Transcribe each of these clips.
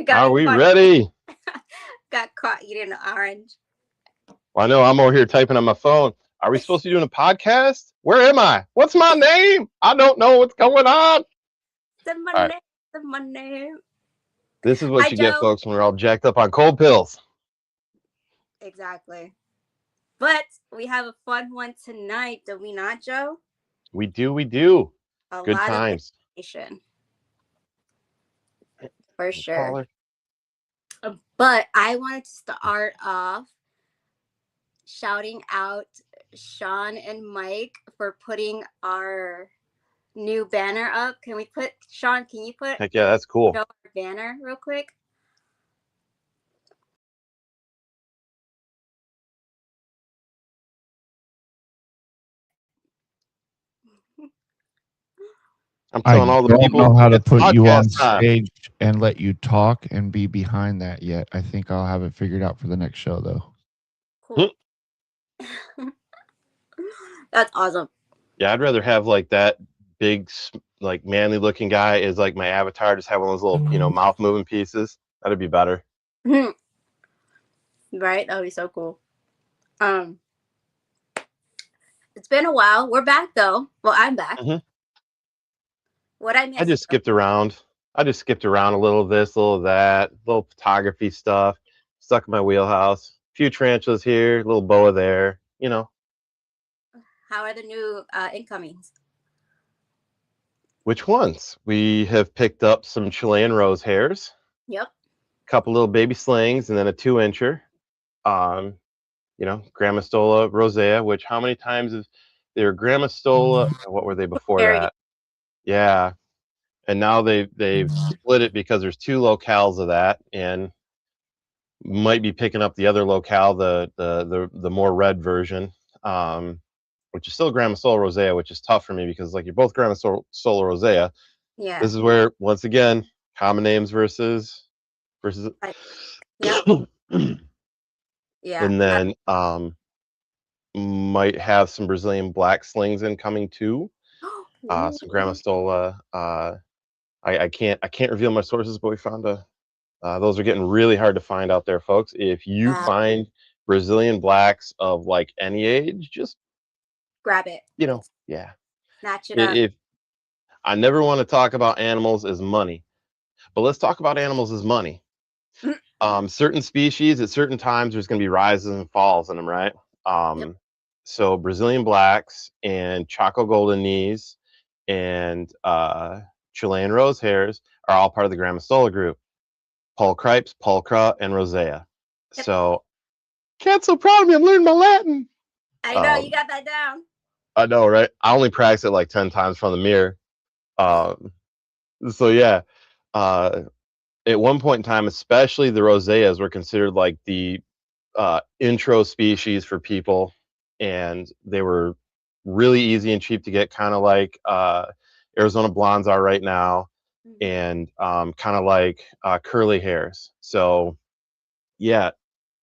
Are we caught, ready? got caught eating an orange. Well, I know I'm over here typing on my phone. Are we supposed to be doing a podcast? Where am I? What's my name? I don't know what's going on. The All right. money, the money. This is what Hi, you get, Joe. folks, when we're all jacked up on cold pills. Exactly. But we have a fun one tonight, do we not, Joe? We do, we do. A Good lot of times. information. For sure. Caller. But I wanted to start off shouting out Sean and Mike for putting our new banner up. Can we put, Sean, can you put Heck yeah, that's cool. our banner real quick? I'm I telling all the don't people know how to it's put you on podcast time. stage and let you talk and be behind that yet. I think I'll have it figured out for the next show, though. Cool. That's awesome. Yeah, I'd rather have like that big, like manly looking guy is like my avatar. Just have one of those little, mouth moving pieces. That'd be better. Right? That would be so cool. It's been a while. We're back though. Well, I'm back. Mhm. What I missed? I just skipped around. I just skipped around a little of this, a little of that, little photography stuff. Stuck in my wheelhouse. A few tarantulas here, a little boa there. How are the new incomings? Which ones? We have picked up some Chilean rose hairs, Yep. a couple little baby slings, and then a 2-incher. Grammostola rosea. Which how many times have they were Grammostola? What were they before that? Yeah. And now they've split it because there's 2 locales of that, and might be picking up the other locale, the more red version, which is still Grammostola rosea, which is tough for me because like you're both Grammostola rosea. Yeah. This is where once again common names versus. Yeah. Yeah. And then might have some Brazilian black slings incoming too. Some Grammostola. I can't reveal my sources, but we found those are getting really hard to find out there, folks. If you find Brazilian blacks of like any age, just grab it. Yeah. Snatch it up. If I never want to talk about animals as money, but let's talk about animals as money. Certain species at certain times, there's going to be rises and falls in them, right? So Brazilian blacks and Chaco golden knees and Chilean rose hairs are all part of the Grammostola group. Pulchripes, pulchra, and rosea. So, can't so proud of me. I'm learning my Latin. I know you got that down. I know, right? I only practice it like 10 times from the mirror. So yeah, at one point in time, especially the roseas were considered like the intro species for people, and they were really easy and cheap to get, kind of like Arizona blondes are right now, and kind of like curly hairs. So yeah,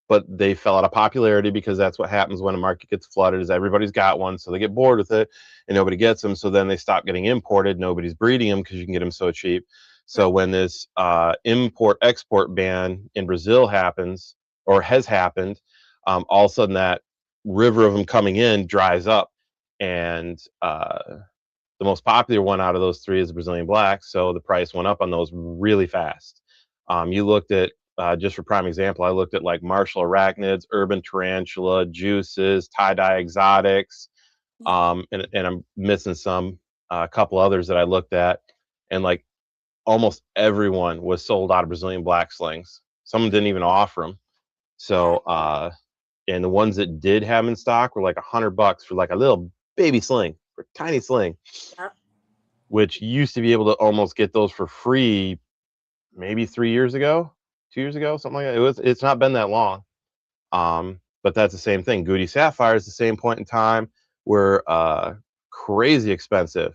but they fell out of popularity because that's what happens when a market gets flooded, is everybody's got one, so they get bored with it and nobody gets them, so then they stop getting imported. Nobody's breeding them because you can get them so cheap. So when this import export ban in Brazil happens, or has happened, all of a sudden that river of them coming in dries up, and the most popular one out of those 3 is the Brazilian black, so the price went up on those really fast. You looked at just for prime example, I looked at like Marshall Arachnids, Urban Tarantula, Juices, Tie-Dye Exotics, and I'm missing a couple others that I looked at, and like almost everyone was sold out of Brazilian black slings. Some didn't even offer them. So, and the ones that did have in stock were like $100 for like a little baby sling, for a tiny sling, which used to be able to almost get those for free maybe 3 years ago. 2 years ago, something like that. It's not been that long. But that's the same thing. Goody sapphires, the same point in time, were crazy expensive.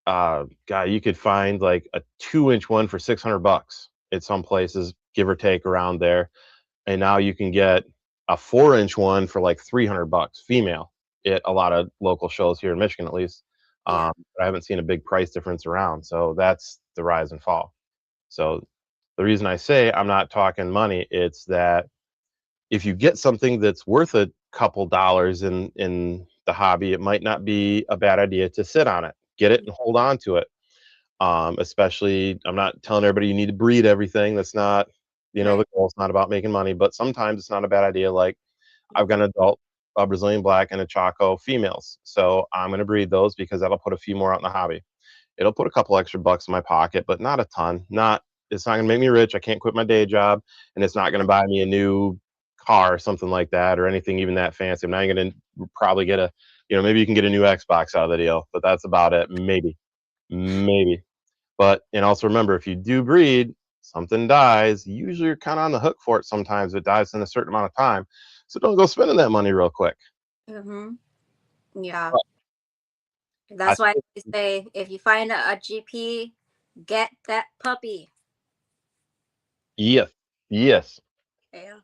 God, you could find like a 2-inch one for $600 at some places, give or take around there. And now you can get a 4-inch one for like $300 female at a lot of local shows here in Michigan, at least. But I haven't seen a big price difference around. So that's the rise and fall. So The reason I say I'm not talking money, it's that if you get something that's worth a couple dollars in the hobby, it might not be a bad idea to sit on it, get it and hold on to it. Especially, I'm not telling everybody you need to breed everything. That's not, Right. the goal. It's not about making money, but sometimes it's not a bad idea. Like I've got Mhm. an adult Brazilian black and a Chaco females, so I'm going to breed those because that'll put a few more out in the hobby. It'll put a couple extra bucks in my pocket, but not a ton. Not It's not gonna make me rich. I can't quit my day job, and it's not gonna buy me a new car or something like that, or anything even that fancy. I'm not gonna probably get a, maybe you can get a new Xbox out of the deal, but that's about it. Maybe, maybe. But and also remember, if you do breed, something dies. Usually, you're kind of on the hook for it. Sometimes it dies in a certain amount of time, so don't go spending that money real quick. Mhm. Yeah. But I That's why I say if you find a GP, get that puppy. Yes, yes. Yeah.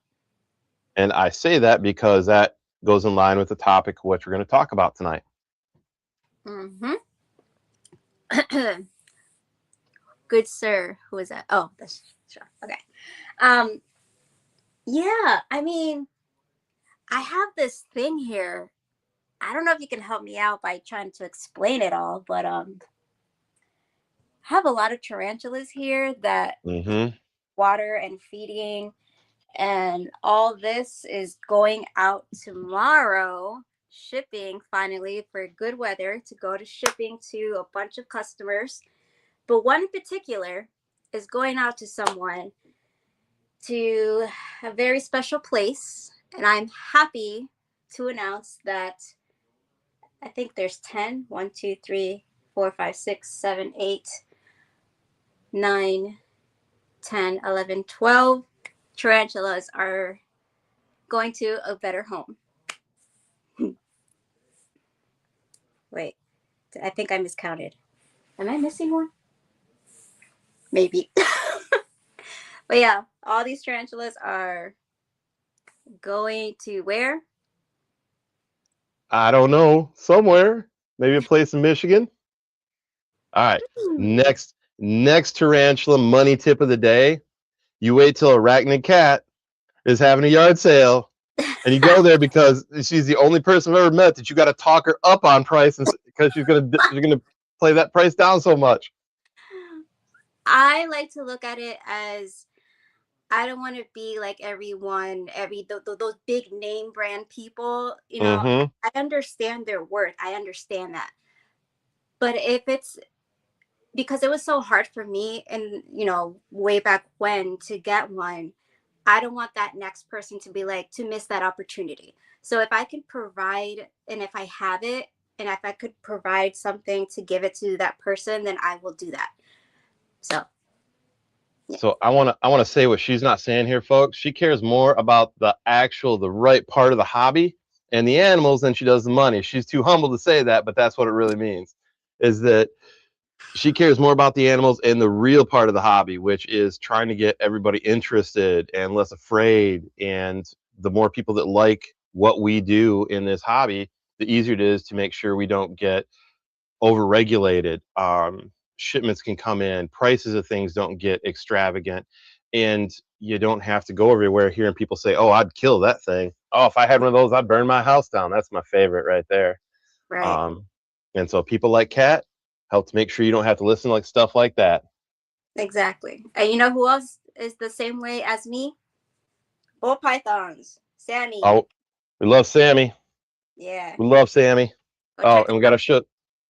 And I say that because that goes in line with the topic of what we're going to talk about tonight. Mhm. Good sir. Who is that? Oh, that's sure. Okay. Um. Yeah. I mean, I have this thing here. I don't know if you can help me out by trying to explain it all, but I have a lot of tarantulas here that Mm-hmm. water and feeding, and all this is going out tomorrow. Shipping finally for good weather to go to shipping to a bunch of customers. But one in particular is going out to someone to a very special place. And I'm happy to announce that I think there's 10, 1, 2, 3, 4, 5, 6, 7, 8, 9, 10, 11, 12 tarantulas are going to a better home. Wait, I think I miscounted. Am I missing one? Maybe. But yeah, all these tarantulas are going to where? I don't know. Somewhere. Maybe a place in Michigan. All right. Hmm. Next tarantula money tip of the day. You wait till Arachnid Cat is having a yard sale, and you go there because she's the only person I've ever met that you got to talk her up on price, because she's gonna play that price down so much. I like to look at it as I don't want to be like everyone, those big name brand people. Mm-hmm. I understand their worth. I understand that. But if it's because it was so hard for me and way back when to get one, I don't want that next person to be like to miss that opportunity. So if I can provide and if I have it and if I could provide something to give it to that person, then I will do that. So yeah. So I wanna say what she's not saying here, folks. She cares more about the right part of the hobby and the animals than she does the money. She's too humble to say that, but that's what it really means. Is that she cares more about the animals and the real part of the hobby, which is trying to get everybody interested and less afraid. And the more people that like what we do in this hobby, the easier it is to make sure we don't get overregulated. Shipments can come in, prices of things don't get extravagant, and you don't have to go everywhere hearing people say, "Oh, I'd kill that thing. Oh, if I had one of those, I'd burn my house down." That's my favorite right there. Right. Um, and so people like Kat help to make sure you don't have to listen to like stuff like that. Exactly. And you know who else is the same way as me? Bull pythons. Sammy. Oh, we love Sammy. Yeah. We love Sammy. Go Oh, check and them out.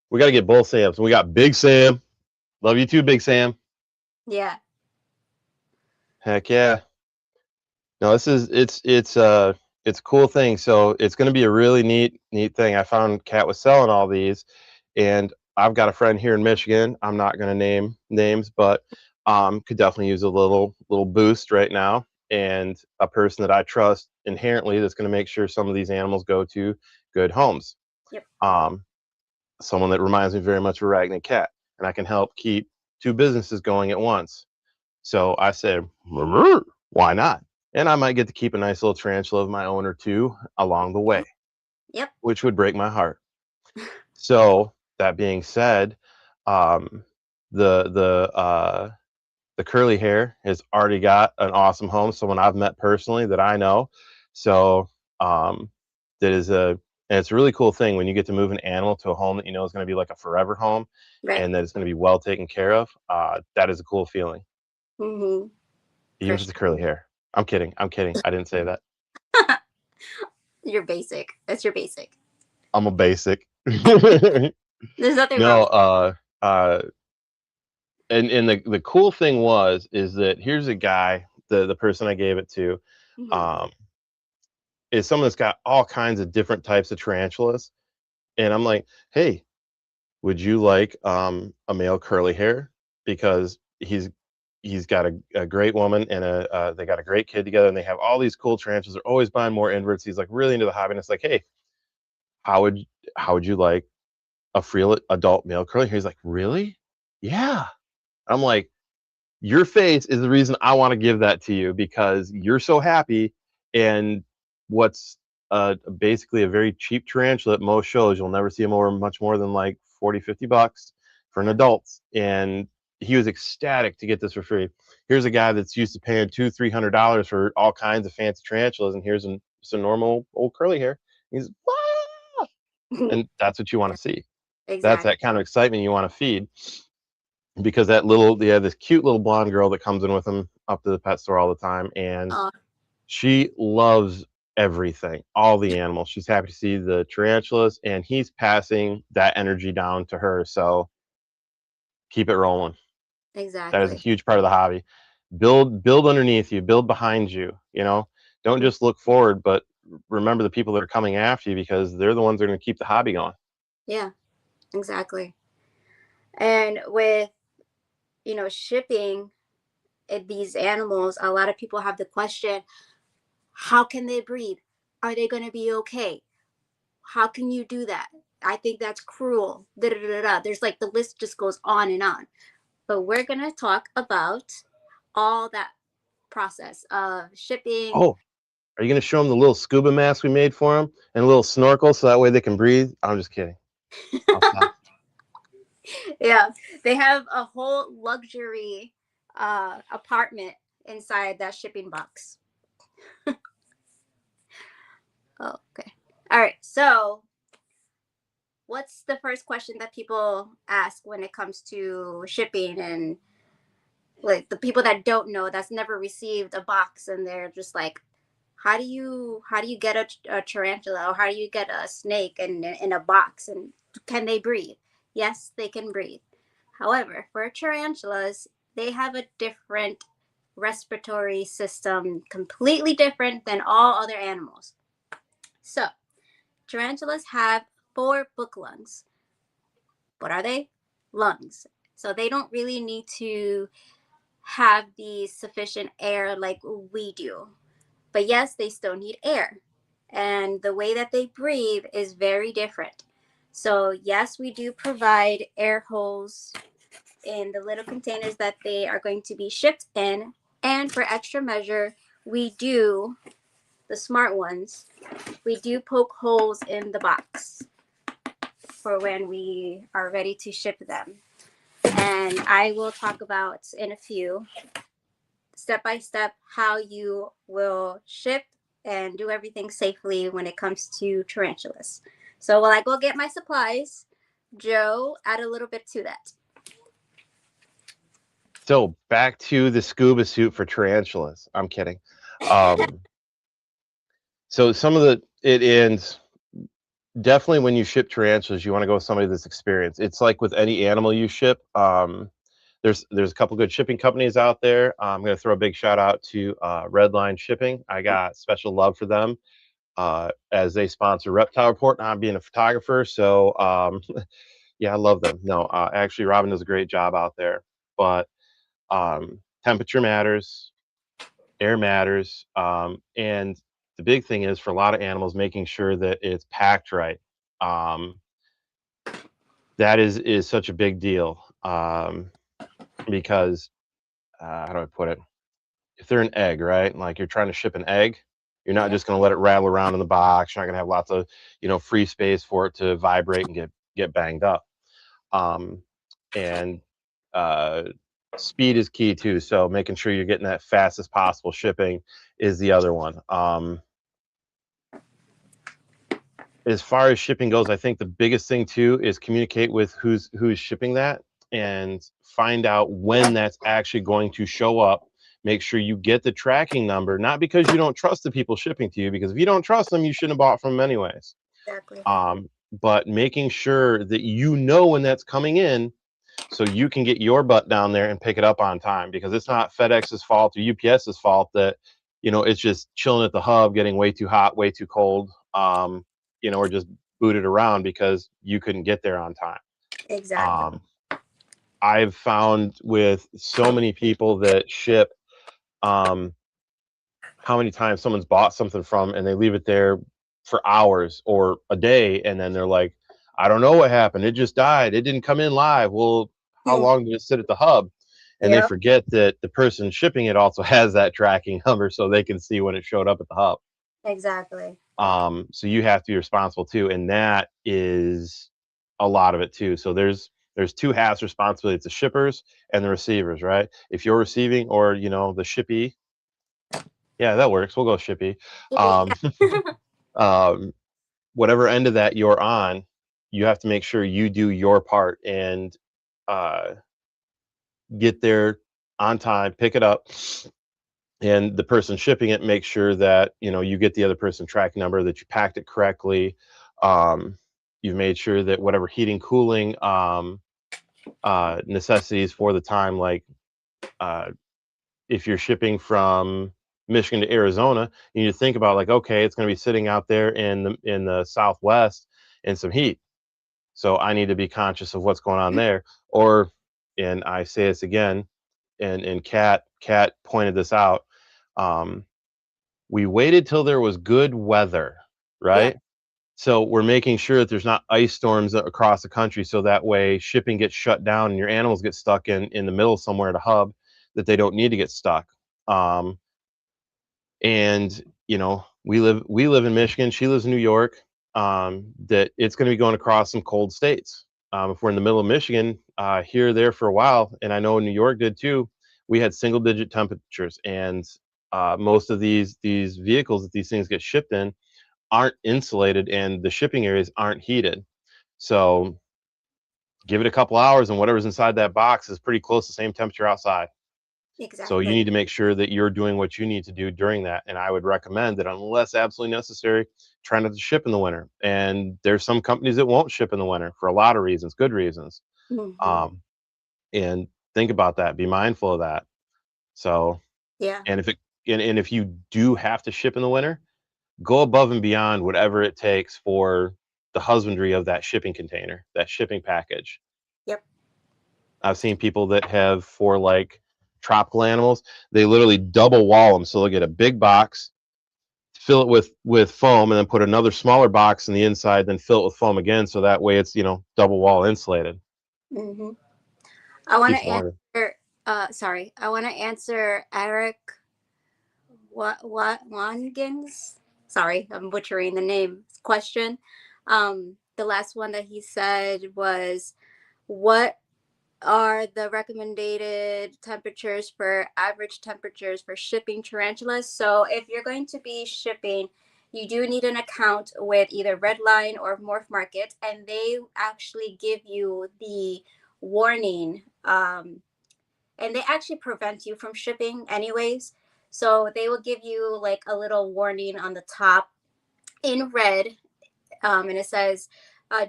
we gotta get both Sams. We got Big Sam. Love you too, Big Sam. Yeah. Heck yeah. No, this is it's a cool thing. So it's going to be a really neat thing. I found Kat was selling all these, and I've got a friend here in Michigan. I'm not going to name names, but could definitely use a little boost right now. And a person that I trust inherently that's going to make sure some of these animals go to good homes. Yep. Um, Someone that reminds me very much of Arachnid Cat, and I can help keep two businesses going at once. So I said, why not? And I might get to keep a nice little tarantula of my own or two along the way, Yep. which would break my heart. So that being said, um, the the curly hair has already got an awesome home. Someone I've met personally that I know. So that is and it's a really cool thing when you get to move an animal to a home that you know is going to be like a forever home, Right. and that it's going to be well taken care of. That is a cool feeling, Mm-hmm. even For if it's a curly hair. I'm kidding. I'm kidding. I didn't say that. sure. You're basic. That's your basic. I'm a basic. There's nothing wrong No, with and the cool thing is that here's a guy, the person I gave it to, it. Hmm. um, is someone that's got all kinds of different types of tarantulas, and I'm like, hey, would you like a male curly hair? Because he's got a great woman and they got a great kid together, and they have all these cool tarantulas. They're always buying more inverts. He's like really into the hobby, and it's like, hey, how would how would you like a free adult male curly hair? He's like, really? Yeah. I'm like, your face is the reason I want to give that to you because you're so happy. And what's basically a very cheap tarantula at most shows, you'll never see them over much more than like 40, $50 for an Yeah. adult. And he was ecstatic to get this for free. Here's a guy that's used to paying $200-$300 for all kinds of fancy tarantulas, and here's some normal old curly hair. He's "Ah!" And that's what you want to see. That's Exactly. that kind of excitement you want to feed, because that little they have this cute little blonde girl that comes in with them up to the pet store all the time, and Oh, she loves everything, all the animals. She's happy to see the tarantulas, and he's passing that energy down to her. So keep it rolling. That is a exactly. huge part of the hobby. Build underneath you, build behind you. You know, don't Mm, just look forward, but remember the people that are coming after you, because they're the ones that are going to keep the hobby going. yeah, exactly. And with, shipping these animals, a lot of people have the question, how can they breathe? Are they going to be okay? How can you do that? I think that's cruel. Da, da, da, da. There's like the list just goes on and on. But we're going to talk about all that process of shipping. Oh, are you going to show them the little scuba mask we made for them and a little snorkel so that way they can breathe? I'm just kidding. I'll stop. Yeah, they have a whole luxury apartment inside that shipping box. Oh, okay. All right. So, what's the first question that people ask when it comes to shipping, and like the people that don't know, that's never received a box, and they're just like, how do you get a tarantula, or how do you get a snake in a box, and can they breathe? Yes, they can breathe. However, for tarantulas, they have a different respiratory system, completely different than all other animals. So, tarantulas have four book lungs. What are they? Lungs. So they don't really need to have the sufficient air like we do. But yes, they still need air. And the way that they breathe is very different. So, yes, we do provide air holes in the little containers that they are going to be shipped in. And for extra measure, we do, the smart ones, we do poke holes in the box for when we are ready to ship them. And I will talk about in a few, step by step, how you will ship and do everything safely when it comes to tarantulas. So while I go get my supplies, Joe, add a little bit to that. So back to the scuba suit for tarantulas. I'm kidding. Um, so some of it ends definitely when you ship tarantulas, you want to go with somebody that's experienced. It's like with any animal you ship. There's a couple good shipping companies out there. I'm going to throw a big shout out to Redline Shipping. I got special love for them as they sponsor Reptile Report. And I'm being a photographer, so yeah, I love them. No, actually, Robin does a great job out there. But temperature matters, air matters, and the big thing is for a lot of animals making sure that it's packed right. Um, that is such a big deal, because how do I put it? If they're an egg, right? Like you're trying to ship an egg, you're not Yeah. just going to let it rattle around in the box. You're not going to have lots of free space for it to vibrate and get banged up. Um, and uh, speed is key too. So making sure you're getting that fast as possible shipping is the other one. As far as shipping goes, I think the biggest thing too is communicate with who's shipping that and find out when that's actually going to show up. Make sure you get the tracking number, not because you don't trust the people shipping to you, because if you don't trust them, you shouldn't have bought from them anyways. Exactly. But making sure that you know when that's coming in so you can get your butt down there and pick it up on time, because it's not FedEx's fault or UPS's fault that, it's just chilling at the hub, getting way too hot, way too cold, or just booted around because you couldn't get there on time. Exactly. I've found with so many people that ship, how many times someone's bought something from and they leave it there for hours or a day, and then they're like, I don't know what happened. It just died. It didn't come in live. Well, how long did it sit at the hub? And they Yep. forget that the person shipping it also has that tracking number so they can see when it showed up at the hub. Exactly. So you have to be responsible too, and that is a lot of it too. So there's two halves responsibility. It's the shippers and the receivers, right? If you're receiving, or the shippee, yeah, that works. We'll go shippy. Um, whatever end of that you're on, you have to make sure you do your part and uh, get there on time, pick it up, and the person shipping it, make sure that you get the other person tracking number, that you packed it correctly. You've made sure that whatever heating, cooling necessities for the time, like if you're shipping from Michigan to Arizona, you need to think about, like, okay, it's going to be sitting out there in the Southwest in some heat, so I need to be conscious of what's going on there. Or, and I say this again, and Kat pointed this out. We waited till there was good weather, Yeah. right? So we're making sure that there's not ice storms across the country, so that way shipping gets shut down and your animals get stuck in the middle somewhere at a hub that they don't need to get stuck. Um, and we live in Michigan. She lives in New York. That it's going to be going across some cold states. If we're in the middle of Michigan, here there for a while, and I know New York did too. We had single-digit temperatures, and most of these vehicles that these things get shipped in aren't insulated, and the shipping areas aren't heated. So give it a couple hours, and whatever's inside that box is pretty close to the same temperature outside. So you Exactly. need to make sure that you're doing what you need to do during that. And I would recommend that, unless absolutely necessary, try not to ship in the winter. And there's some companies that won't ship in the winter for a lot of reasons, good reasons. Mm-hmm. And think about that. Be mindful of that. So, Yeah. and if you do have to ship in the winter, go above and beyond whatever it takes for the husbandry of that shipping container, that shipping package. Yep. I've seen people that have, for like tropical animals, they literally double wall them. So they'll get a big box, fill it with foam, and then put another smaller box in the inside, then fill it with foam again. So that way it's double wall insulated. Mm-hmm. I want Keeps to longer. answer. Sorry. I want to answer Eric. What Wangins? Sorry, I'm butchering the name. Question. The last one that he said was, "What are the recommended temperatures for average temperatures for shipping tarantulas?" So if you're going to be shipping, you do need an account with either Redline or Morph Market, and they actually give you the warning. And they actually prevent you from shipping anyways. So they will give you like a little warning on the top in red, and it says,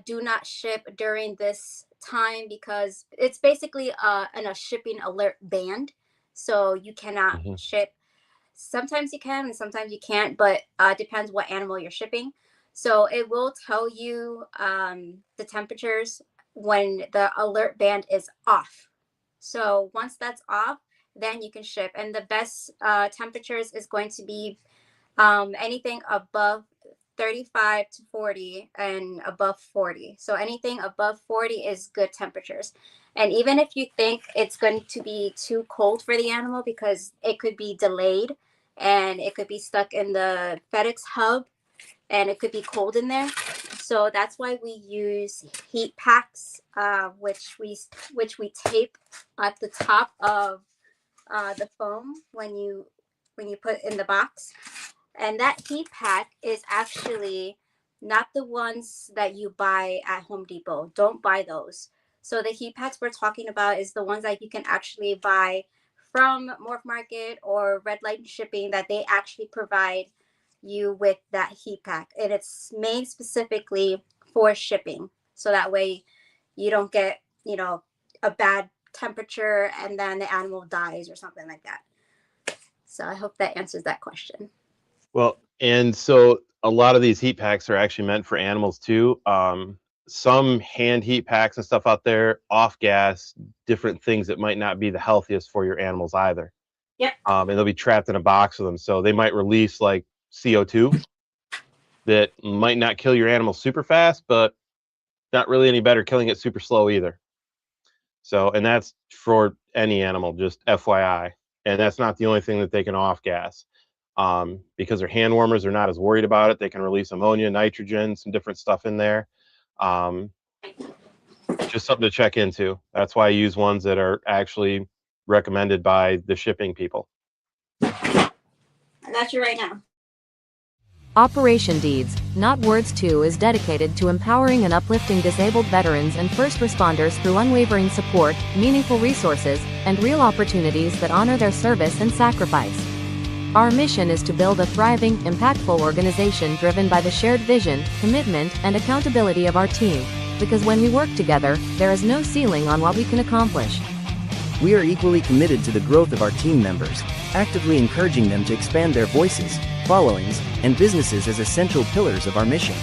"Do not ship during this time," because it's basically a shipping alert band. So you cannot Hmm. ship. Sometimes you can and sometimes you can't, but depends what animal you're shipping. So it will tell you the temperatures when the alert band is off. So once that's off, then you can ship. And the best temperatures is going to be anything above 35 to 40 and above 40. So anything above 40 is good temperatures. And even if you think it's going to be too cold for the animal, because it could be delayed and it could be stuck in the FedEx hub and it could be cold in there. So that's why we use heat packs, which we tape at the top of the foam when you put it in the box. And that heat pack is actually not the ones that you buy at Home Depot. Don't buy those. So the heat packs we're talking about is the ones that you can actually buy from Morph Market or Red Light Shipping, that they actually provide you with that heat pack. And it's made specifically for shipping. So that way you don't get, a bad temperature and then the animal dies or something like that. So I hope that answers that question. Well, and so a lot of these heat packs are actually meant for animals too. Some hand heat packs and stuff out there, off gas, different things that might not be the healthiest for your animals either. Yep. And they'll be trapped in a box with them. So they might release like CO2 that might not kill your animal super fast, but not really any better killing it super slow either. So, and that's for any animal, just FYI. And that's not the only thing that they can off gas. Because their hand warmers are not as worried about it. They can release ammonia, nitrogen, some different stuff in there. Just something to check into. That's why I use ones that are actually recommended by the shipping people. I got you right now. Operation Deeds, Not Words 2 is dedicated to empowering and uplifting disabled veterans and first responders through unwavering support, meaningful resources, and real opportunities that honor their service and sacrifice. Our mission is to build a thriving, impactful organization driven by the shared vision, commitment, and accountability of our team, because when we work together, there is no ceiling on what we can accomplish. We are equally committed to the growth of our team members, actively encouraging them to expand their voices, followings, and businesses as essential pillars of our mission.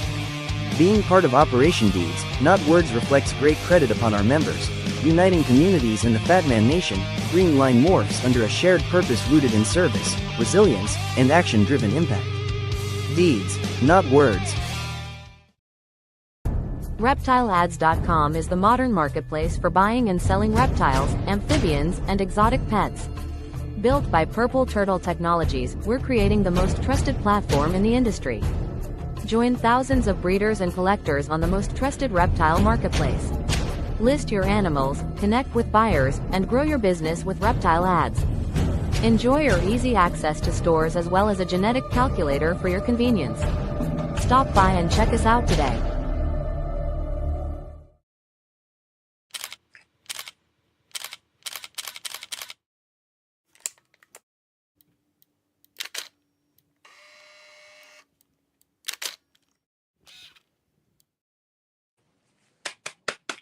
Being part of Operation Deeds, Not Words reflects great credit upon our members, uniting communities in the Fat Man Nation. Green Line morphs under a shared purpose rooted in service, resilience, and action-driven impact. Deeds, not words. ReptileAds.com is the modern marketplace for buying and selling reptiles, amphibians, and exotic pets. Built by Purple Turtle Technologies, we're creating the most trusted platform in the industry. Join thousands of breeders and collectors on the most trusted reptile marketplace. List your animals, connect with buyers, and grow your business with Reptile Ads. Enjoy your easy access to stores as well as a genetic calculator for your convenience. Stop by and check us out today.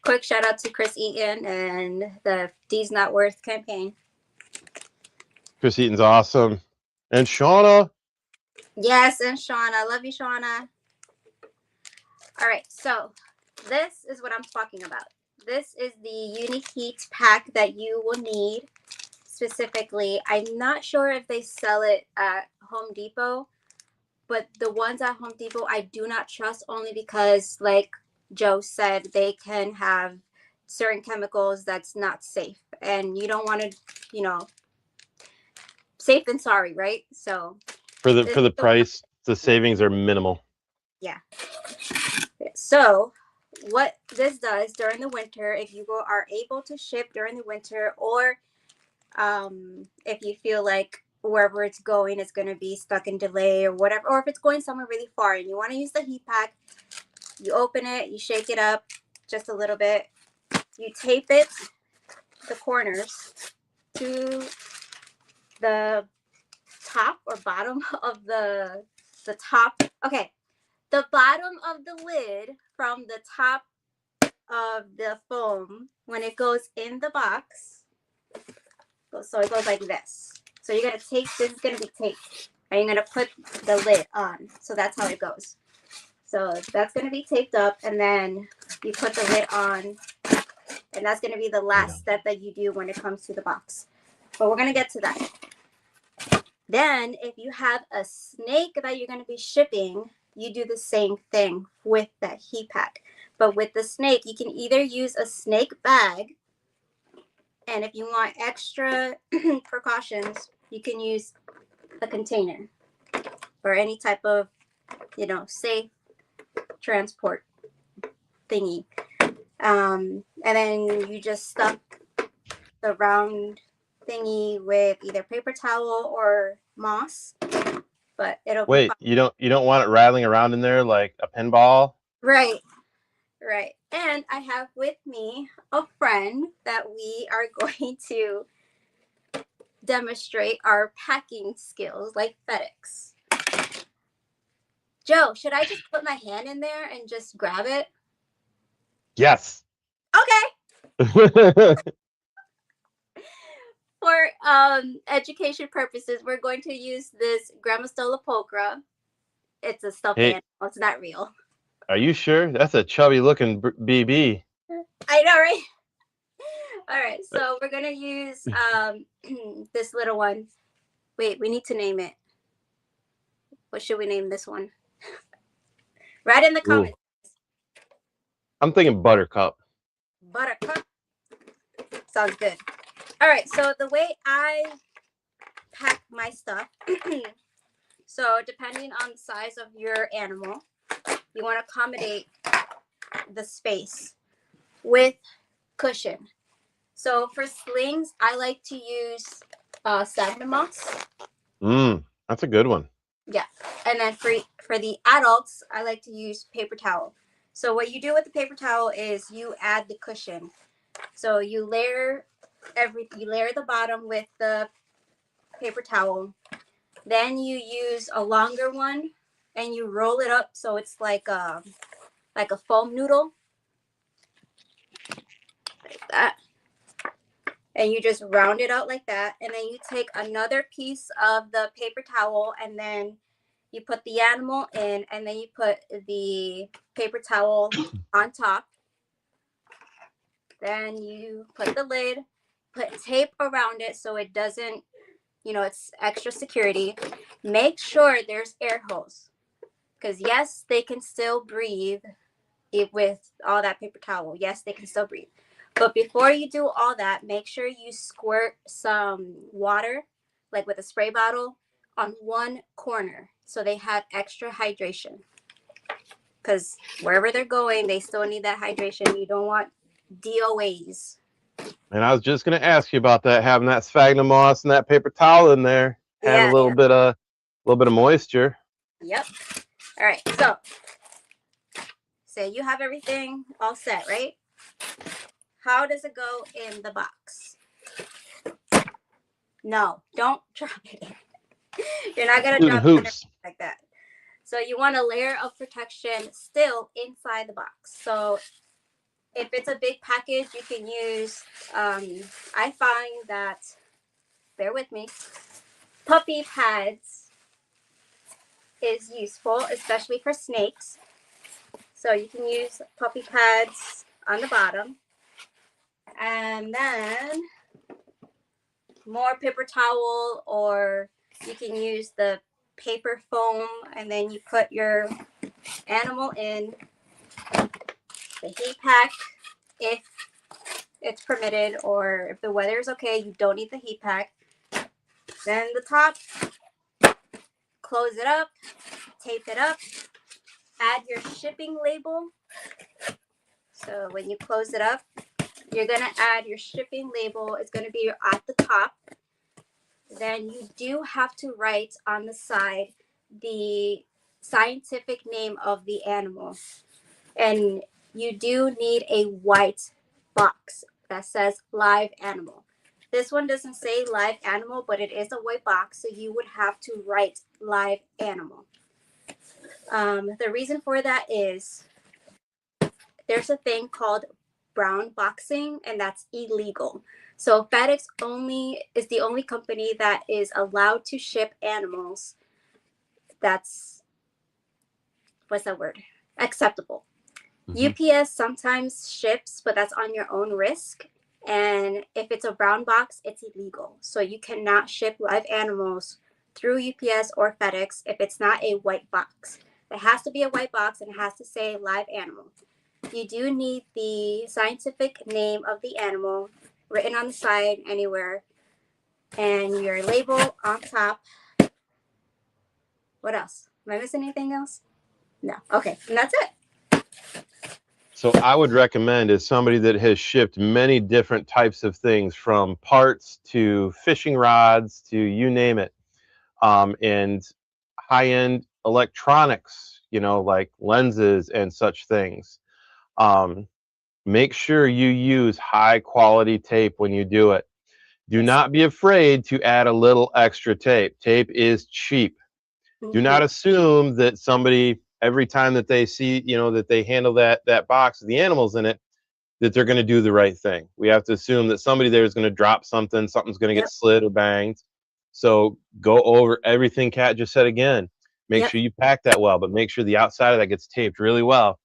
Quick shout out to Chris Eaton and the D's Not Worth campaign. Chris Eaton's awesome. And Shauna. Yes, and Shauna. Love you, Shauna. All right, so this is what I'm talking about. This is the Uni-Heat pack that you will need specifically. I'm not sure if they sell it at Home Depot, but the ones at Home Depot I do not trust, only because, like Joe said, they can have certain chemicals that's not safe, and you don't want to, safe than sorry, right? So for the price, the savings are minimal. Yeah. So what this does during the winter, if you are able to ship during the winter, or if you feel like wherever it's going is going to be stuck in delay or whatever, or if it's going somewhere really far and you want to use the heat pack, you open it, you shake it up just a little bit, you tape it, the corners, to the top or bottom of the top. Okay, the bottom of the lid from the top of the foam when it goes in the box. So it goes like this. So you're going to take, this is going to be taped, and you're going to put the lid on. So that's how it goes. So that's going to be taped up, and then you put the lid on, and that's going to be the last step that you do when it comes to the box. But we're going to get to that. Then if you have a snake that you're going to be shipping, you do the same thing with that heat pack. But with the snake, you can either use a snake bag, and if you want extra precautions, you can use a container or any type of, safe transport thingy. And then you just stuff the round thingy with either paper towel or moss, but it'll be Wait, fun. you don't want it rattling around in there like a pinball? Right. And I have with me a friend that we are going to demonstrate our packing skills like FedEx. Joe, should I just put my hand in there and just grab it? Yes. Okay. For education purposes, we're going to use this Grammostola pulchra. It's a stuffed Hey, animal. It's not real. are you sure? That's a chubby looking BB. I know, right? All right, so we're gonna use this little one. Wait, we need to name it. What should we name this one? Write in the comments. I'm thinking Buttercup. Buttercup. Sounds good. All right, so the way I pack my stuff, so depending on the size of your animal, you want to accommodate the space with cushion. So for slings, I like to use sphagnum moss. That's a good one. Yeah, and then for the adults, I like to use paper towel. So what you do with the paper towel is you add the cushion. So you layer the bottom with the paper towel. Then you use a longer one and you roll it up so it's like a foam noodle. Like that. And you just round it out like that. And then you take another piece of the paper towel and then you put the animal in and then you put the paper towel on top. Then you put the lid, put tape around it so it doesn't, it's extra security. Make sure there's air holes because yes, they can still breathe with all that paper towel. Yes, they can still breathe. But before you do all that, make sure you squirt some water, like with a spray bottle, on one corner so they have extra hydration. Because wherever they're going, they still need that hydration. You don't want DOAs. And I was just gonna ask you about that, having that sphagnum moss and that paper towel in there, had a little bit of moisture. Yep. All right. So you have everything all set, right? How does it go in the box? No, don't drop it in. You're not gonna drop it like that. So you want a layer of protection still inside the box. So if it's a big package, you can use, I find that, bear with me, puppy pads is useful, especially for snakes. So you can use puppy pads on the bottom. And then more paper towel, or you can use the paper foam, and then you put your animal in the heat pack if it's permitted, or if the weather is okay, you don't need the heat pack. Then the top, close it up, tape it up, add your shipping label. So when you close it up, you're going to add your shipping label. It's going to be at the top. Then you do have to write on the side the scientific name of the animal. And you do need a white box that says live animal. This one doesn't say live animal, but it is a white box, so you would have to write live animal. The reason for that is there's a thing called brown boxing, and that's illegal. So FedEx is the only company that is allowed to ship animals that's, what's that word? Acceptable. UPS sometimes ships, but that's on your own risk. And if it's a brown box, it's illegal. So you cannot ship live animals through UPS or FedEx if it's not a white box. It has to be a white box and it has to say live animal. You do need the scientific name of the animal written on the side anywhere, and your label on top. What else? Am I missing anything else? No. Okay, and that's it. So I would recommend, as somebody that has shipped many different types of things, from parts to fishing rods to you name it, and high-end electronics, you know, like lenses and such things. Um, make sure you use high quality tape when you do it. Do Yes. not be afraid to add a little extra tape. Tape is cheap. Do not assume that somebody, every time that they see, you know, that they handle that box with the animals in it, that they're going to do the right thing. We have to assume that somebody there is going to drop something, something's going to get Yep. slid or banged. So go over everything Kat just said again. Make Yep. sure you pack that well, but make sure the outside of that gets taped really well.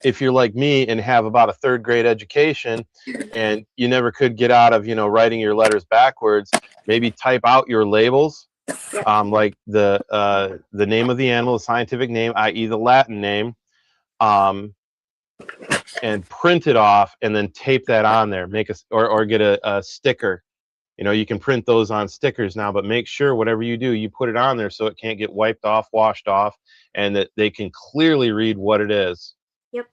If you're like me and have about a third grade education and you never could get out of, you know, writing your letters backwards, maybe type out your labels, Yep. like the name of the animal, the scientific name, i.e. the Latin name, and print it off and then tape that on there. Make or get a sticker. You know, you can print those on stickers now, but make sure whatever you do, you put it on there so it can't get wiped off, washed off, and that they can clearly read what it is. Yep.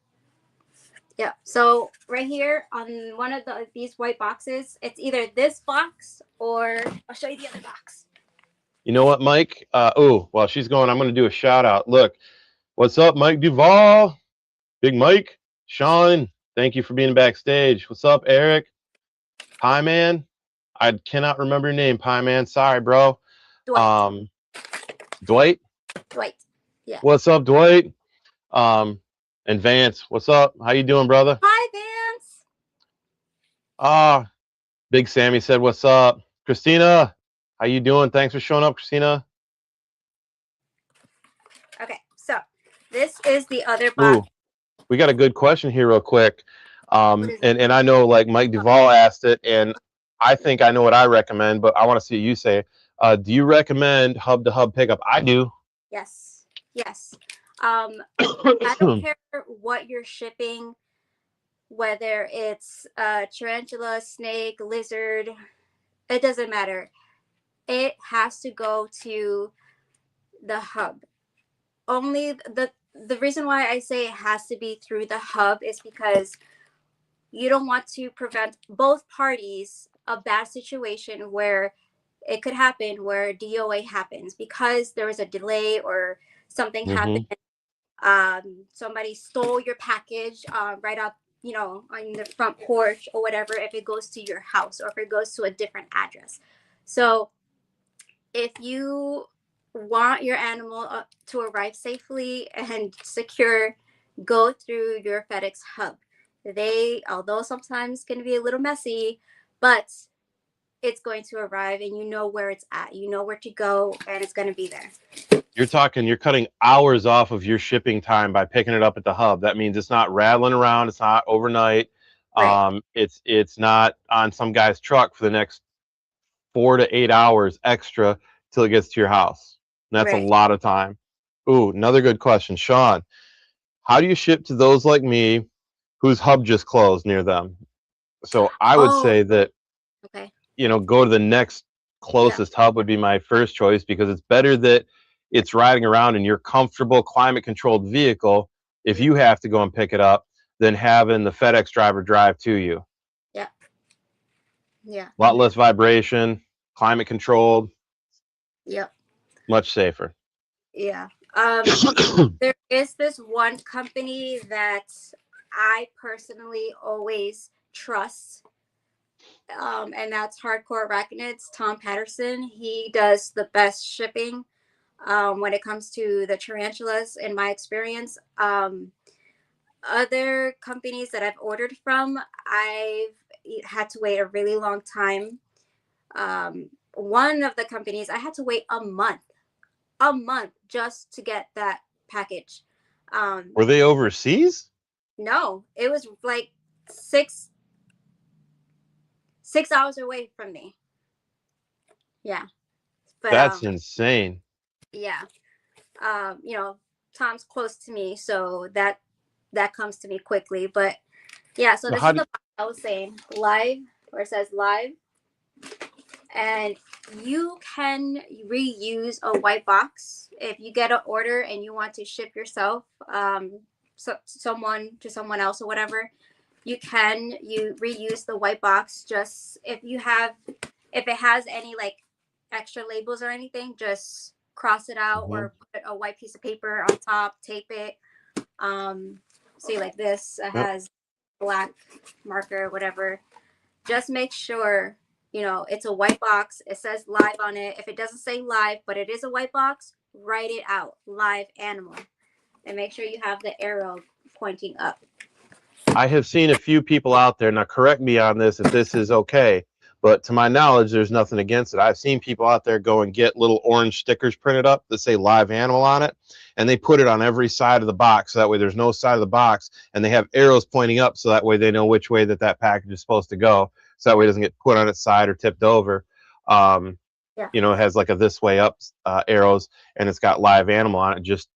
Yeah. So right here on one of these white boxes, it's either this box or I'll show you the other box. You know what, Mike? Oh, while she's going, I'm going to do a shout out. Look, what's up, Mike Duvall? Big Mike, Sean, thank you for being backstage. What's up, Eric? Pie Man? I cannot remember your name, Pie Man. Sorry, bro. Dwight. Dwight? Dwight. Yeah. What's up, Dwight? And Vance, what's up? How you doing, brother? Hi, Vance. Big Sammy said, what's up? Christina, how you doing? Thanks for showing up, Christina. Okay, so this is the other box. Ooh, we got a good question here real quick. What is it? And I know like Mike Duvall asked it, and I think I know what I recommend, but I want to see what you say. Do you recommend hub-to-hub pickup? I do. Yes. Yes. I don't care what you're shipping, whether it's tarantula, snake, lizard, it doesn't matter. It has to go to the hub. Only the reason why I say it has to be through the hub is because you don't want to prevent both parties a bad situation where it could happen, where DOA happens because there was a delay or something happened. Somebody stole your package right up, you know, on the front porch or whatever, if it goes to your house or if it goes to a different address. So if you want your animal to arrive safely and secure, go through your FedEx hub. They, although sometimes can be a little messy, but it's going to arrive and you know where it's at. You know where to go and it's going to be there. You're cutting hours off of your shipping time by picking it up at the hub. That means it's not rattling around. It's not overnight. Right. It's not on some guy's truck for the next 4 to 8 hours extra till it gets to your house. And that's a Right. lot of time. Ooh, another good question. Sean, how do you ship to those like me whose hub just closed near them? So I would say that, Okay. you know, go to the next closest hub would be my first choice, because it's better that it's riding around in your comfortable climate controlled vehicle if you have to go and pick it up than having the FedEx driver drive to you. Yeah. Yeah. A lot less vibration, climate controlled. Yep. Much safer. Yeah. There is this one company that I personally always trust, and that's Hardcore Arachnids. Tom Patterson. He does the best shipping when it comes to the tarantulas, in my experience. Other companies that I've ordered from, I've had to wait a really long time. One of the companies, I had to wait a month just to get that package. Were they overseas? No, it was like 6 hours away from me. Yeah. But That's insane. yeah. You know, Tom's close to me, so that comes to me quickly. But yeah, so this is the I was saying, live, where it says live. And you can reuse a white box if you get an order and you want to ship yourself. someone to someone else or whatever, you reuse the white box. Just if it has any like extra labels or anything, just cross it out or put a white piece of paper on top, tape it. See, like this, it has black marker, whatever. Just make sure, it's a white box. It says live on it. If it doesn't say live, but it is a white box, write it out, live animal. And make sure you have the arrow pointing up. I have seen a few people out there, now correct me on this if this is okay, but to my knowledge, there's nothing against it. I've seen people out there go and get little orange stickers printed up that say live animal on it, and they put it on every side of the box. So that way there's no side of the box, and they have arrows pointing up so that way they know which way that package is supposed to go. So that way it doesn't get put on its side or tipped over. It has like a this way up arrows, and it's got live animal on it just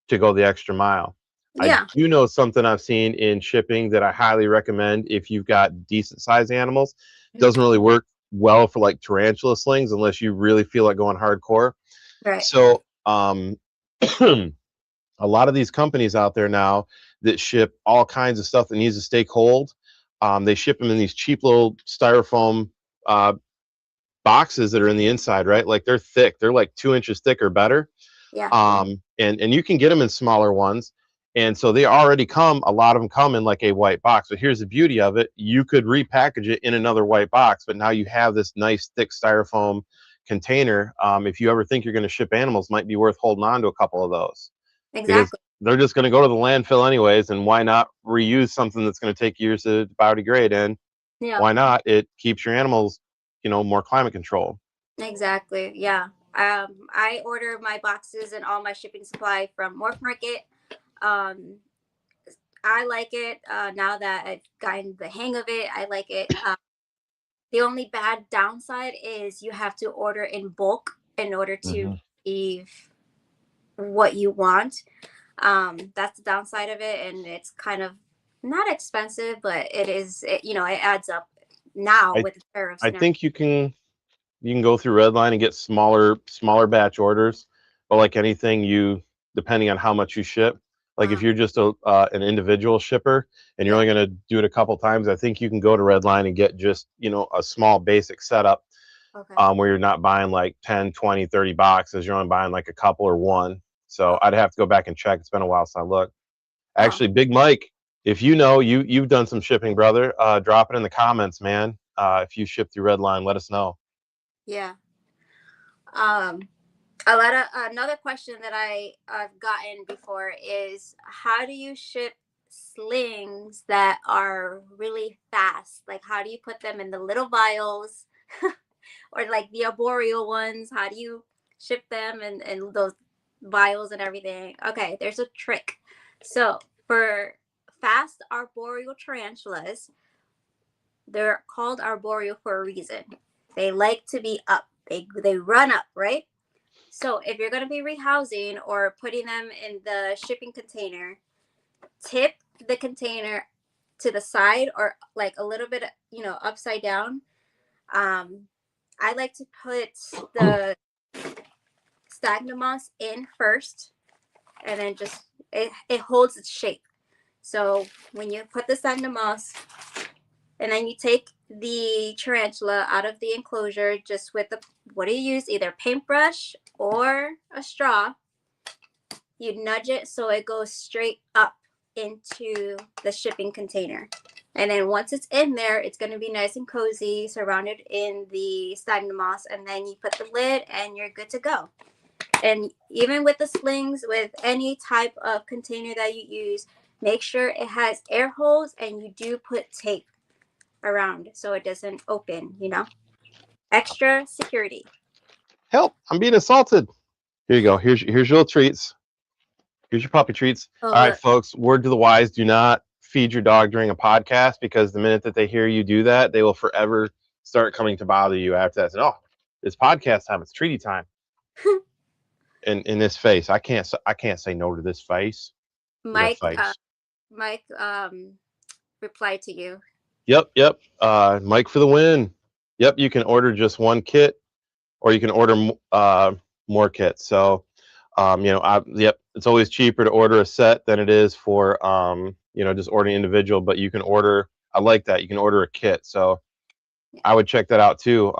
to go the extra mile. I do know something I've seen in shipping that I highly recommend if you've got decent sized animals. It doesn't really work well for like tarantula slings unless you really feel like going hardcore. Right. So a lot of these companies out there now that ship all kinds of stuff that needs to stay cold, they ship them in these cheap little styrofoam boxes that are in the inside, right? Like they're thick. They're like 2 inches thick or better. Yeah. And you can get them in smaller ones. And so they already a lot of them come in like a white box. But here's the beauty of it. You could repackage it in another white box, but now you have this nice thick styrofoam container. If you ever think you're going to ship animals, might be worth holding on to a couple of those. Exactly. Because they're just going to go to the landfill anyways. And why not reuse something that's going to take years to biodegrade? And why not? It keeps your animals, more climate control. Exactly. Yeah. I order my boxes and all my shipping supply from Morph Market. I like it now that I've gotten the hang of it. I like it. The only bad downside is you have to order in bulk in order to receive what you want. That's the downside of it, and it's kind of not expensive, but it is. It adds up now with the tariffs. I think you can go through Redline and get smaller batch orders, but like anything, depending on how much you ship. Like if you're just an individual shipper and you're only going to do it a couple times, I think you can go to Redline and get just, a small basic setup where you're not buying like 10, 20, 30 boxes. You're only buying like a couple or one. So I'd have to go back and check. It's been a while since I looked. Actually, Big Mike, if you've done some shipping, brother, drop it in the comments, man. If you ship through Redline, let us know. Yeah. Another question that I've gotten before is, how do you ship slings that are really fast? Like, how do you put them in the little vials or like the arboreal ones? How do you ship them and those vials and everything? Okay, there's a trick. So for fast arboreal tarantulas, they're called arboreal for a reason. They like to be up. They run up, right? So if you're going to be rehousing or putting them in the shipping container, tip the container to the side or like a little bit, upside down. I like to put the sphagnum moss in first, and then just it holds its shape. So when you put the sphagnum moss, and then you take the tarantula out of the enclosure just with what do you use? Either paintbrush or a straw. You nudge it so it goes straight up into the shipping container. And then once it's in there, it's going to be nice and cozy, surrounded in the sphagnum moss. And then you put the lid and you're good to go. And even with the slings, with any type of container that you use, make sure it has air holes and you do put tape around so it doesn't open, extra security. Help, I'm being assaulted. Here you go. Here's your little treats. Here's your puppy treats. All right, folks, word to the wise, do not feed your dog during a podcast, because the minute that they hear you do that, they will forever start coming to bother you after that. Oh, it's podcast time, it's treaty time. in this face, I can't say no to this face. Mike replied to you. Yep. Mike for the win. Yep, you can order just one kit, or you can order more kits. So Yep, it's always cheaper to order a set than it is for just ordering individual. But you can order. I like that you can order a kit. So I would check that out too.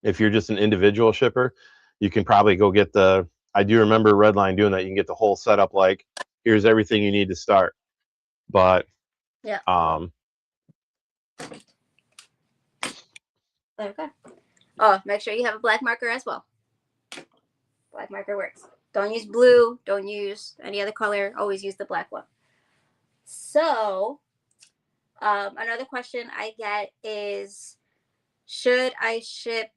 If you're just an individual shipper, you can probably go get the. I do remember Redline doing that. You can get the whole setup. Like, here's everything you need to start. But Yeah. Okay. Oh, make sure you have a black marker as well. Black marker works. Don't use blue. Don't use any other color. Always use the black one. So, another question I get is, should I ship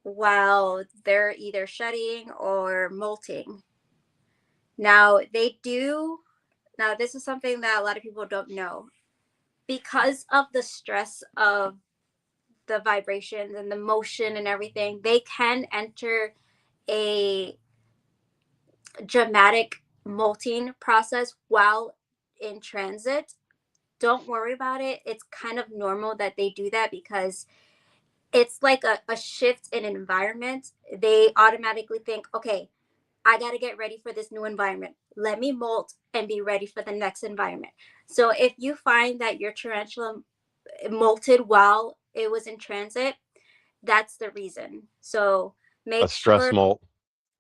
while they're either shedding or molting? Now, this is something that a lot of people don't know. Because of the stress of the vibrations and the motion and everything, they can enter a dramatic molting process while in transit. Don't worry about it. It's kind of normal that they do that because it's like a shift in environment. They automatically think, okay, I got to get ready for this new environment. Let me molt and be ready for the next environment. So if you find that your tarantula molted while it was in transit, that's the reason. So make stress molt.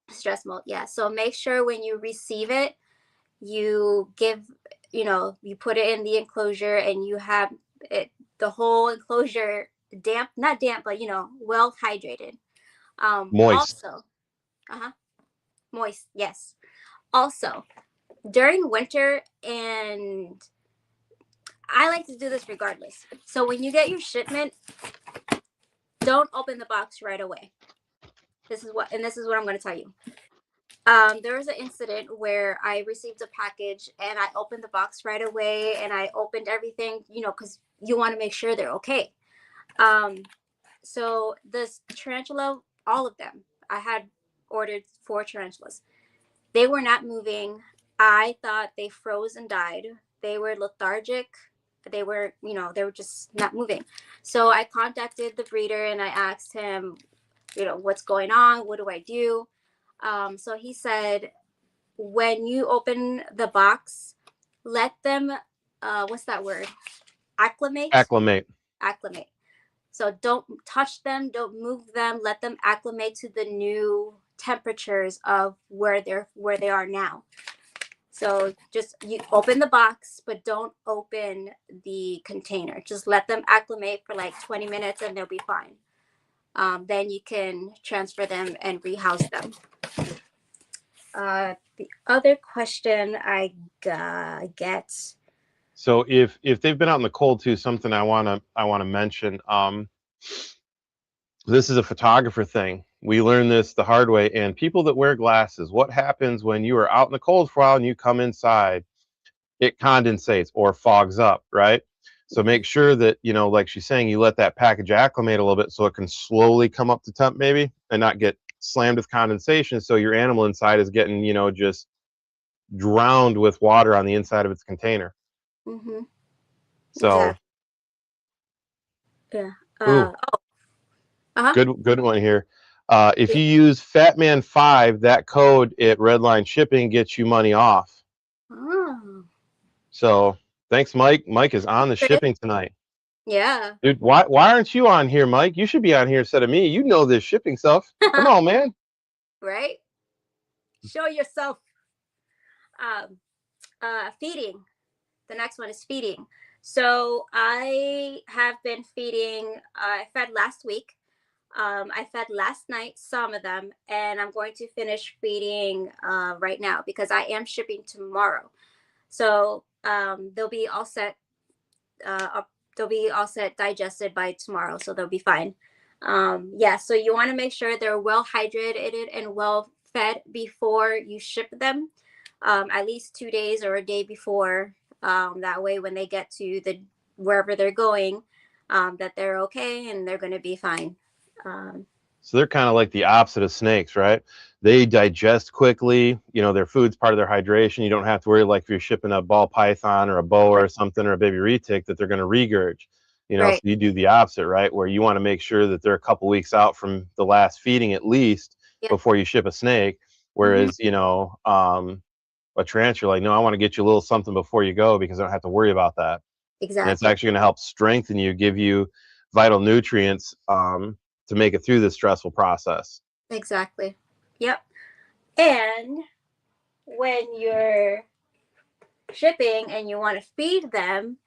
Stress molt, yeah. So make sure when you receive it, you put it in the enclosure and you have the whole enclosure not damp, but well hydrated. Moist. Also, moist, yes. Also, during winter, and I like to do this regardless. So when you get your shipment, don't open the box right away. This is what I'm going to tell you. There was an incident where I received a package and I opened the box right away and I opened everything, because you want to make sure they're okay. So this tarantula, all of them, I had ordered 4 tarantulas. They were not moving. I thought they froze and died. They were lethargic. They were just not moving. So I contacted the breeder and I asked him, what's going on? What do I do? So he said, when you open the box, let them, what's that word? Acclimate. So don't touch them, don't move them, let them acclimate to the new temperatures of where they are now. So just you open the box, but don't open the container. Just let them acclimate for like 20 minutes and they'll be fine. Then you can transfer them and rehouse them. The other question I get. So if they've been out in the cold too, something I want to mention. This is a photographer thing. We learned this the hard way. And people that wear glasses, what happens when you are out in the cold for a while and you come inside? It condensates or fogs up, right? So make sure that, like she's saying, you let that package acclimate a little bit so it can slowly come up to temp maybe and not get slammed with condensation. So your animal inside is getting, just drowned with water on the inside of its container. Mm-hmm. So, yeah. Good one here. If you use Fatman5, that code at Redline Shipping gets you money off. Oh. So thanks, Mike. Mike is on the shipping tonight. Yeah. Dude, why aren't you on here, Mike? You should be on here instead of me. You know this shipping stuff. Come on, man. Right? Show yourself. Feeding. The next one is feeding. So I have been feeding. I fed last week. I fed last night, some of them, and I'm going to finish feeding right now because I am shipping tomorrow. So they'll be all set. They'll be all set, digested by tomorrow, so they'll be fine. So you want to make sure they're well hydrated and well fed before you ship them, at least 2 days or a day before. That way, when they get to wherever they're going, that they're okay and they're going to be fine. So they're kind of like the opposite of snakes, right? They digest quickly. Their food's part of their hydration. You don't have to worry, like if you're shipping a ball python or a boa or something or a baby retic, that they're going to regurge. So you do the opposite, right? Where you want to make sure that they're a couple weeks out from the last feeding at least before you ship a snake. Whereas, you know, a tarantula, like, no, I want to get you a little something before you go because I don't have to worry about that. And it's Exactly. actually going to help strengthen you, give you vital nutrients to make it through this stressful process. Exactly. Yep. And when you're shipping and you want to feed them,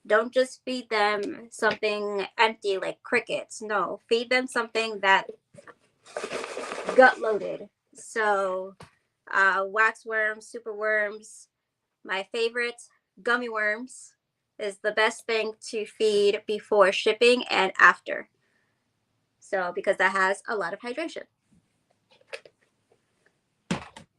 don't just feed them something empty like crickets. No, feed them something that gut loaded. So, wax worms, super worms, my favorite, gummy worms, is the best thing to feed before shipping and after. So, because that has a lot of hydration.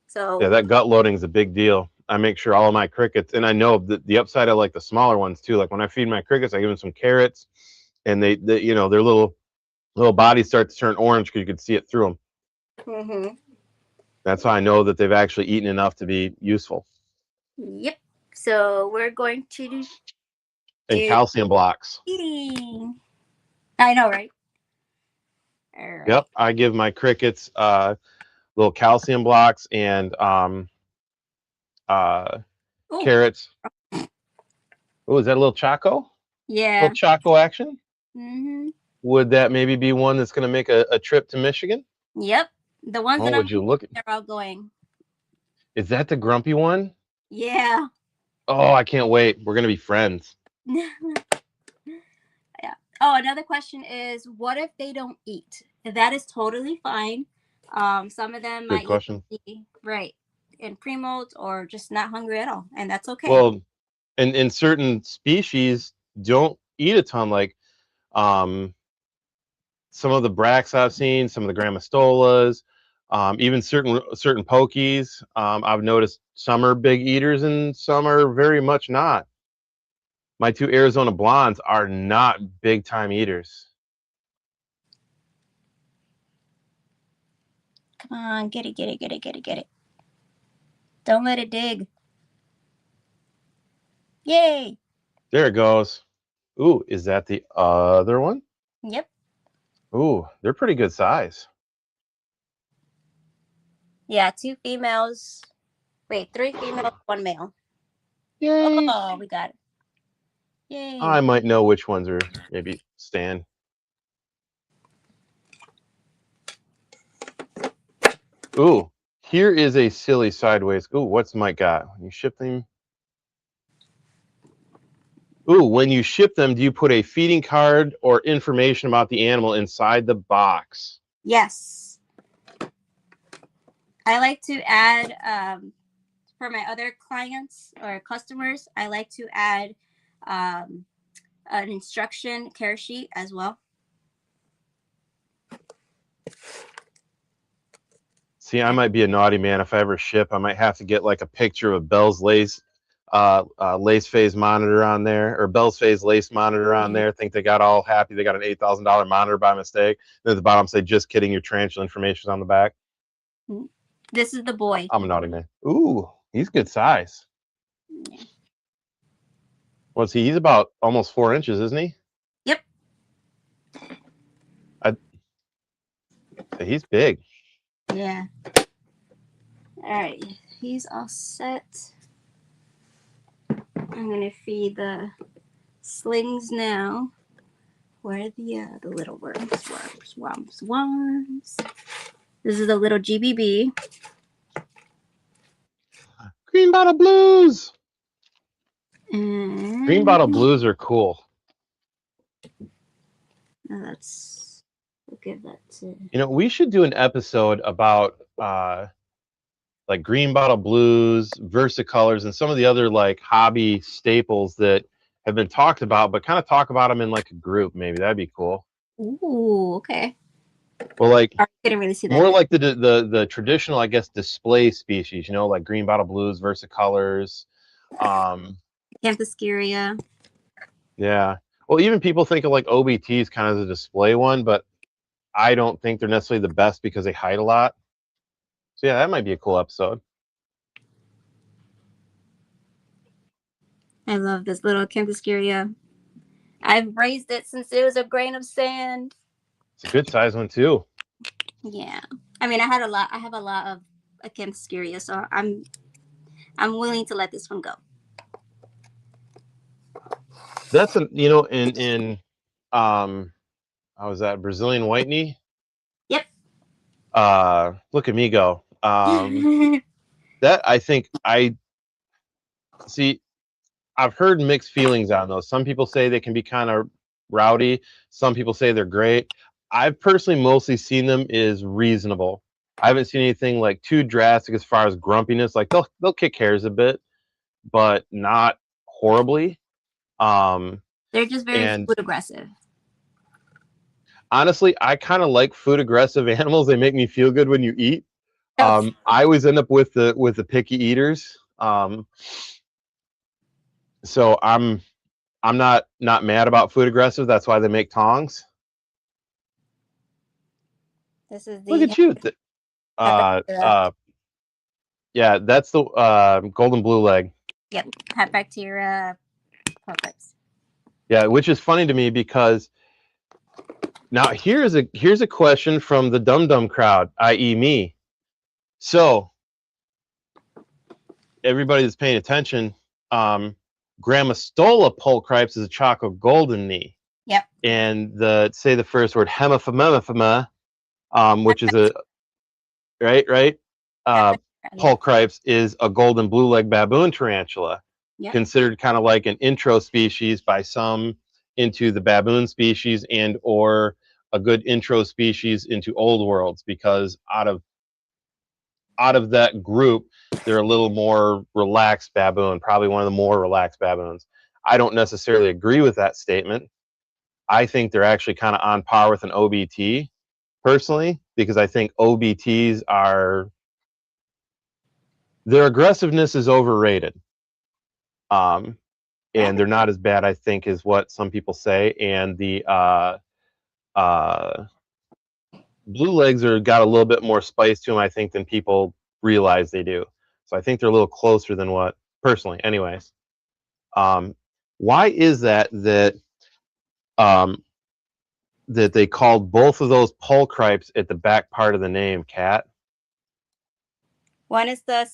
So, Yeah, that gut loading is a big deal. I make sure all of my crickets, and I know the upside, I like the smaller ones too. Like when I feed my crickets, I give them some carrots, and they you know, their little bodies start to turn orange because you can see it through them. That's how I know that they've actually eaten enough to be useful. Yep. So we're going to And do calcium blocks. eating. I know, right? All right. Yep, I give my crickets little calcium blocks and carrots. Oh, is that a little Choco? Yeah. Little Choco action? Mm-hmm. Would that maybe be one that's going to make a trip to Michigan? Yep. The ones that would you look at? they're all going. Is that the grumpy one? Yeah. Oh, I can't wait. We're going to be friends. Yeah. Oh, another question is, what if they don't eat? That is totally fine. Some of them Good might question. be right in pre-molt or just not hungry at all, and that's okay. Well, and certain species don't eat a ton, like some of the bracts I've seen, some of the grammostolas, even certain pokies. I've noticed some are big eaters and some are very much not. My two Arizona blondes are not big time eaters. Come on, get it. Don't let it dig. Yay! There it goes. Ooh, is that the other one? Yep. Ooh, they're pretty good size. Yeah, 2 females. Wait, 3 females, 1 male. Yay! Oh, we got it. Yay! I might know which ones are maybe Stan. Ooh, here is a silly sideways. Ooh, what's Mike got? When you ship them. Ooh, when you ship them, do you put a feeding card or information about the animal inside the box? Yes. I like to add, for my other clients or customers, I like to add an instruction care sheet as well. See, I might be a naughty man. If I ever ship, I might have to get like a picture of Bell's lace phase monitor on there, or Bell's phase lace monitor on there. Think they got all happy they got an $8,000 monitor by mistake. Then at the bottom say, just kidding, your tarantula information on the back. This is the boy. I'm a naughty man. Ooh, he's good size. What's he? He's about almost 4 inches, isn't he? Yep. He's big. Yeah. All right, he's all set. I'm gonna feed the slings now. Where are the little worms? This is the little GBB. Green bottle blues. And Green bottle blues are cool. We'll give that to. You know, we should do an episode about like green bottle blues, versicolors, and some of the other like hobby staples that have been talked about, but kind of talk about them in like a group. Maybe that'd be cool. Ooh, okay. Well, like I didn't really see that. more like the traditional, I guess, display species. You know, like green bottle blues, versicolors. Canthoscuria. Yeah. Well, even people think of like OBTs kind of as a display one, but I don't think they're necessarily the best because they hide a lot. So yeah, that might be a cool episode. I love this little Canthoscuria. I've raised it since it was a grain of sand. It's a good size one too. Yeah. I mean, I have a lot of against scariest, so I'm willing to let this one go. That's in how was that, Brazilian white knee? Yep. Look at me go. That I think I see. I've heard mixed feelings on those. Some people say they can be kind of rowdy. Some people say they're great. I've personally mostly seen them as reasonable. I haven't seen anything like too drastic as far as grumpiness. Like they'll kick hairs a bit, but not horribly. They're just very And food aggressive. honestly, I kind of like food aggressive animals. They make me feel good when you eat. Oh. I always end up with the picky eaters. So I'm not mad about food aggressive. That's why they make tongs. This is Look the at you. Yeah, that's the golden blue leg. Yep, hat bacteria puppets. Yeah, which is funny to me because now here's a question from the dum crowd, i.e. me. So everybody that's paying attention, Grammostola pulchripes is a Chaco golden knee. Yep. And say the first word hemiphamema, which is a right. Pulchripes is a golden blue leg baboon tarantula, yep. considered kind of like an intro species by some into the baboon species, and or a good intro species into old worlds, because out of that group, they're a little more relaxed baboon, probably one of the more relaxed baboons. I don't necessarily agree with that statement. I think they're actually kind of on par with an OBT, personally, because I think OBTs their aggressiveness is overrated. And they're not as bad, I think, as what some people say. And the blue legs got a little bit more spice to them, I think, than people realize they do. So I think they're a little closer than what, personally, anyways. Why is that they called both of those pulchripes at the back part of the name, Kat? One is the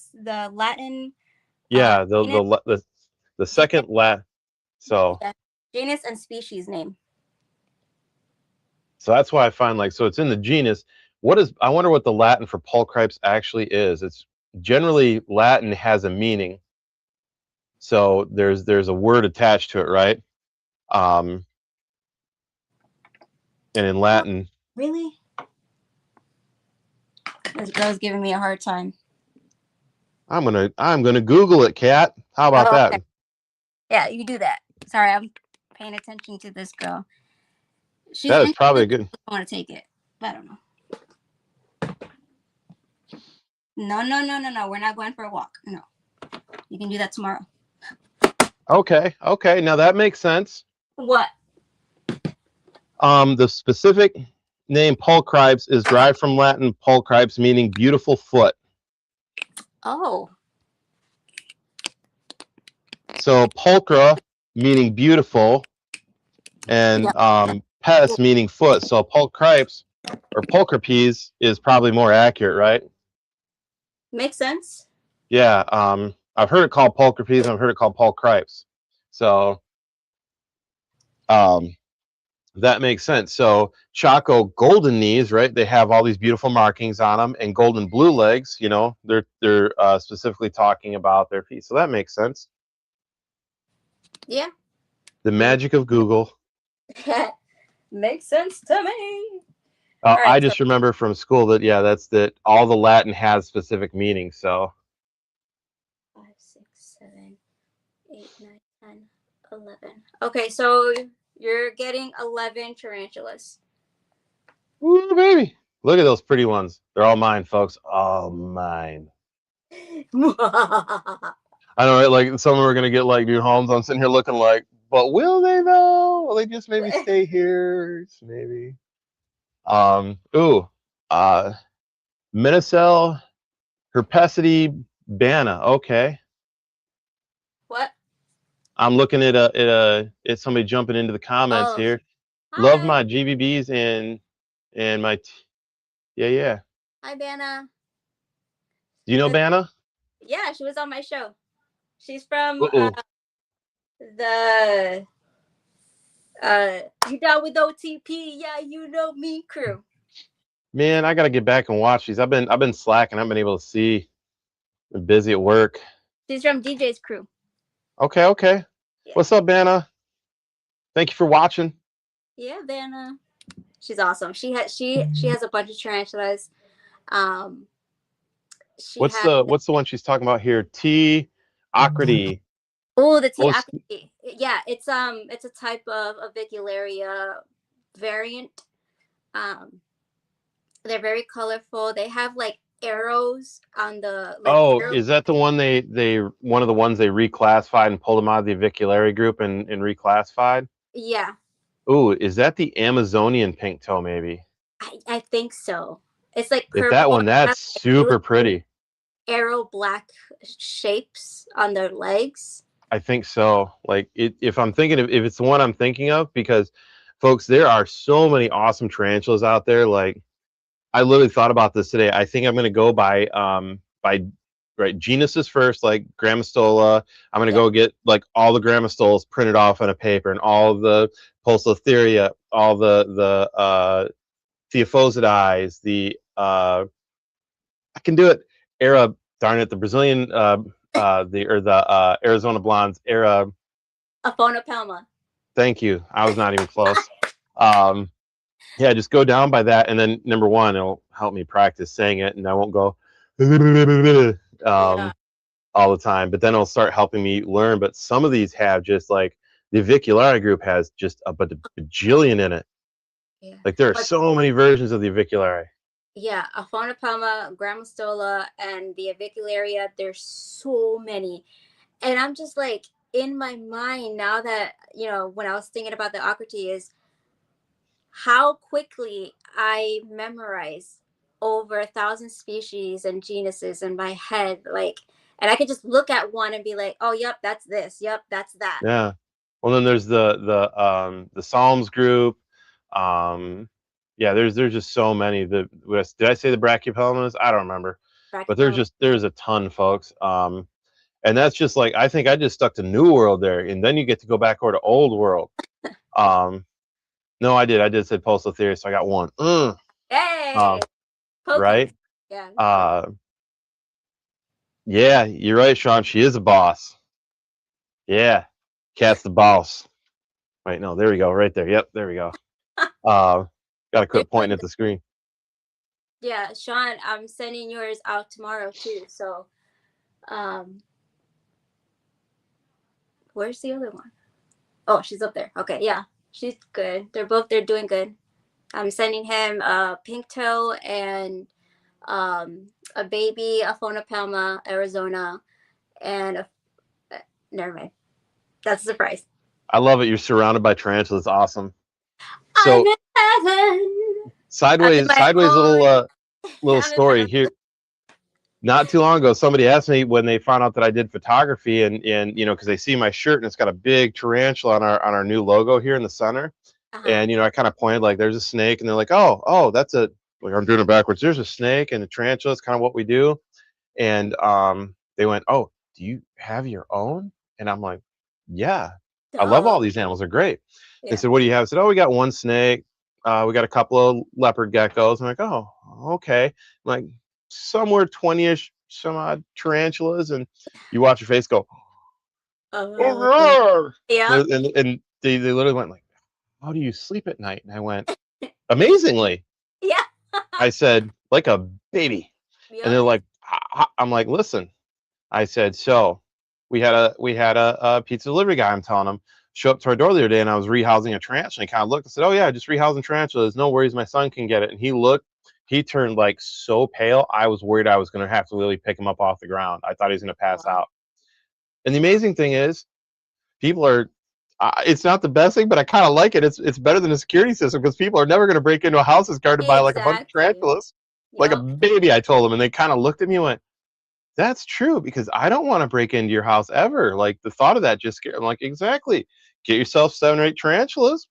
Latin. Yeah, the second so yeah, genus and species name. So that's why I find so it's in the genus. I wonder what the Latin for pulchripes actually is. It's generally Latin has a meaning. So there's a word attached to it, right? And in Latin. Really? That was giving me a hard time. I'm gonna Google it, Kat. How about that? Okay. Yeah, you do that. Sorry, I'm paying attention to this girl. That is probably good. I want to take it. I don't know. No. We're not going for a walk. No. You can do that tomorrow. Okay. Now that makes sense. What? The specific name pulchripes is derived from Latin pulchripes, meaning beautiful foot. Oh. So pulchra meaning beautiful, and pes meaning foot. So pulchripes or pulchripes is probably more accurate, right? Makes sense. Yeah. I've heard it called pulchripes, and I've heard it called pulchripes. So that makes sense. So Chaco golden knees, right? They have all these beautiful markings on them, and golden blue legs. They're specifically talking about their feet. So that makes sense. Yeah. The magic of Google. Makes sense to me. Right, I just remember from school that all the Latin has specific meanings. So 5, 6, 7, 8, 9, 10, 11. Okay, so you're getting 11 tarantulas. Ooh, baby. Look at those pretty ones. They're all mine, folks. All mine. I know, right? Like some of them are gonna get new homes. I'm sitting here looking but will they though? Will they just maybe stay here? Maybe. Menicel herpesity Banna. Okay. What? I'm looking at somebody jumping into the comments here. Hi. Love my GBBs and my yeah. Hi, Banna. Do you know Banna? Yeah, she was on my show. She's from Uh-oh. the You Down with OTP? Yeah, you know me crew. Man, I gotta get back and watch these. I've been slacking. I haven't been able to see. Been busy at work. She's from DJ's crew. Okay. Yeah. What's up, Banna? Thank you for watching. Yeah, Vanna. She's awesome. She has a bunch of tarantulas. What's the one she's talking about here? T. Arachnids. Oh, the T. Oh, Acne. Yeah, it's a type of avicularia variant. They're very colorful. They have like arrows on the is that the one they one of the ones they reclassified and pulled them out of the aviculary group and reclassified? Yeah. Ooh, is that the Amazonian pink toe maybe? I think so. It's like If purple. that one, that's super pretty. Arrow black shapes on their legs. I think so. Like if I'm thinking if it's the one I'm thinking of, because folks, there are so many awesome tarantulas out there. Like I literally thought about this today. I think I'm gonna go by genuses first, like Grammostola. I'm gonna go get like all the Grammostolas printed off on a paper and all the Pulsotheria, all the Theophosidae, the I can do it. Darn it, the Brazilian the Arizona blondes, Aphonopelma. Thank you. I was not even close. Yeah, just go down by that, and then number one, it'll help me practice saying it, and I won't go all the time. But then it'll start helping me learn. But some of these have just like the avicularia group has just a bajillion in it. Yeah. Like there are so many versions of the avicularia. Yeah, Aphonopelma, Grammostola, and the avicularia. There's so many, and I'm just like in my mind now that when I was thinking about the Arachnids, how quickly I memorize over 1,000 species and genuses in my head, like, and I could just look at one and be like, oh, yep, that's this, yep, that's that. Yeah. Well, then there's the Psalms group. Yeah, there's just so many. Did I say the Brachypelmas? I don't remember. But there's a ton, folks. And that's just like, I think I just stuck to New World there, and then you get to go back over to Old World. No, I did say Pulsotheria, so I got one. Hey, right? Yeah. Yeah, you're right, Sean. She is a boss. Yeah, Cat's the boss. Right, no, there we go, right there. Yep, there we go. Gotta quit pointing at the screen. Yeah, Sean, I'm sending yours out tomorrow too. So, where's the other one? Oh, she's up there. Okay, yeah, she's good. They're doing good. I'm sending him a pink toe and a baby Aphonopelma Arizona, and never mind. That's a surprise. I love it. You're surrounded by tarantulas. Awesome. So, I'm in heaven. Sideways little story here. Not too long ago, somebody asked me when they found out that I did photography, and because they see my shirt and it's got a big tarantula on our new logo here in the center. And I kind of pointed like there's a snake, and they're like, oh, that's a, like, I'm doing it backwards. There's a snake and a tarantula. It's kind of what we do. And they went, oh, do you have your own? And I'm like, yeah, I love all these animals. They're great. Yeah. They said, what do you have? I said, oh, we got one snake. We got a couple of leopard geckos. I'm like, oh, okay. I'm like, somewhere 20-ish some odd tarantulas, and you watch your face go, yeah. And they literally went like, how do you sleep at night? And I went, amazingly. Yeah. I said, like a baby. Yeah. And they're like, I'm like, listen. I said, so we had a pizza delivery guy, I'm telling him, show up to our door the other day, and I was rehousing a tarantula. And he kind of looked and said, oh yeah, just rehousing tarantulas. No worries, my son can get it. And he looked, he turned like so pale. I was worried I was going to have to really pick him up off the ground. I thought he was going to pass out. And the amazing thing is, people are, it's not the best thing, but I kind of like it. It's better than a security system, because people are never going to break into a house that's guarded by like a bunch of tarantulas. Yep. Like a baby, I told them. And they kind of looked at me and went, that's true, because I don't want to break into your house ever. Like the thought of that just scared. I'm like, exactly. Get yourself 7 or 8 tarantulas.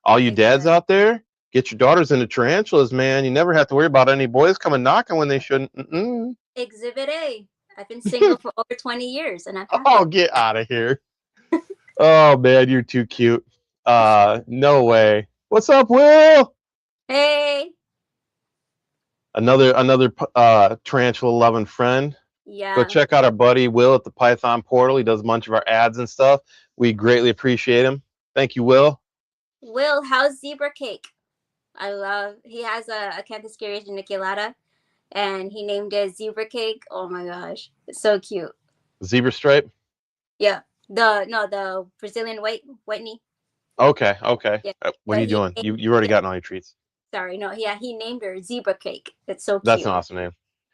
All you dads out there, get your daughters into tarantulas, man. You never have to worry about any boys coming knocking when they shouldn't. Mm-mm. Exhibit A. I've been single for over 20 years, and I've had Oh, it. get out of here. Oh, man, you're too cute. No way. What's up, Will? Hey. Another tarantula loving friend. Go Yeah. check out our buddy Will at the Python portal. He does a bunch of our ads and stuff. We greatly appreciate him. Thank you, Will. Will, how's zebra cake? He has a Canthuscaria geniculata, and he named it zebra cake. Oh my gosh, it's so cute. Zebra stripe. Yeah, the Brazilian whitney. Okay. Yeah, What are you doing? You already gotten all your treats. Sorry, no, yeah, he named her zebra cake. It's so cute. That's an awesome name.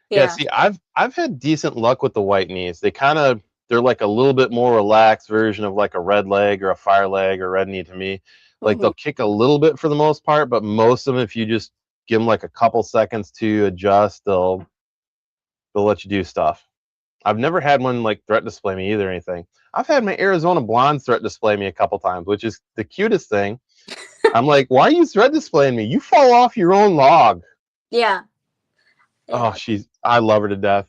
Yeah. Yeah. See, I've had decent luck with the white knees. They're like a little bit more relaxed version of like a red leg or a fire leg or red knee to me. Like they'll kick a little bit for the most part, but most of them, if you just give them like a couple seconds to adjust, they'll let you do stuff. I've never had one like threat display me either or anything. I've had my Arizona blondes threat display me a couple times, which is the cutest thing. I'm like, why are you threat displaying me? You fall off your own log. Yeah. Oh, I love her to death.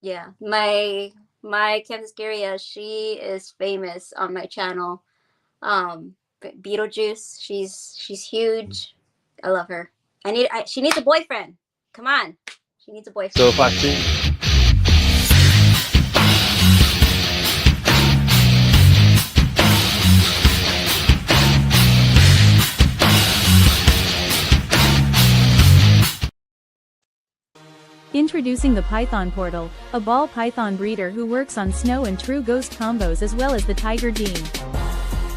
Yeah. My Canthuscaria, she is famous on my channel. Beetlejuice, she's huge. I love her. She needs a boyfriend. Come on. She needs a boyfriend. So if I see Introducing the Python Portal, a ball python breeder who works on snow and true ghost combos as well as the Tiger Dean.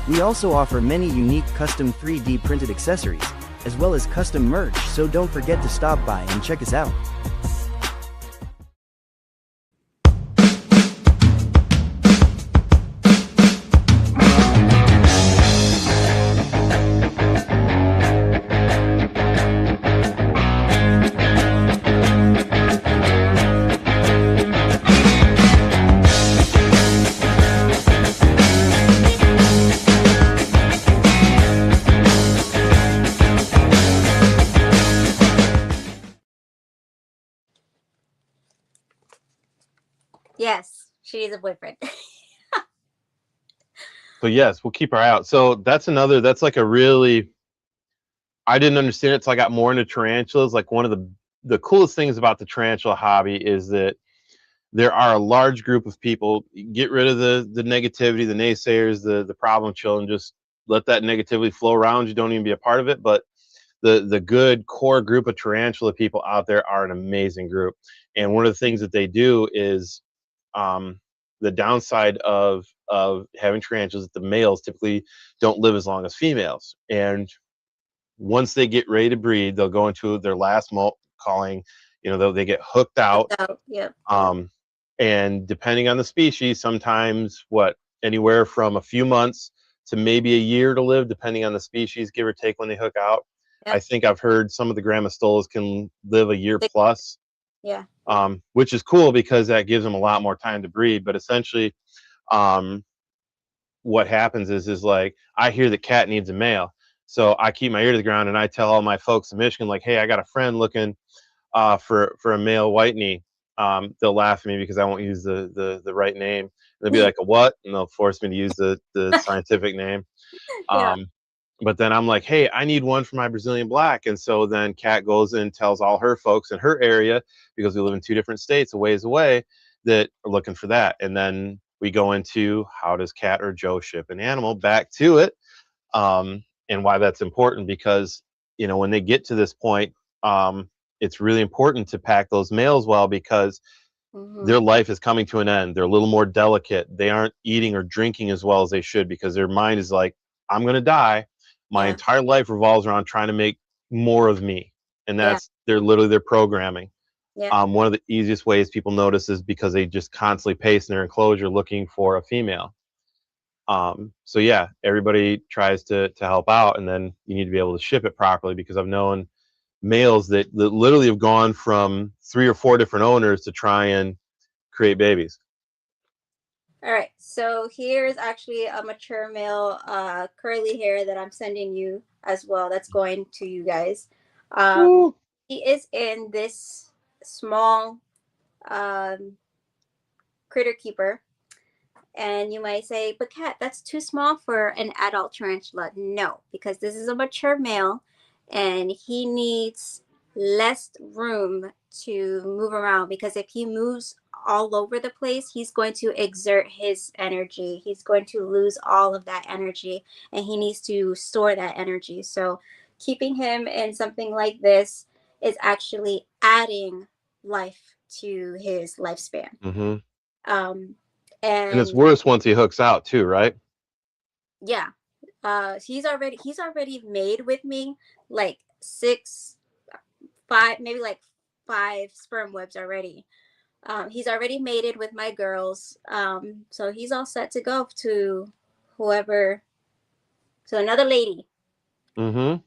We also offer many unique custom 3D printed accessories, as well as custom merch, so don't forget to stop by and check us out. Yes, she needs a boyfriend. So yes, we'll keep our eye out. So that's like a really, I didn't understand it until I got more into tarantulas. Like one of the coolest things about the tarantula hobby is that there are a large group of people. Get rid of the negativity, the naysayers, the problem children. Just let that negativity flow around. You don't even be a part of it. But the good core group of tarantula people out there are an amazing group. And one of the things that they do is the downside of having tarantulas, that the males typically don't live as long as females. And once they get ready to breed, they'll go into their last molt calling. They get hooked out. Yep. And depending on the species, sometimes anywhere from a few months to maybe a year to live, depending on the species, give or take, when they hook out. Yep. I think I've heard some of the Grammostolas can live a year plus. Yeah. Which is cool because that gives them a lot more time to breed. But essentially, what happens is like, I hear the cat needs a male. So I keep my ear to the ground and I tell all my folks in Michigan, like, hey, I got a friend looking for a male white knee. They'll laugh at me because I won't use the right name. They'll be like, a what? And they'll force me to use the scientific name. Yeah. But then I'm like, hey, I need one for my Brazilian black. And so then Kat goes and tells all her folks in her area, because we live in 2 different states a ways away, that are looking for that. And then we go into, how does Kat or Joe ship an animal back to it? And why that's important, because, when they get to this point, it's really important to pack those males well, because their life is coming to an end. They're a little more delicate. They aren't eating or drinking as well as they should, because their mind is like, I'm going to die. My entire life revolves around trying to make more of me. And that's, they're literally their programming. Yeah. One of the easiest ways people notice is because they just constantly pace in their enclosure looking for a female. So yeah, everybody tries to help out, and then you need to be able to ship it properly, because I've known males that literally have gone from 3 or 4 different owners to try and create babies. All right, so here's actually a mature male curly hair that I'm sending you as well. That's going to you guys. Ooh. He is in this small um, critter keeper. And you might say, but Kat, that's too small for an adult tarantula. No, because this is a mature male and he needs less room to move around, because if he moves all over the place, he's going to exert his energy. He's going to lose all of that energy and he needs to store that energy. So keeping him in something like this is actually adding life to his lifespan. Mm-hmm. Um, And it's and worse once he hooks out too, right? yeah, he's already made with me like 5, maybe like 5 sperm webs already. He's already mated with my girls, so he's all set to go to whoever, to another lady. Mm-hmm.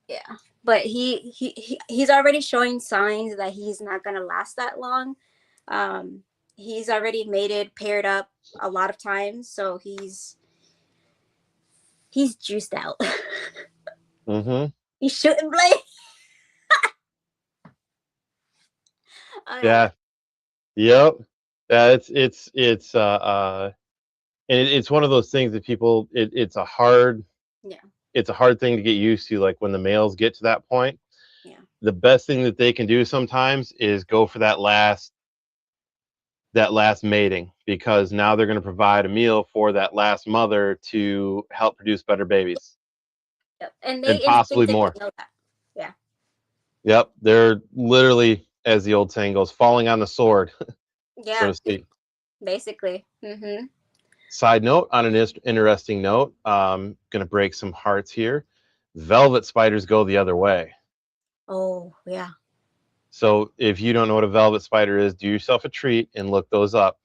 Yeah, but he's already showing signs that he's not gonna last that long. He's already mated, paired up a lot of times, so he's juiced out. Mm-hmm. He's shooting blade. Oh yeah, Yeah. Yep. Yeah, and it's one of those things that people yeah, it's a hard thing to get used to, like when the males get to that point. yeah. The best thing that they can do sometimes is go for that last mating, because now they're going to provide a meal for that last mother to help produce better babies Yep. And and they possibly instinctively more. know that. Yeah. Yep, they're literally, as the old saying goes, falling on the sword, so Yeah. to speak. Basically. Mm-hmm. Side note, on an interesting note, going to break some hearts here. Velvet spiders go the other way. Oh yeah. So if you don't know what a velvet spider is, do yourself a treat and look those up.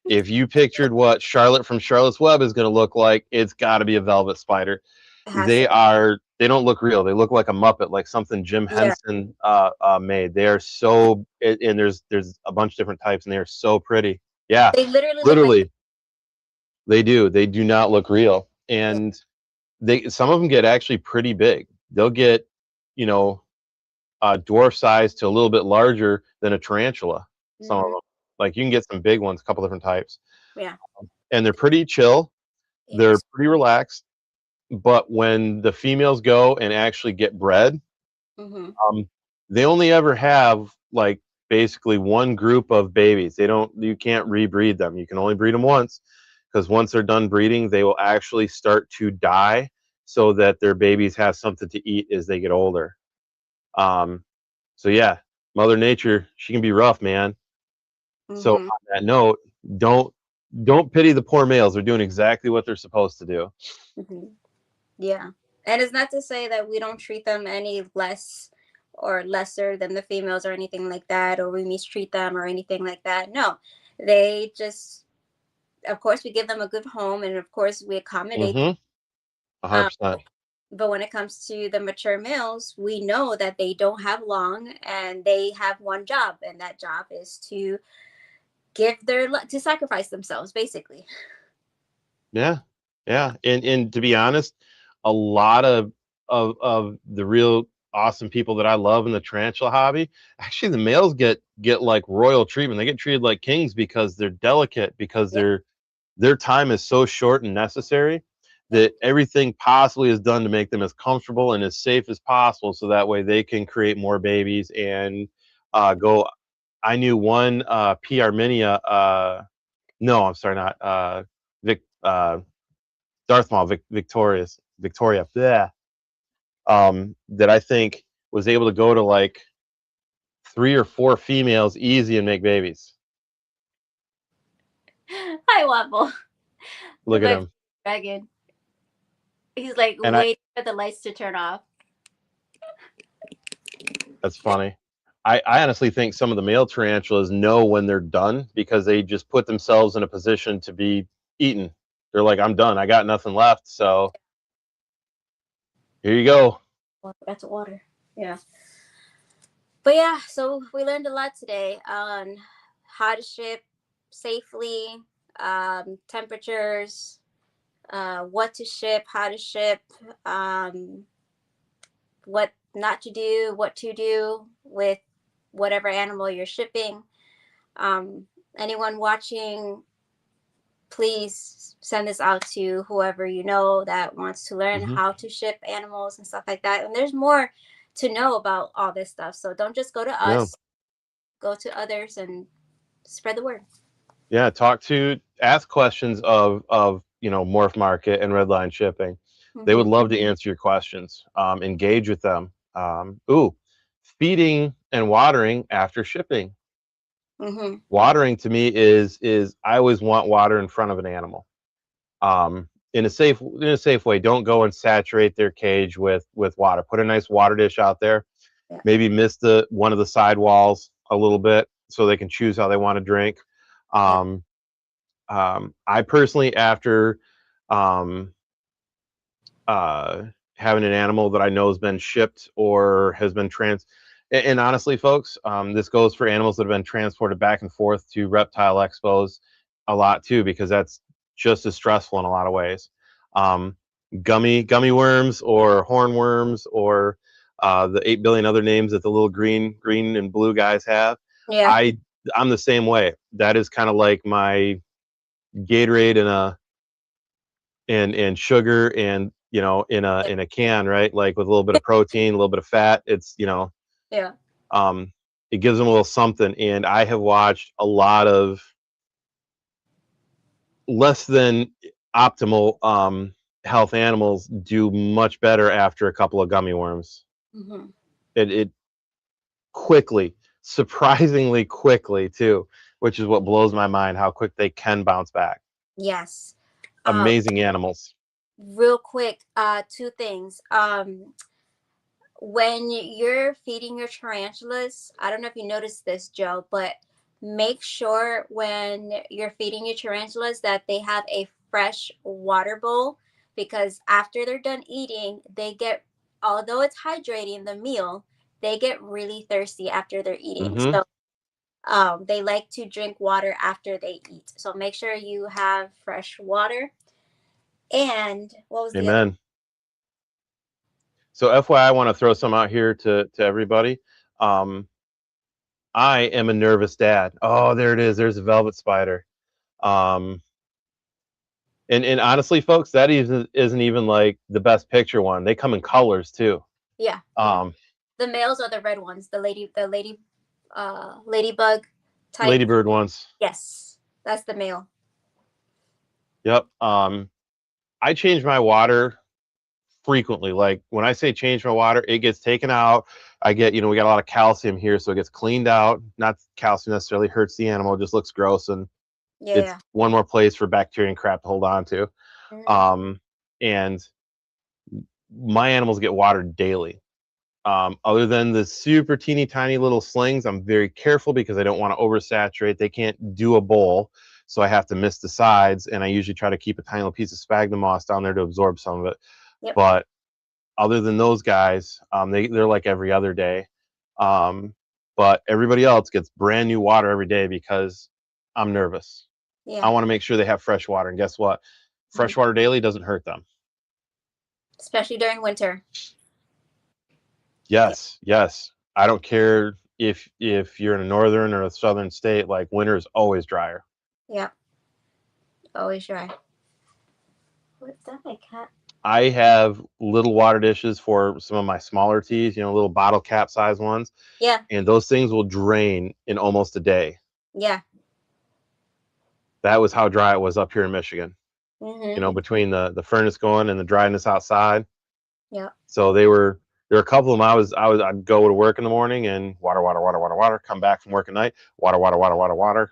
If you pictured what Charlotte from Charlotte's Web is going to look like, it's got to be a velvet spider. It has to. They don't look real. They look like a Muppet, like something Jim Yeah. Henson made. They are so, and there's a bunch of different types, and they are so pretty. Yeah, They literally look like. literally, they do. They do not look real, Yeah. and some of them get actually pretty big. They'll get, you know, dwarf size to a little bit larger than a tarantula. Some of Mm-hmm. them, like you can get some big ones, a couple different types, Yeah. and they're pretty chill. They're Yes. pretty relaxed. But when the females go and actually get bred, Mm-hmm. they only ever have like basically one group of babies. You can't rebreed them. You can only breed them once, because once they're done breeding, they will actually start to die so that their babies have something to eat as they get older. Um, so yeah, Mother Nature, she can be rough, man. So Mm-hmm. on that note, don't don't pity the poor males. They're doing exactly what they're supposed to do. Mm-hmm. Yeah. And it's not to say that we don't treat them any less or lesser than the females or anything like that, or we mistreat them or anything like that. No, they just, of course, we give them a good home, and of course, we accommodate. Mm-hmm. Um, 100%. but when it comes to the mature males, we know that they don't have long, and they have one job, and that job is to to sacrifice themselves, basically. Yeah, yeah, and to be honest, a lot of the real awesome people that I love in the tarantula hobby, actually the males get like royal treatment. They get treated like kings because they're delicate, because Yeah. their time is so short and necessary Yep. that everything possibly is done to make them as comfortable and as safe as possible, so that way they can create more babies and go. I knew one P. Arminia. No, I'm sorry, not Vic. Darth Maul, Victoria, bleh, that I think was able to go to like 3 or 4 females easy and make babies. Hi, Waffle. Look at My him, dragon. He's like and I. waiting for the lights to turn off. That's funny. I honestly think some of the male tarantulas know when they're done, because they just put themselves in a position to be eaten. They're like, I'm done. I got nothing left. So here you go. Well, that's water. Yeah. But yeah, so we learned a lot today on how to ship safely, temperatures, what to ship, how to ship, what not to do, what to do with whatever animal you're shipping. Anyone watching, please send this out to whoever you know that wants to learn how to ship animals and stuff like that. And there's more to know about all this stuff. So don't just go to us, go to others and spread the word. Yeah, ask questions of Morph Market and Redline Shipping. They would love to answer your questions. Engage with them. Feeding and watering after shipping. Watering to me is I always want water in front of an animal. In a safe way. Don't go and saturate their cage with water. Put a nice water dish out there. Yeah. Maybe miss one of the side walls a little bit so they can choose how they want to drink. I personally, after having an animal that I know has been shipped or has been and honestly, folks, this goes for animals that have been transported back and forth to reptile expos a lot too, because that's just as stressful in a lot of ways. Gummy worms or hornworms or the 8 billion other names that the little green and blue guys have. Yeah. I'm the same way. That is kind of like my Gatorade and sugar and in a can, right? Like with a little bit of protein, a little bit of fat. It's Yeah. It gives them a little something. And I have watched a lot of less than optimal health animals do much better after a couple of gummy worms. It quickly, surprisingly quickly too, which is what blows my mind, how quick they can bounce back. Yes. Amazing animals. Real quick, two things. When you're feeding your tarantulas, I don't know if you noticed this, Joe, but make sure when you're feeding your tarantulas that they have a fresh water bowl, because after they're done eating, although it's hydrating the meal, they get really thirsty after they're eating. So they like to drink water after they eat. So make sure you have fresh water. And what was the other? So FYI, I want to throw some out here to everybody. I am a nervous dad. Oh, there it is. There's a velvet spider. And honestly, folks, that isn't even like the best picture one. They come in colors too. Yeah. The males are the red ones. The ladybug type. Ladybird ones. Yes, that's the male. Yep. I change my water frequently. Like when I say change my water, it gets taken out. I get, we got a lot of calcium here, so it gets cleaned out. Not calcium necessarily hurts the animal, it just looks gross, and it's one more place for bacteria and crap to hold on to. And my animals get watered daily. Other than the super teeny tiny little slings, I'm very careful because I don't want to oversaturate. They can't do a bowl, so I have to miss the sides, and I usually try to keep a tiny little piece of sphagnum moss down there to absorb some of it. But other than those guys, they're like every other day. But everybody else gets brand new water every day because I'm nervous. I want to make sure they have fresh water, and guess what? Fresh water daily doesn't hurt them, especially during winter. Yes. I don't care if you're in a northern or a southern state. Like winter is always drier. Yeah, always dry. What's that, my cat? I have little water dishes for some of my smaller teas, little bottle cap size ones. Yeah. And those things will drain in almost a day. Yeah. That was how dry it was up here in Michigan. Between the furnace going and the dryness outside. Yeah. So there were a couple of them. I'd go to work in the morning and water, come back from work at night, water.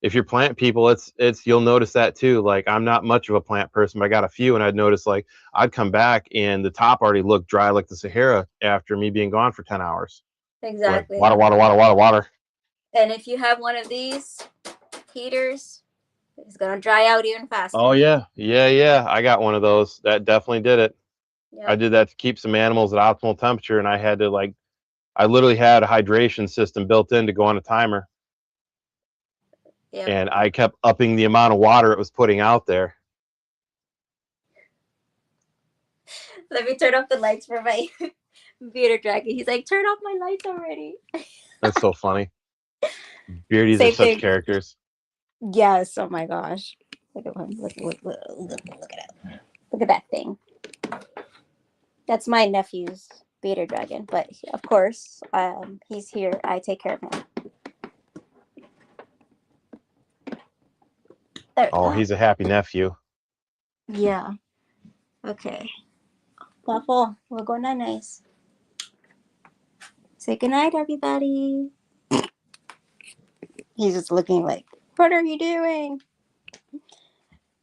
If you're plant people, it's you'll notice that too. Like I'm not much of a plant person, but I got a few, and I'd notice like I'd come back and the top already looked dry like the Sahara after me being gone for 10 hours. Exactly. Like, water. And if you have one of these heaters, it's gonna dry out even faster. Oh yeah. I got one of those. That definitely did it. Yep. I did that to keep some animals at optimal temperature, and I had to I literally had a hydration system built in to go on a timer. Yep. And I kept upping the amount of water it was putting out there. Let me turn off the lights for my bearded dragon. He's like, turn off my lights already. That's so funny. Beardies are Same such thing. characters. Yes. Oh my gosh. Look at him. Look at it. Look at that thing. That's my nephew's bearded dragon, but of course, he's here. I take care of him. There. Oh, he's a happy nephew. Yeah. Okay. Waffle, we're going to nice. Say goodnight, everybody. He's just looking like, what are you doing?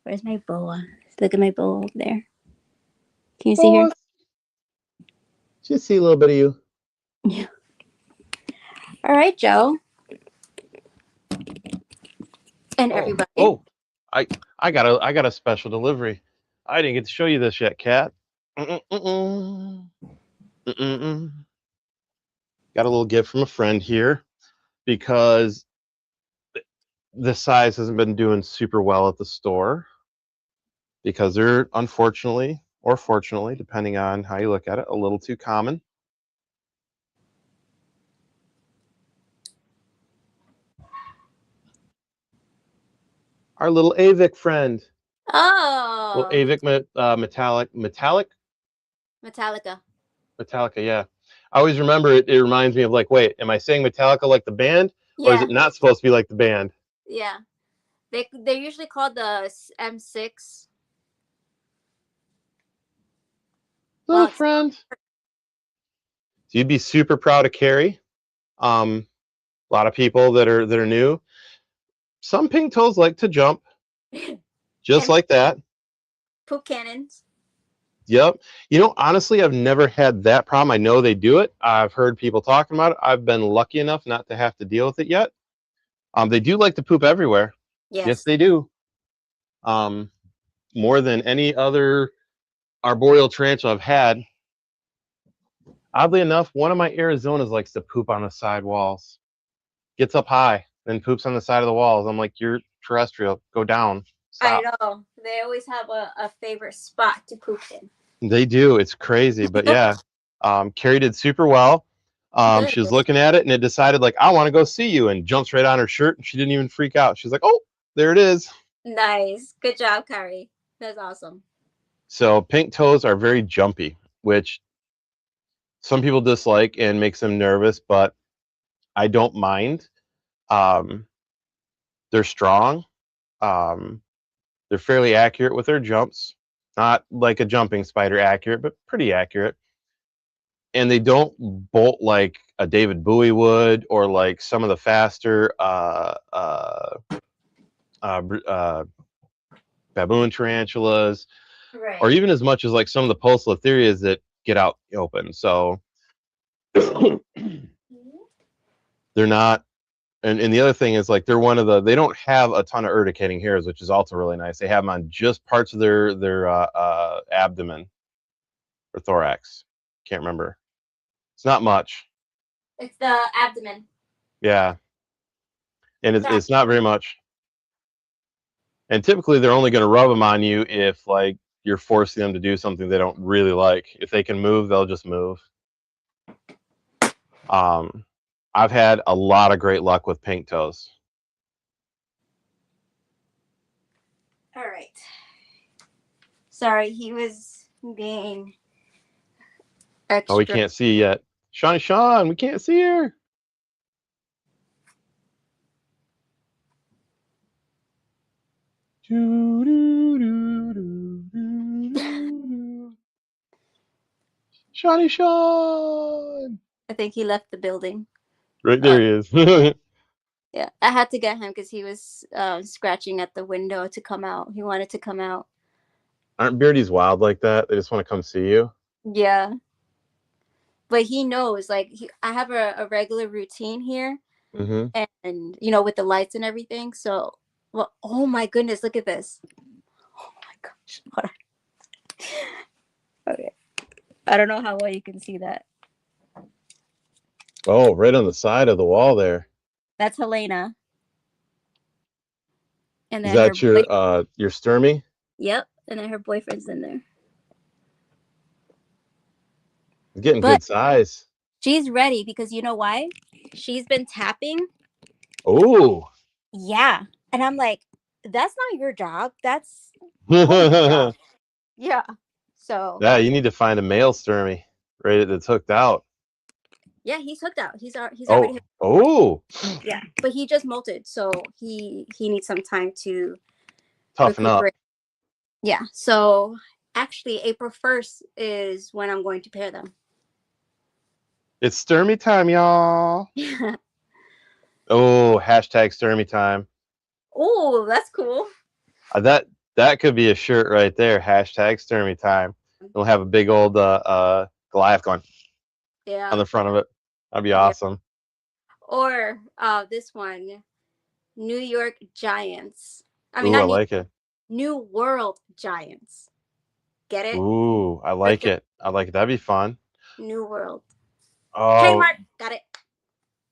Where's my boa? Look at my boa over there. Can you see her? Just see a little bit of you. Yeah. All right, Joe. And everybody. Oh, I got a special delivery. I didn't get to show you this yet, Kat. Got a little gift from a friend here because the size hasn't been doing super well at the store because they're unfortunately or fortunately, depending on how you look at it, a little too common. Our little Avic friend. Oh. Well, Avic Metallica. Metallica, yeah. I always remember it. It reminds me of like, wait, am I saying Metallica like the band, or is Yeah. it not supposed to be like the band? Yeah. They're usually called the M6. Little friend. So you'd be super proud of Carrie. A lot of people that are new. Some pink toes like to jump, just like that. Poop cannons. Yep. You know, honestly, I've never had that problem. I know they do it. I've heard people talking about it. I've been lucky enough not to have to deal with it yet. They do like to poop everywhere. Yes, they do. More than any other arboreal tarantula I've had. Oddly enough, one of my Arizonas likes to poop on the side walls. Gets up high, then poops on the side of the walls. I'm like, you're terrestrial. Go down. Stop. I know. They always have a favorite spot to poop in. They do. It's crazy. But yeah, Carrie did super well. She was looking at it and it decided, like, I want to go see you, and jumps right on her shirt. And she didn't even freak out. She's like, oh, there it is. Nice. Good job, Carrie. That's awesome. So pink toes are very jumpy, which some people dislike and makes them nervous, but I don't mind. They're strong. They're fairly accurate with their jumps. Not like a jumping spider accurate, but pretty accurate. And they don't bolt like a David Bowie would, or like some of the faster baboon tarantulas, right, or even as much as like some of the Pulsolatherias that get out open. So they're not. And the other thing is, like, they're one of the, they don't have a ton of urticating hairs, which is also really nice. They have them on just parts of their abdomen or thorax. Can't remember. It's not much. It's the abdomen. Yeah. And it's not very much. And typically they're only going to rub them on you if, like, you're forcing them to do something they don't really like. If they can move, they'll just move. I've had a lot of great luck with pink toes. All right. Sorry, he was being extra. Oh, we can't see yet. Sean, we can't see her. Sean. I think he left the building. Right there he is. Yeah, I had to get him because he was scratching at the window to come out. He wanted to come out. Aren't beardies wild like that? They just want to come see you. Yeah. But he knows, like, I have a regular routine here. Mm-hmm. And, you know, with the lights and everything. So, well, oh my goodness, look at this. Oh my gosh. Hold on. Okay. I don't know how well you can see that. Oh, right on the side of the wall there. That's Helena. And Is then her that your Sturmy? yep, and then her boyfriend's in there. It's getting But good size. she's ready because you know why? She's been tapping. Oh. Yeah. And I'm like, that's not your job. That's Molt's Yeah, job. Yeah. So you need to find a male Sturmy, right? That's hooked out. yeah, he's hooked out. He's already Oh, hooked. oh, Yeah. But he just molted, so he needs some time to toughen up. recuperate. Yeah. So actually April 1st is when I'm going to pair them. It's Sturmy time, y'all. Oh, hashtag Sturmy time. Oh, that's cool. That could be a shirt right there. Hashtag Sturmy time. We'll have a big old Goliath going Yeah. on the front of it. That'd be Yeah. awesome. Or this one, New York Giants. I mean, Ooh, I not like it. New World Giants. Get it? Ooh, I like it. I like it. That'd be fun. New World. Hey, Oh, Mark. Got it.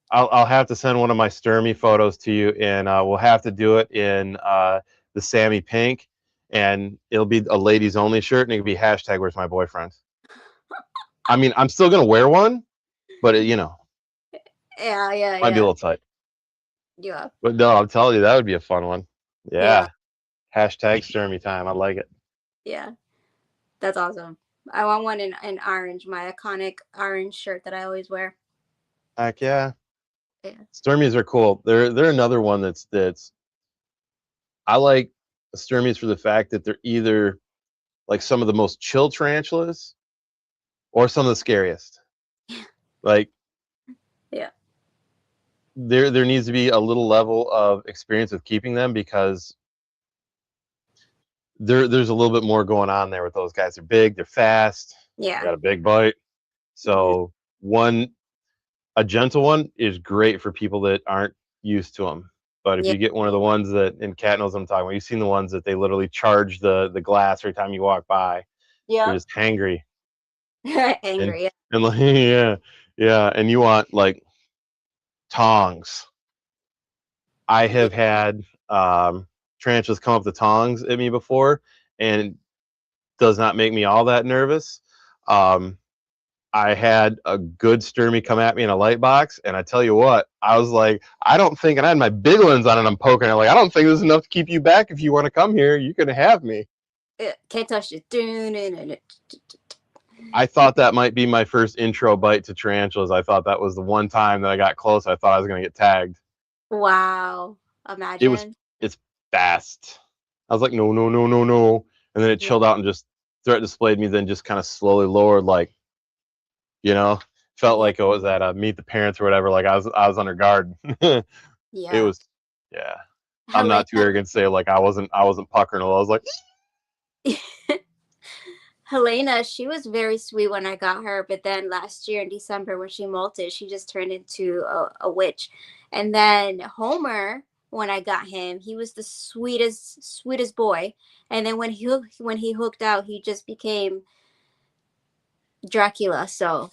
I'll have to send one of my Sturmy photos to you, and we'll have to do it in the Sammy pink, and it'll be a ladies only shirt, and it'll be hashtag Where's my boyfriend. I mean, I'm still gonna wear one, but it, Yeah, yeah, might be a yeah. little tight. Yeah. But no, I'm telling you, that would be a fun one. Yeah. Yeah. Hashtag Sturmy time. I like it. Yeah. That's awesome. I want one in orange, my iconic orange shirt that I always wear. Heck yeah. Yeah. Sturmies are cool. They're another one that's I like Sturmies for the fact that they're either like some of the most chill tarantulas or some of the scariest. Like Yeah. there needs to be a little level of experience with keeping them because there's a little bit more going on there with those guys. They're big, they're fast, Yeah. got a big bite. So a gentle one is great for people that aren't used to them. But if Yeah. you get one of the ones that, and Kat knows what I'm talking about, you've seen the ones that they literally charge the glass every time you walk by. They're Yeah. just hangry. And Angry. and like yeah, and you want like tongs. I have had tarantulas come up the tongs at me before, and it does not make me all that nervous. I had a good Sturmy come at me in a light box, and I tell you what, I was like, I don't think, and I had my big ones on, and I'm poking it like, I don't think there's enough to keep you back. If you want to come here, you can have me. Can't touch it. I thought that might be my first intro bite to tarantulas. I thought that was the one time that I got close. I thought I was going to get tagged. Wow. Imagine. It's fast. I was like, no, no, no, no, no. And then it Yeah. chilled out and just threat displayed me, then just kind of slowly lowered, like, felt Yeah. like it was at Meet the Parents or whatever. Like I was under guard. It Yeah. was, yeah. I'm Helena. not too arrogant to say like I wasn't puckering. I was like, Helena, she was very sweet when I got her, but then last year in December when she molted, she just turned into a witch. And then Homer, when I got him, he was the sweetest boy. And then when he hooked out, he just became Dracula. So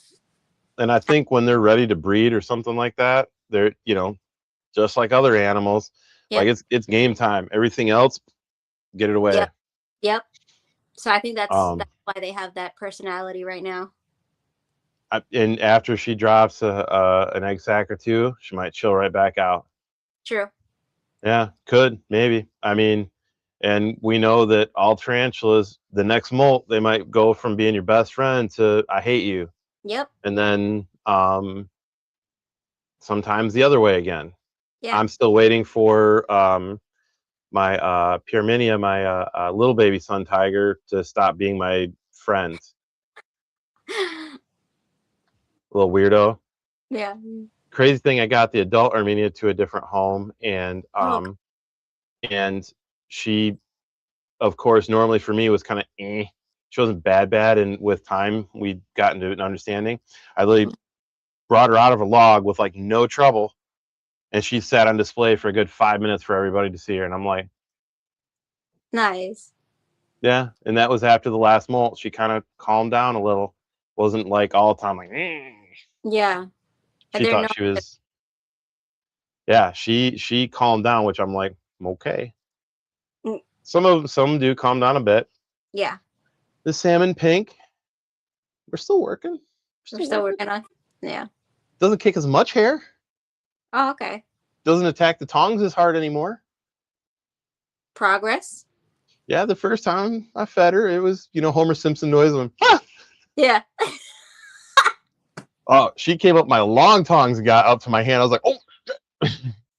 and I think when they're ready to breed or something like that, they're just like other animals. yep, Like it's game time. Everything else, get it away. yep. So I think that's Um, why they have that personality right now. and after she drops an egg sack or two, she might chill right back out. True. Yeah, could maybe. I mean, and we know that all tarantulas, the next molt, they might go from being your best friend to I hate you, Yep. and then sometimes the other way again. Yeah. I'm still waiting for my Pyraminia, my little baby sun tiger, to stop being my friend. Little weirdo. Yeah. Crazy thing, I got the adult Armenia to a different home, and Oh, and she, of course, normally for me was kind of she wasn't bad, and with time we got into an understanding. I literally brought her out of a log with like no trouble, and she sat on display for a good 5 minutes for everybody to see her, and I'm like, nice. yeah. And that was after the last molt. She kind of calmed down a little, wasn't like all the time like Yeah. And she they're thought no she was. Yeah, she calmed down, which I'm like, okay. Some do calm down a bit. Yeah. The salmon pink, we're still working. We're still working on. Yeah. Doesn't kick as much hair. Oh, okay. Doesn't attack the tongs as hard anymore. Progress. Yeah, the first time I fed her, it was, Homer Simpson noise when, ah! Yeah. Oh, she came up my long tongs and got up to my hand. I was like, oh.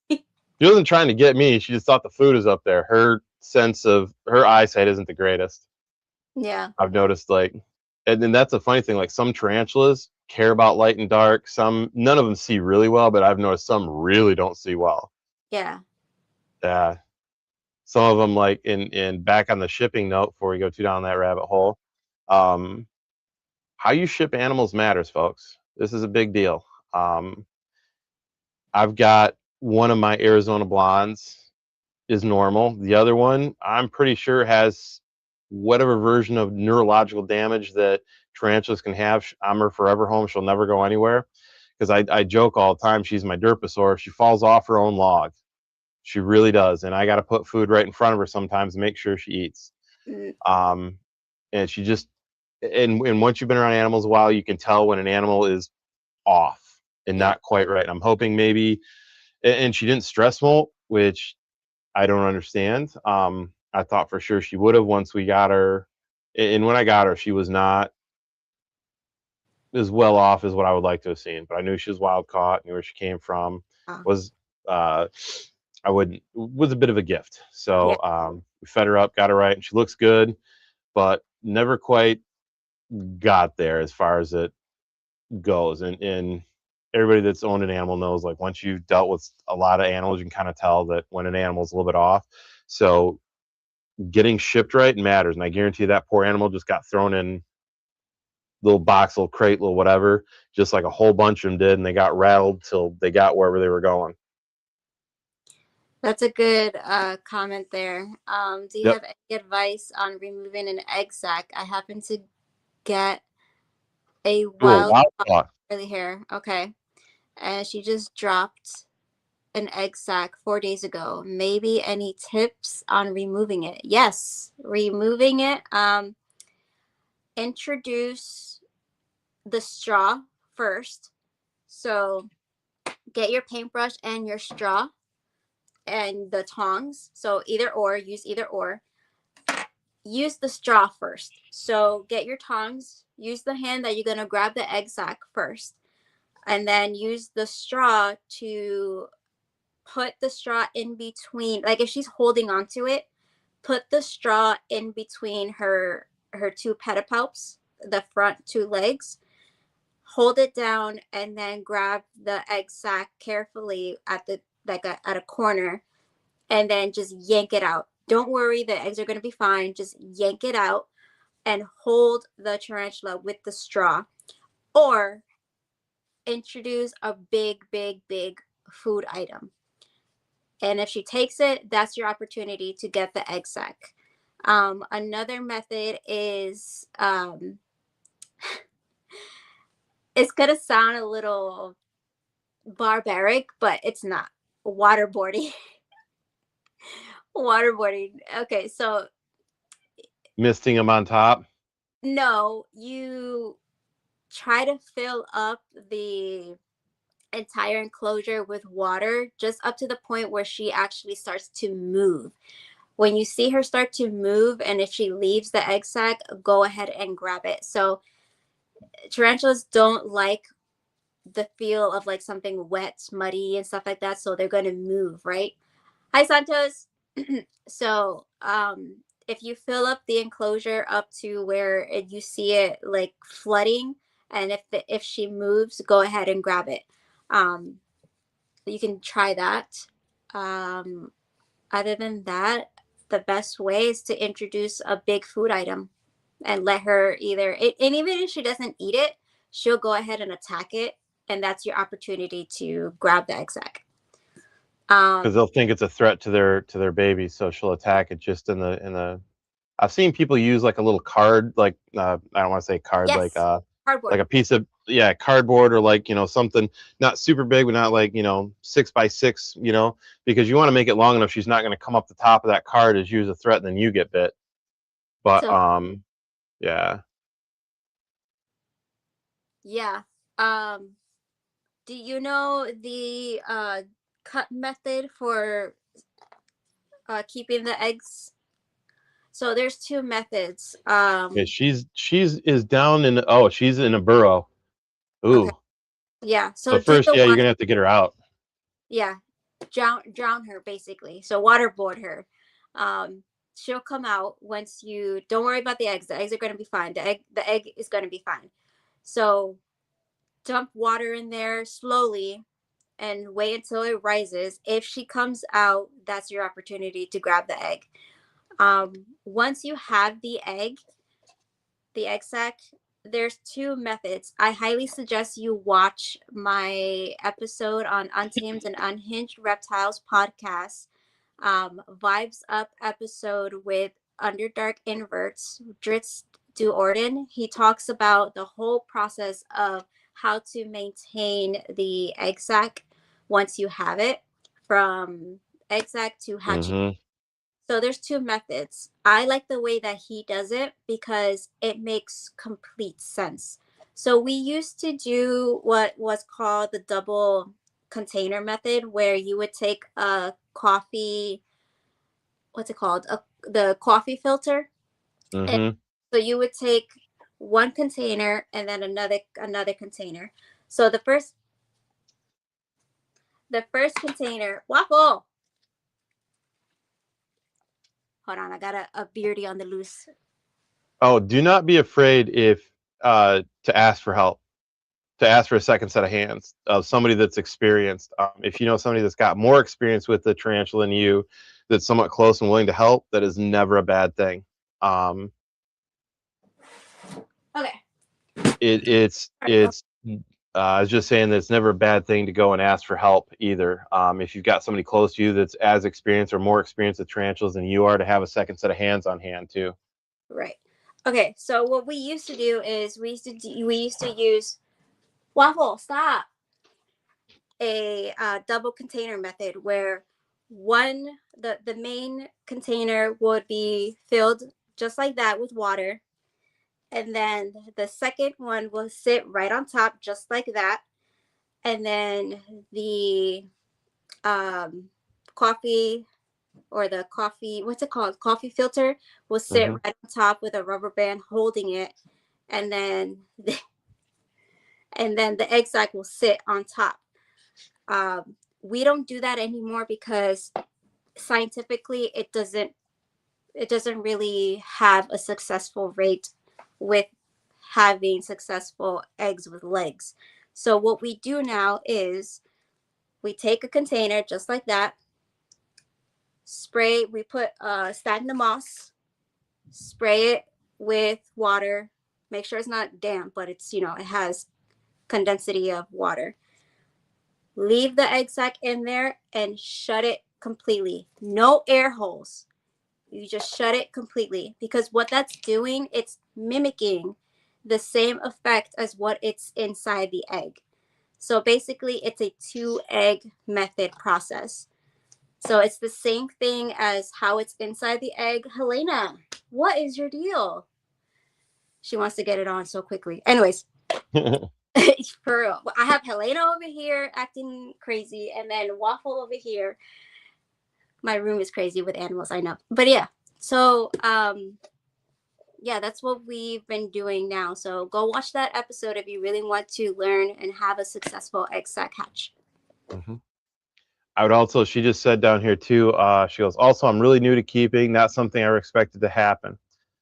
She wasn't trying to get me. She just thought the food is up there. Her sense of her eyesight isn't the greatest. Yeah. I've noticed, and then that's a funny thing. Like some tarantulas care about light and dark. None of them see really well, but I've noticed some really don't see well. Yeah. Yeah. Some of them, like in back on the shipping note before we go too down that rabbit hole, how you ship animals matters, folks. This is a big deal. I've got one of my Arizona blondes is normal. The other one, I'm pretty sure, has whatever version of neurological damage that tarantulas can have. I'm her forever home. She'll never go anywhere. Because I joke all the time, she's my derposaur. She falls off her own log. She really does. And I got to put food right in front of her sometimes to make sure she eats. Mm. And she just, and once you've been around animals a while, you can tell when an animal is off and not quite right. I'm hoping maybe, and she didn't stress molt, which I don't understand. I thought for sure she would have once we got her. And when I got her, she was not as well off as what I would like to have seen. But I knew she was wild caught, knew where she came from. Was was a bit of a gift. So we fed her up, got her right, and she looks good, but never quite got there as far as it goes. And everybody that's owned an animal knows, like, once you've dealt with a lot of animals, you can kind of tell that when an animal's a little bit off. So getting shipped right matters. And I guarantee that poor animal just got thrown in little box, little crate, little whatever, just like a whole bunch of them did. And they got rattled till they got wherever they were going. That's a good comment there. Do you have any advice on removing an egg sac? I happen to get a wild curly hair. Okay. And she just dropped an egg sac 4 days ago. Maybe any tips on removing it? Yes, removing it. Introduce the straw first. So get your paintbrush and your straw and the tongs. So either or, use either or. Use the straw first. So get your tongs, use the hand that you're going to grab the egg sac first, and then use the straw to put the straw in between. Like if she's holding onto it, put the straw in between her two pedipalps, the front two legs. Hold it down and then grab the egg sac carefully at a corner, and then just yank it out. Don't worry, the eggs are going to be fine. Just yank it out and hold the tarantula with the straw. Or introduce a big, big, big food item. And if she takes it, that's your opportunity to get the egg sac. Another method is, it's going to sound a little barbaric, but it's not. Waterboarding. Waterboarding. Okay, so misting them on top. No, you try to fill up the entire enclosure with water just up to the point where she actually starts to move. When you see her start to move, and if she leaves the egg sac, go ahead and grab it. So tarantulas don't like the feel of like something wet, muddy, and stuff like that. So they're going to move, right? Hi, Santos. So if you fill up the enclosure up to where you see it like flooding, and if she moves, go ahead and grab it. You can try that. Other than that, the best way is to introduce a big food item and let her and even if she doesn't eat it, she'll go ahead and attack it, and that's your opportunity to grab the egg sac. Because they'll think it's a threat to their baby, so she'll attack it just in the. I've seen people use like a little card, like I don't want to say card, yes. like Cardboard. like a piece of cardboard, or like, something not super big, but not like 6x6, because you want to make it long enough she's not going to come up the top of that card as you as a threat and then you get bit. But So, yeah. yeah. Do you know the cut method for keeping the eggs? So there's two methods. Yeah, she's is down in she's in a burrow. Okay. Ooh. Yeah. So So do first, the you're water. gonna have to get her out. Yeah. Drown her basically. So waterboard her. She'll come out once you don't worry about the eggs. The eggs are gonna be fine. The egg is gonna be fine. So dump water in there slowly and wait until it rises. If she comes out, that's your opportunity to grab the egg. Once you have the egg sac, there's two methods. I highly suggest you watch my episode on Untamed and Unhinged Reptiles podcast, Vibes Up episode with Underdark Inverts, Dritz Du Orden. He talks about the whole process of how to maintain the egg sac once you have it, from egg sac to hatching. Mm-hmm. So there's two methods. I like the way that he does it because it makes complete sense. So we used to do what was called the double container method, where you would take a coffee, what's it called? The coffee filter. And Mm-hmm. so you would take one container and then another container. So the first container, Waffle. Hold on, I got a beardy on the loose. Oh, do not be afraid to ask for help, to ask for a second set of hands of somebody that's experienced. If you know somebody that's got more experience with the tarantula than you, that's somewhat close and willing to help, that is never a bad thing. Okay. It's I was just saying that it's never a bad thing to go and ask for help either. If you've got somebody close to you that's as experienced or more experienced with tarantulas than you are, to have a second set of hands on hand too. Right. Okay. So what we used to do is we used to use Waffle. Stop. A double container method where the main container would be filled just like that with water, and then the second one will sit right on top just like that, and then the coffee, or the coffee, what's it called, coffee filter, will sit Mm-hmm. right on top with a rubber band holding it, and then the egg sac will sit on top. We don't do that anymore because scientifically it doesn't really have a successful rate with having successful eggs with legs. So what we do now is we take a container just like that, we put sphagnum moss, spray it with water, make sure it's not damp, but it's, it has condensity of water. Leave the egg sac in there and shut it completely. No air holes. You just shut it completely, because what that's doing, it's mimicking the same effect as what it's inside the egg. So basically it's a 2-egg method process. So it's the same thing as how it's inside the egg. Helena, what is your deal? She wants to get it on so quickly. Anyways, for real. I have Helena over here acting crazy, and then Waffle over here. My room is crazy with animals, I know. But yeah, so yeah, that's what we've been doing now. So go watch that episode if you really want to learn and have a successful egg sac hatch. Mm-hmm. I would also, she just said down here too, she goes, also, I'm really new to keeping, not something I ever expected to happen.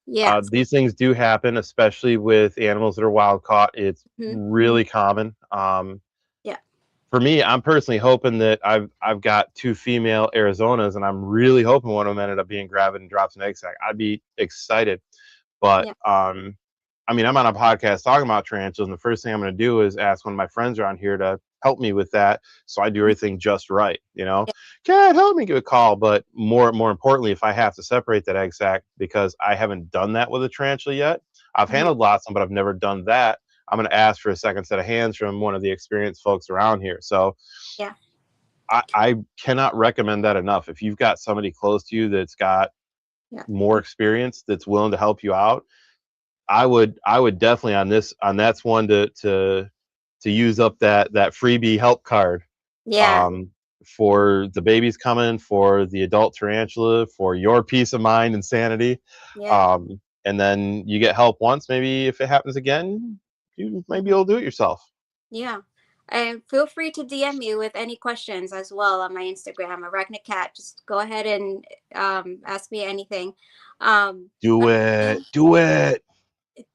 Yeah. These things do happen, especially with animals that are wild caught. It's really common. Yeah. For me, I'm personally hoping that I've got 2 female Arizonas, and I'm really hoping one of them ended up being gravid and drops an egg sac. I'd be excited. But I mean, I'm on a podcast talking about tarantulas, and the first thing I'm going to do is ask one of my friends around here to help me with that, so I do everything just right. Can't help me, give a call. But more importantly, if I have to separate that egg sac, because I haven't done that with a tarantula yet, I've handled lots of them, but I've never done that. I'm going to ask for a second set of hands from one of the experienced folks around here. So Yeah. I cannot recommend that enough. If you've got somebody close to you that's got more experience, that's willing to help you out, I would definitely that's one to use up that freebie help card. Yeah. For the babies coming, for the adult tarantula, for your peace of mind and sanity. Yeah. And then you get help once. Maybe if it happens again, maybe you'll do it yourself. Yeah. And feel free to DM me with any questions as well on my Instagram, Arachnid Cat. Just go ahead and ask me anything. Do it. Do it.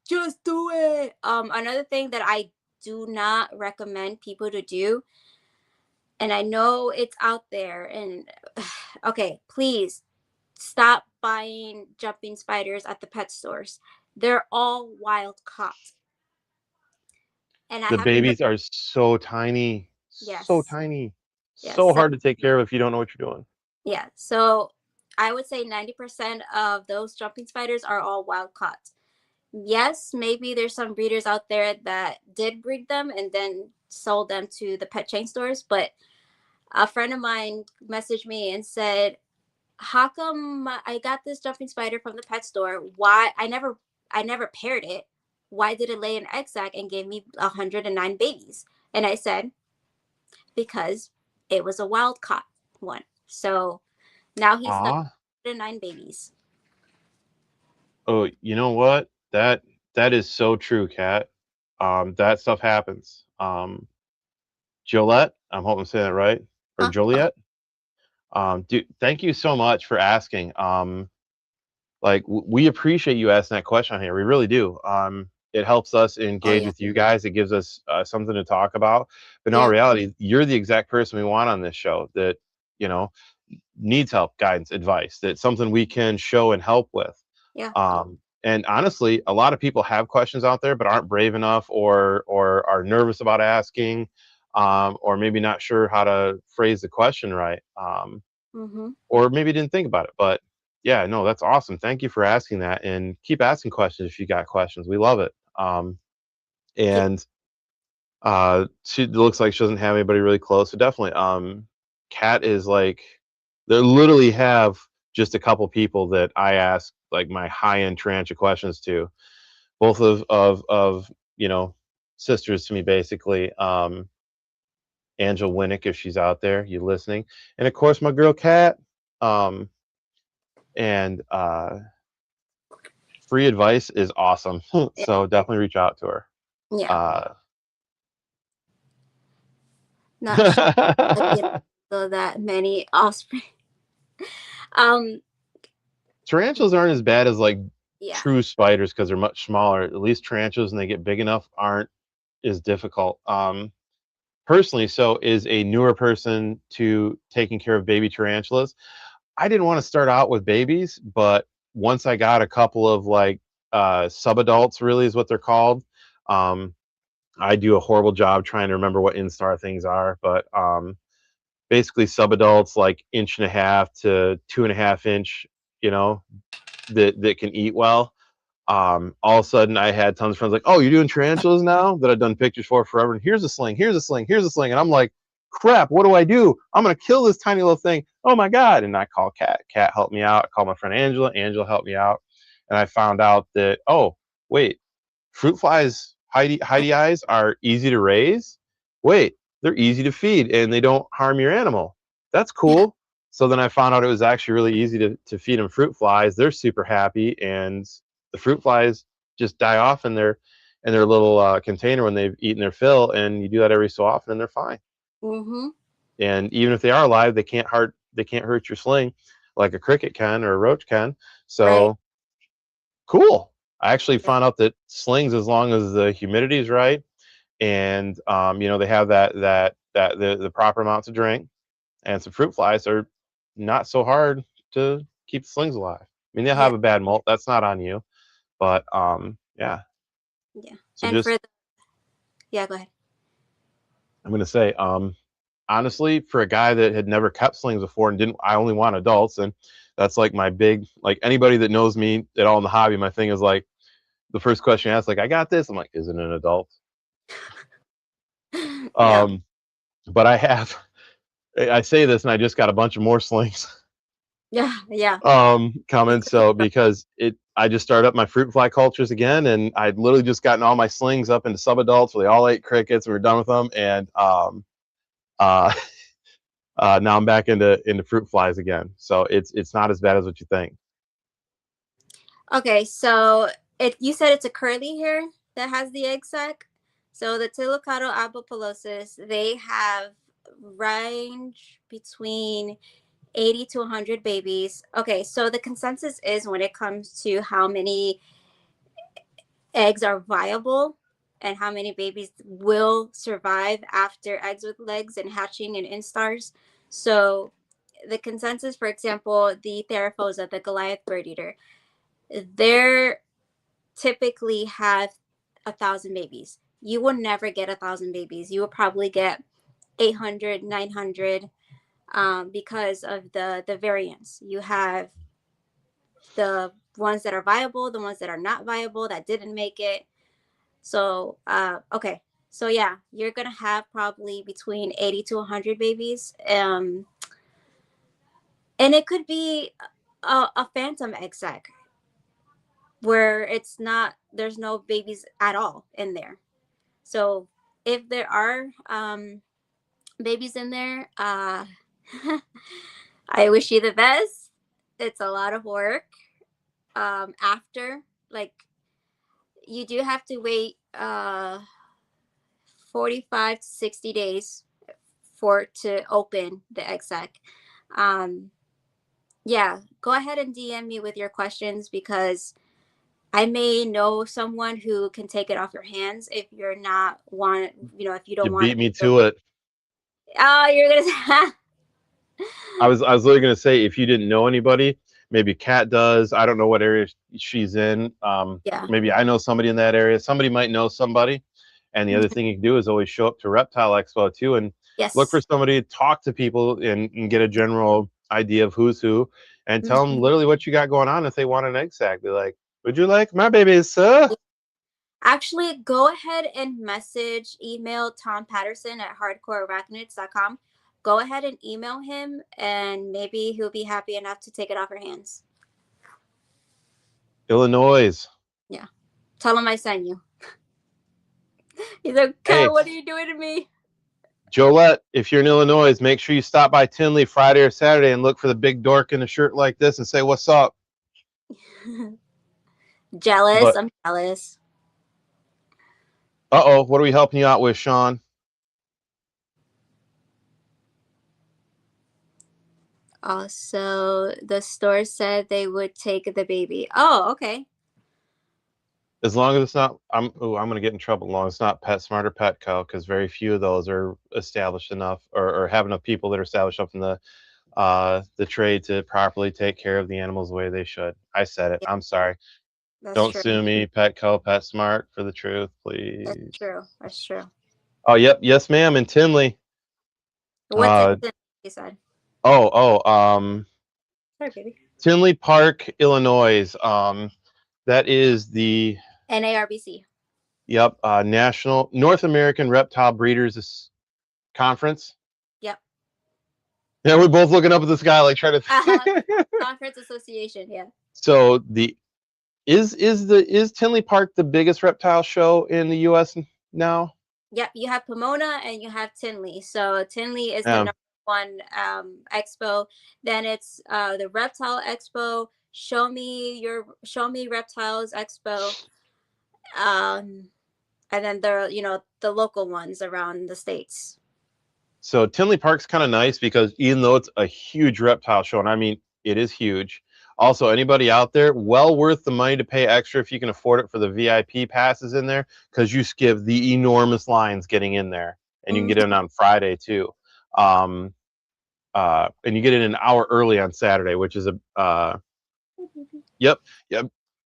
Just do it. Another thing that I do not recommend people to do, and I know it's out there, and okay, please stop buying jumping spiders at the pet stores. They're all wild caught. And I The have to babies are so tiny. So yes. tiny. Yes. So hard to take care of if you don't know what you're doing. Yeah. So I would say 90% of those jumping spiders are all wild caught. Yes, maybe there's some breeders out there that did breed them and then sold them to the pet chain stores. But a friend of mine messaged me and said, how come I got this jumping spider from the pet store? Why I never paired it. Why did it lay an egg sac and gave me 109 babies? And I said, because it was a wild caught one. So now he's stuck with 109 babies. Oh, you know what? That is so true, Kat. That stuff happens. Jolette, I'm hoping I'm saying that right, or Joliet. Dude, thank you so much for asking. Like we appreciate you asking that question on here. We really do. It helps us engage with you guys. It gives us something to talk about. But in all reality, you're the exact person we want on this show that, needs help, guidance, advice, that's something we can show and help with. Yeah. And honestly, a lot of people have questions out there, but aren't brave enough or are nervous about asking, or maybe not sure how to phrase the question right. Or maybe didn't think about it. But yeah, no, that's awesome. Thank you for asking that, and keep asking questions if you got questions. We love it. And she looks like she doesn't have anybody really close. So definitely, Kat is like, they literally have just a couple people that I ask like my high-end tarantula questions to, both of sisters to me basically. Angel Winnick, if she's out there, you listening, and of course my girl Kat. And free advice is awesome. So definitely reach out to her. Yeah. Not sure so that many offspring. Tarantulas aren't as bad as like true spiders because they're much smaller. At least tarantulas, when they get big enough, aren't as difficult. Personally, so is a newer person to taking care of baby tarantulas. I didn't want to start out with babies, but once I got a couple of like subadults, really is what they're called. I do a horrible job trying to remember what instar things are, but basically subadults like 1.5 to 2.5 inch, that can eat well. All of a sudden I had tons of friends like, oh, you're doing tarantulas now, that I've done pictures for forever, and here's a sling, here's a sling, here's a sling, and I'm like, crap, what do I do? I'm gonna kill this tiny little thing. Oh my god. And I call Kat helped me out. I called my friend Angela helped me out, and I found out that, oh wait, fruit flies Heidi eyes are easy to raise. Wait, they're easy to feed and they don't harm your animal. That's cool. So then I found out it was actually really easy to feed them fruit flies. They're super happy, and the fruit flies just die off in their little container when they've eaten their fill, and you do that every so often and they're fine. And even if they are alive, they can't hurt your sling like a cricket can or a roach can. So cool. I actually found out that slings, as long as the humidity is right and they have the proper amount to drink, and some fruit flies are not so hard to keep the slings alive. I mean, they'll have a bad molt. That's not on you, but yeah. Yeah. So and just, go ahead. I'm gonna say, honestly, for a guy that had never kept slings before and I only want adults, and that's like my big, like anybody that knows me at all in the hobby, my thing is like, the first question I ask, like, I got this. I'm like, is it an adult? No. But I say this and I just got a bunch of more slings Yeah. coming. So because I just started up my fruit fly cultures again, and I'd literally just gotten all my slings up into sub-adults where they all ate crickets and we're done with them. And uh, now I'm back into fruit flies again. So it's not as bad as what you think. Okay, so you said it's a curly hair that has the egg sac. So the Tillicado abopolosis, they have range between 80 to 100 babies. Okay, so the consensus is when it comes to how many eggs are viable and how many babies will survive after eggs with legs and hatching and instars. So the consensus, for example, the Theraphosa, the Goliath bird eater, they're typically have 1,000 babies. You will never get 1,000 babies. You will probably get 800, 900, because of the variance. You have the ones that are viable, the ones that are not viable, that didn't make it. So, okay. So yeah, you're going to have probably between 80 to 100 babies. And it could be a phantom egg sac where there's no babies at all in there. So if there are babies in there, I wish you the best. It's a lot of work. After, like, you do have to wait 45 to 60 days for it to open the egg sac. Yeah, go ahead and DM me with your questions because I may know someone who can take it off your hands if you're not if you You don't want beat to. me to it. Oh, you're gonna. I was literally going to say, if you didn't know anybody, maybe Kat does. I don't know what area she's in. Yeah. Maybe I know somebody in that area. Somebody might know somebody. And the other thing you can do is always show up to Reptile Expo too and look for Yes. somebody to talk to people and get a general idea of who's who and tell them literally what you got going on. If they want an egg sac, be like, would you like my babies, sir? Actually, go ahead and email Tom Patterson at hardcorearachnids.com. Go ahead and email him, and maybe he'll be happy enough to take it off your hands. Illinois. Yeah. Tell him I sent you. He's like, Hey, what are you doing to me? Jolette, if you're in Illinois, make sure you stop by Tinley Friday or Saturday and look for the big dork in a shirt like this and say, what's up? Jealous. But, I'm jealous. uh-oh, what are we helping you out with, Sean? Also, the store said they would take the baby. Oh, okay. As long as it's not, I'm going to get in trouble. As long as it's not PetSmart or Petco, because very few of those are established enough or have enough people that are established up in the trade to properly take care of the animals the way they should. I said it. Yeah, I'm sorry. that's Don't true. sue me, Petco, PetSmart, for the truth, please. That's true. That's true. Oh, yep. Yes, ma'am. In Tinley. What's it? You said. Sorry, baby. Tinley Park, Illinois. That is the NARBC. Yep, National North American Reptile Breeders Conference. Yep. Yeah, we're both looking up at the sky, like trying to. Conference Association. Yeah. So is Tinley Park the biggest reptile show in the U.S. now? Yep. You have Pomona and you have Tinley. So Tinley is the #1 expo. Then it's the Reptile Expo. Show me reptiles expo. And then the local ones around the states. So Tinley Park's kind of nice because even though it's a huge reptile show, and I mean it is huge. Also, anybody out there, well worth the money to pay extra if you can afford it for the VIP passes in there, because you skip the enormous lines getting in there, and you can get in on Friday too. And you get in an hour early on Saturday, which is yep.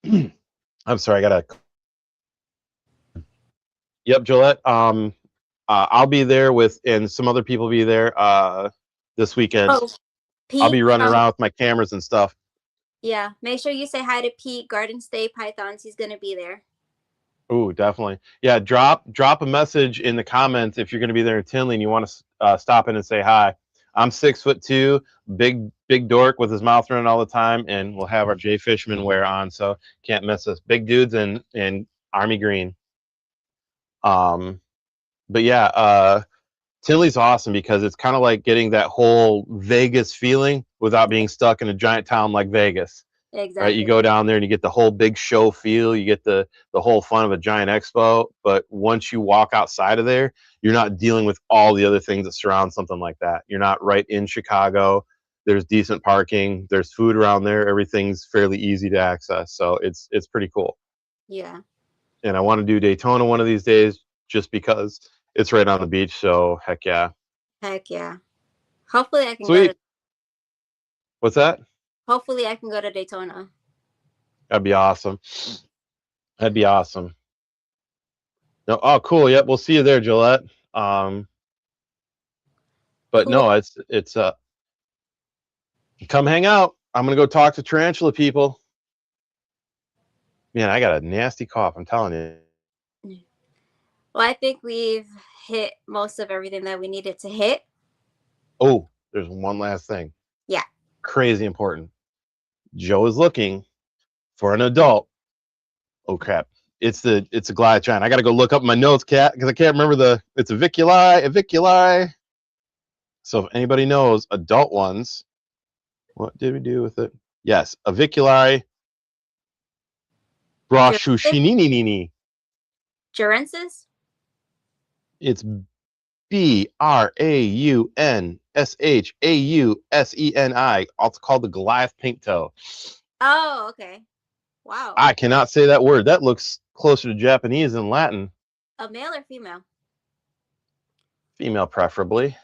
I'm sorry, I gotta. Yep, Gillette. I'll be there and some other people be there this weekend. Oh, Pete, I'll be running around with my cameras and stuff. Yeah, make sure you say hi to Pete, Garden State Pythons. He's gonna be there. Ooh, definitely. Yeah, drop a message in the comments if you're going to be there in Tinley and you want to stop in and say hi. I'm 6'2", big dork with his mouth running all the time, and we'll have our J Fisherman wear on, so can't miss us. Big dudes in army green. But yeah, Tinley's awesome because it's kind of like getting that whole Vegas feeling without being stuck in a giant town like Vegas. Exactly. Right, you go down there and you get the whole big show feel. You get the whole fun of a giant expo. But once you walk outside of there, you're not dealing with all the other things that surround something like that. You're not right in Chicago. There's decent parking. There's food around there. Everything's fairly easy to access. So it's pretty cool. Yeah. And I want to do Daytona one of these days just because it's right on the beach. So heck yeah. Heck yeah. Hopefully I can Sweet. go to. What's that? Hopefully I can go to Daytona. That'd be awesome. That'd be awesome. No, oh, cool. Yep, we'll see you there, Gillette. But Cool. no, it's come hang out. I'm gonna go talk to tarantula people. Man, I got a nasty cough. I'm telling you. Well, I think we've hit most of everything that we needed to hit. Oh, there's one last thing. Yeah. Crazy important. Joe is looking for an adult. Oh crap. It's a Goliath giant. I gotta go look up my notes, cat, because I can't remember it's a Aviculi. So if anybody knows adult ones, what did we do with it? Yes, Aviculi brashushininini. Jurensis? It's BRAUNSHAUSENI, also called the Goliath pink toe. Oh, okay. Wow. I cannot say that word. That looks closer to Japanese than Latin. A male or female? Female, preferably.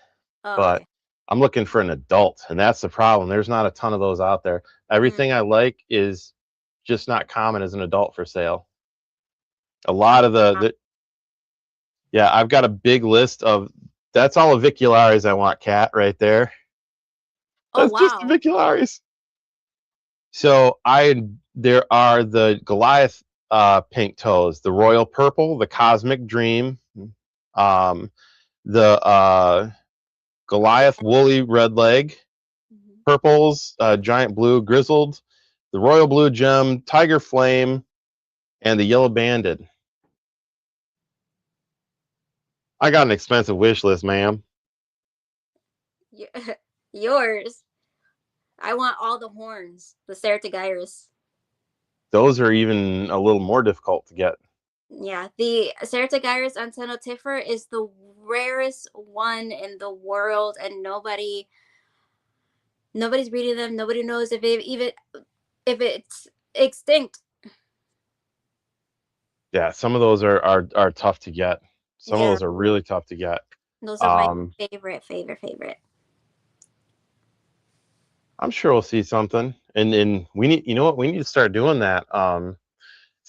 Oh, But okay. I'm looking for an adult, and that's the problem. There's not a ton of those out there. Everything I like is just not common as an adult for sale. A lot of yeah, I've got a big list of. That's all avicularis I want, Cat, right there. That's just avicularis. So there are the Goliath pink toes, the royal purple, the cosmic dream, the Goliath woolly red leg, purples, giant blue grizzled, the royal blue gem, tiger flame, and the yellow banded. I got an expensive wish list, ma'am. Yours. I want all the horns, the Ceratogyrus. Those are even a little more difficult to get. Yeah, the Ceratogyrus antenotifer is the rarest one in the world, and nobody's breeding them. Nobody knows if it's extinct. Yeah, some of those are tough to get. Some of those are really tough to get. Those are my favorite. I'm sure we'll see something, and we need. You know what? We need to start doing that.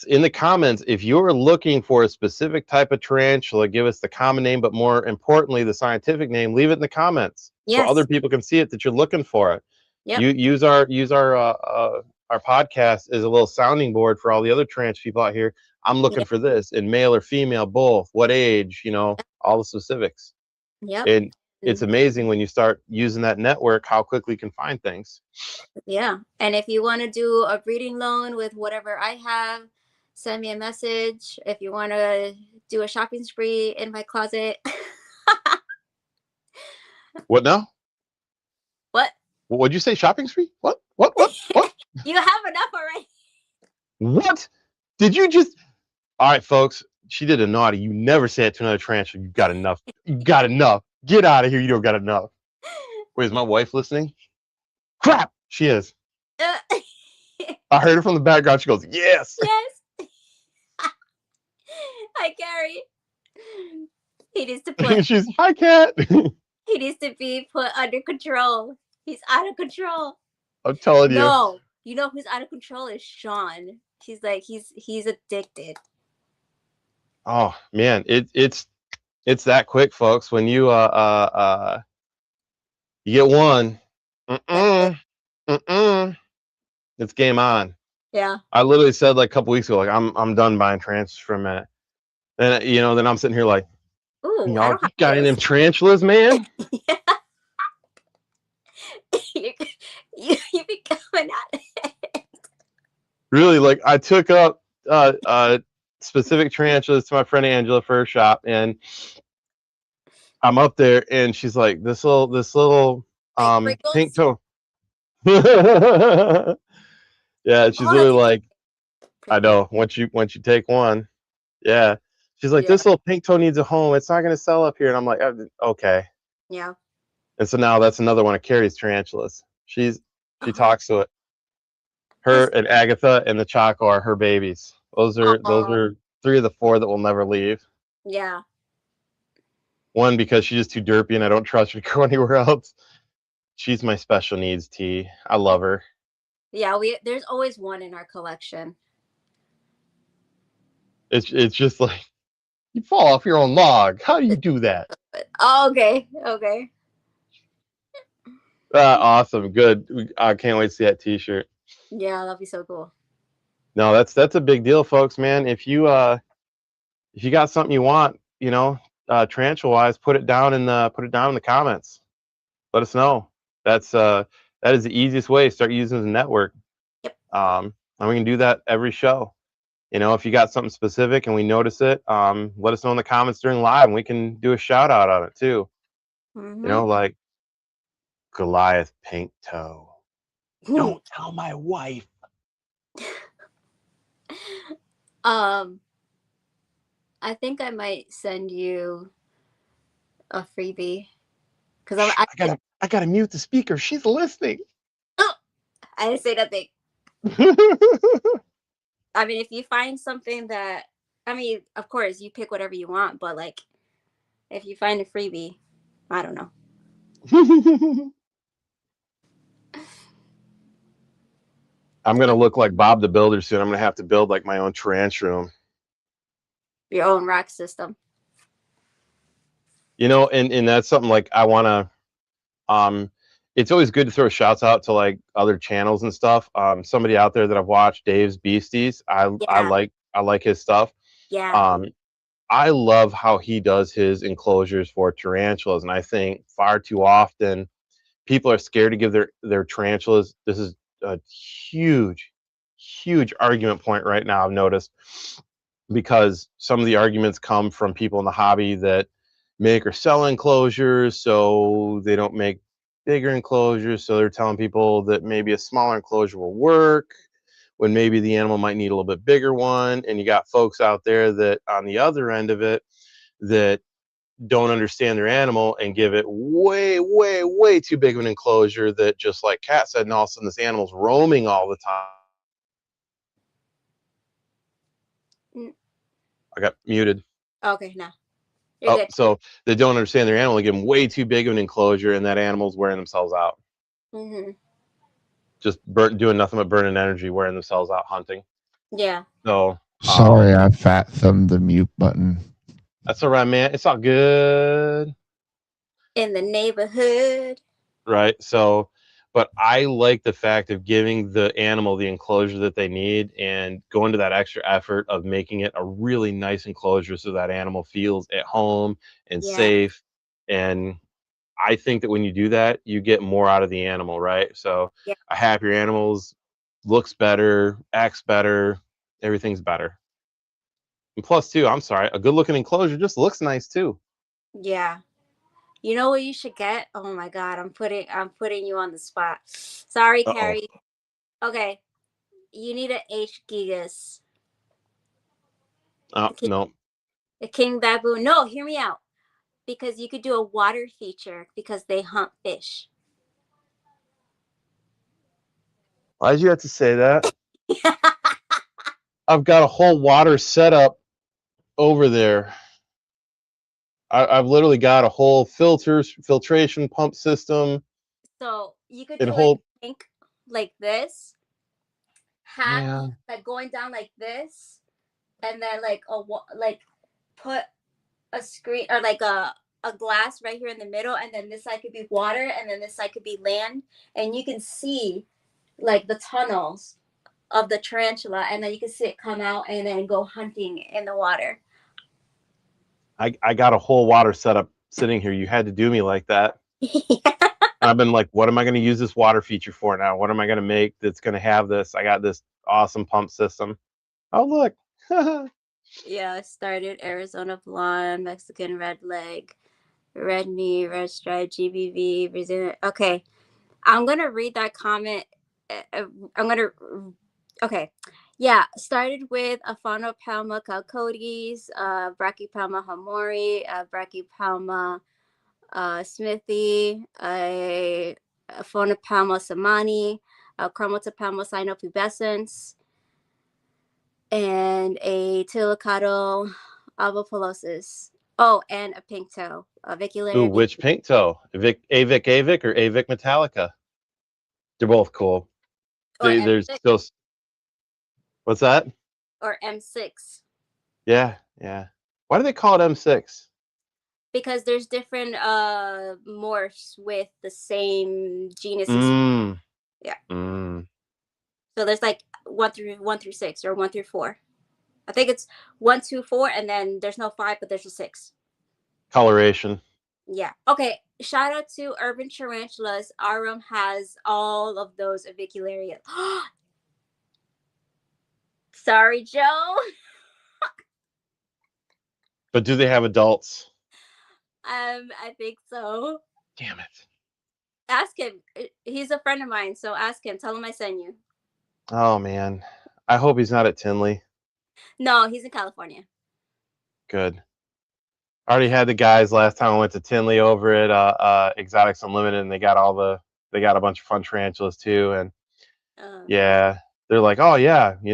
In the comments, if you're looking for a specific type of tarantula, give us the common name, but more importantly, the scientific name. Leave it in the comments so other people can see it that you're looking for it. Yep. You use our podcast as a little sounding board for all the other tarantula people out here. I'm looking for this in male or female, both. What age? You know, all the specifics. Yep. And it's amazing when you start using that network how quickly you can find things. Yeah. And if you want to do a breeding loan with whatever I have, send me a message. If you want to do a shopping spree in my closet. What now? What? What'd you say? Shopping spree? What? You have enough already. What? Did you just... All right, folks. She did a naughty. You never say it to another tarantula. You got enough. You got enough. Get out of here. You don't got enough. Wait, is my wife listening? Crap. She is. I heard her from the background. She goes, yes. Yes. Hi, Gary. He needs to put... She's, hi, Cat. He needs to be put under control. He's out of control. I'm telling you. No. You know who's out of control is Sean. He's like, he's addicted. Oh man, it's that quick, folks. When you you get one, it's game on. Yeah. I literally said like a couple weeks ago, like I'm done buying tarantulas for a minute. Then then I'm sitting here like, Ooh, I y'all don't have got any of them those. tarantulas, man? you, you be coming at it. Really, like I took up specific tarantulas to my friend Angela for her shop, and I'm up there, and she's like, this little Like pink Pringles. toe. Yeah, she's Oh, really that's a like, I pretty cute. know. Once you take one, yeah. She's like, Yeah. this little pink toe needs a home. It's not gonna sell up here, and I'm like, okay. Yeah. And so now that's another one of Carrie's tarantulas. She Oh, talks to it. Her that's and Agatha and the Choco are her babies. Those oh are three of the four that will never leave. yeah. One, because she's just too derpy and I don't trust her to go anywhere else. She's my special needs T. I love her. Yeah, there's always one in our collection. It's just like, you fall off your own log. How do you do that? Oh, okay. Okay. Awesome, good. I can't wait to see that T-shirt. Yeah, that'd be so cool. No, that's a big deal, folks. Man, if you got something you want, tarantula wise, put it down in the comments. Let us know. That is the easiest way. Start using the network. Yep. And we can do that every show. If you got something specific and we notice it, let us know in the comments during live, and we can do a shout out on it too. Mm-hmm. Like Goliath pink toe. Don't tell my wife. I think I might send you a freebie because I gotta mute the speaker. She's listening. oh, I didn't say nothing. I mean, if you find something that, I mean, of course you pick whatever you want, but like, if you find a freebie, I don't know. I'm gonna look like Bob the Builder soon. I'm gonna have to build like my own tarantula room. Your own rack system. And that's something like I wanna it's always good to throw shouts out to like other channels and stuff. Somebody out there that I've watched, Dave's Beasties. Yeah. I like his stuff. Yeah. Um, I love how he does his enclosures for tarantulas, and I think far too often people are scared to give their tarantulas. This is a huge, huge argument point right now. I've noticed because some of the arguments come from people in the hobby that make or sell enclosures, so they don't make bigger enclosures. So they're telling people that maybe a smaller enclosure will work when maybe the animal might need a little bit bigger one. And you got folks out there that on the other end of it that don't understand their animal and give it way, way, way too big of an enclosure that, just like Kat said, and all of a sudden this animal's roaming all the time. I got muted. Okay, no. You're good. So they don't understand their animal. They give them way too big of an enclosure, and that animal's wearing themselves out. Mm-hmm. Just doing nothing but burning energy, wearing themselves out hunting. Yeah. So Sorry, I fat thumbed the mute button. that's all right, man. It's all good. In the neighborhood. Right. So, but I like the fact of giving the animal the enclosure that they need and going to that extra effort of making it a really nice enclosure so that animal feels at home and safe. And I think that when you do that, you get more out of the animal, right? So Yeah. a happier animal's looks better, acts better, everything's better. And plus, too, I'm sorry, a good looking enclosure just looks nice too. Yeah. You know what you should get? Oh my God, I'm putting you on the spot. Sorry, Uh-oh. Carrie. Okay. You need an H Gigas. No. The king baboon. No, hear me out. Because you could do a water feature because they hunt fish. Why'd you have to say that? I've got a whole water setup over there. I've literally got a whole filtration pump system. So you could And do like whole a tank like this, half yeah. like going down like this, and then like like put a screen or like a glass right here in the middle, and then this side could be water, and then this side could be land, and you can see like the tunnels of the tarantula, and then you can see it come out and then go hunting in the water. I got a whole water setup sitting here. You had to do me like that. I've been like, what am I going to use this water feature for now? What am I going to make that's going to have this? I got this awesome pump system. Oh, look. Yeah, I started Arizona blonde, Mexican red leg, red knee, red stripe, GBV, Brazilian. Okay, I'm gonna read that comment. Okay, yeah. Started with a Phonopelma calcodes, Brachypelma hamori, Brachypelma smithy, a Phonopelma samani, Chromotopelma sinopubescens, and a Tilicado avopolosis. Oh, and a pink toe, a Ooh, Vicularity. which pink toe? Avic or Avic Metallica? They're both cool. Or There's M6. still. What's that? Or M6. Yeah. Why do they call it M6? Because there's different morphs with the same genus. Yeah. So there's like 1 through 6 or 1 through 4. I think it's 1, 2, 4, and then there's no 5, but there's a 6. Coloration. Yeah. Okay. Shout out to Urban Tarantulas. Our room has all of those avicularia. Sorry, Joe. But do they have adults? I think so. Damn it. Ask him. He's a friend of mine, so ask him. Tell him I sent you. Oh man. I hope he's not at Tinley. No, he's in California. Good. I already had the guys last time I went to Tinley over at Exotics Unlimited, and they got a bunch of fun tarantulas too. And yeah, they're like, oh yeah, if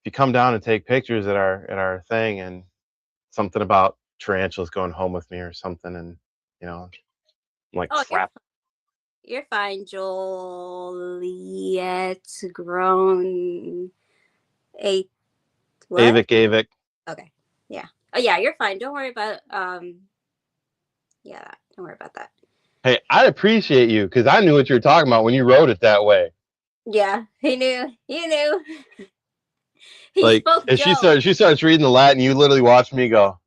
you come down and take pictures at our thing, and something about tarantulas going home with me or something, and I'm like, crap. You're fine, Joliet grown Avic. Okay. Yeah. Oh yeah, you're fine. Don't worry about yeah, don't worry about that. Hey, I appreciate you because I knew what you were talking about when you wrote it that way. Yeah, he knew. You knew. He like, spoke if Joe. she starts reading the Latin, you literally watch me go,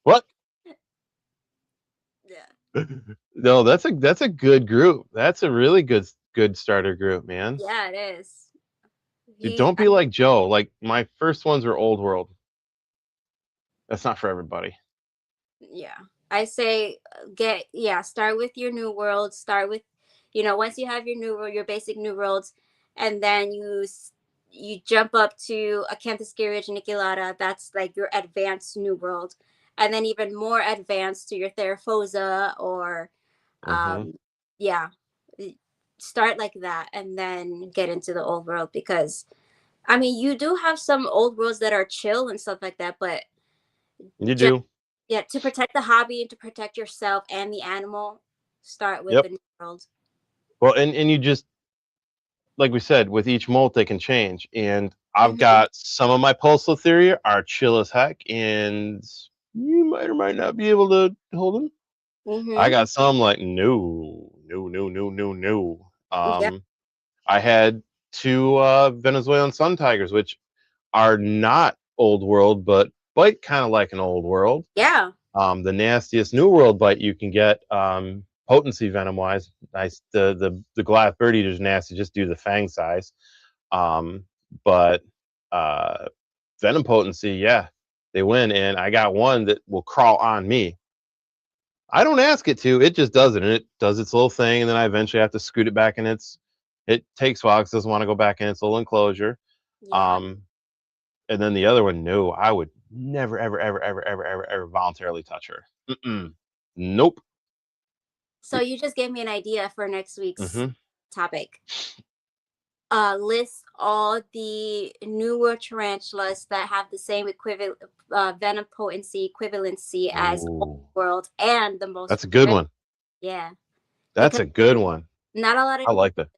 what? Yeah. No, that's a good group. That's a really good starter group, man. Yeah, it is. Dude, don't be like Joe. Like, my first ones were old world. That's not for everybody. Yeah. I say start with your new world. Start with, once you have your new world, your basic new worlds, and then you jump up to Acanthoscurria geniculata. That's like your advanced new world. And then even more advanced to your Theraphosa or start like that and then get into the old world, because I mean, you do have some old worlds that are chill and stuff like that, but you do. Yeah, to protect the hobby and to protect yourself and the animal, start with the new world. Well, and you just, like we said, with each molt they can change. And I've got some of my Pulsathyria are chill as heck, and you might or might not be able to hold them. I got some like no. I had 2 Venezuelan sun tigers, which are not old world, but bite kind of like an old world. Yeah. The nastiest new world bite you can get, potency venom wise. Nice. The Goliath bird eater's nasty just due to the fang size. But venom potency, yeah, they win. And I got one that will crawl on me. I don't ask it to, it just does it, and it does its little thing, and then I eventually have to scoot it back in it takes a while because it doesn't want to go back in its little enclosure. Yeah. And then the other one, no, I would never, ever voluntarily touch her. Nope. So you just gave me an idea for next week's topic. List all the newer tarantulas that have the same equivalent venom potency equivalency as old world and the most. That's a good one. Yeah. That's a good one. Not a lot of. I like that.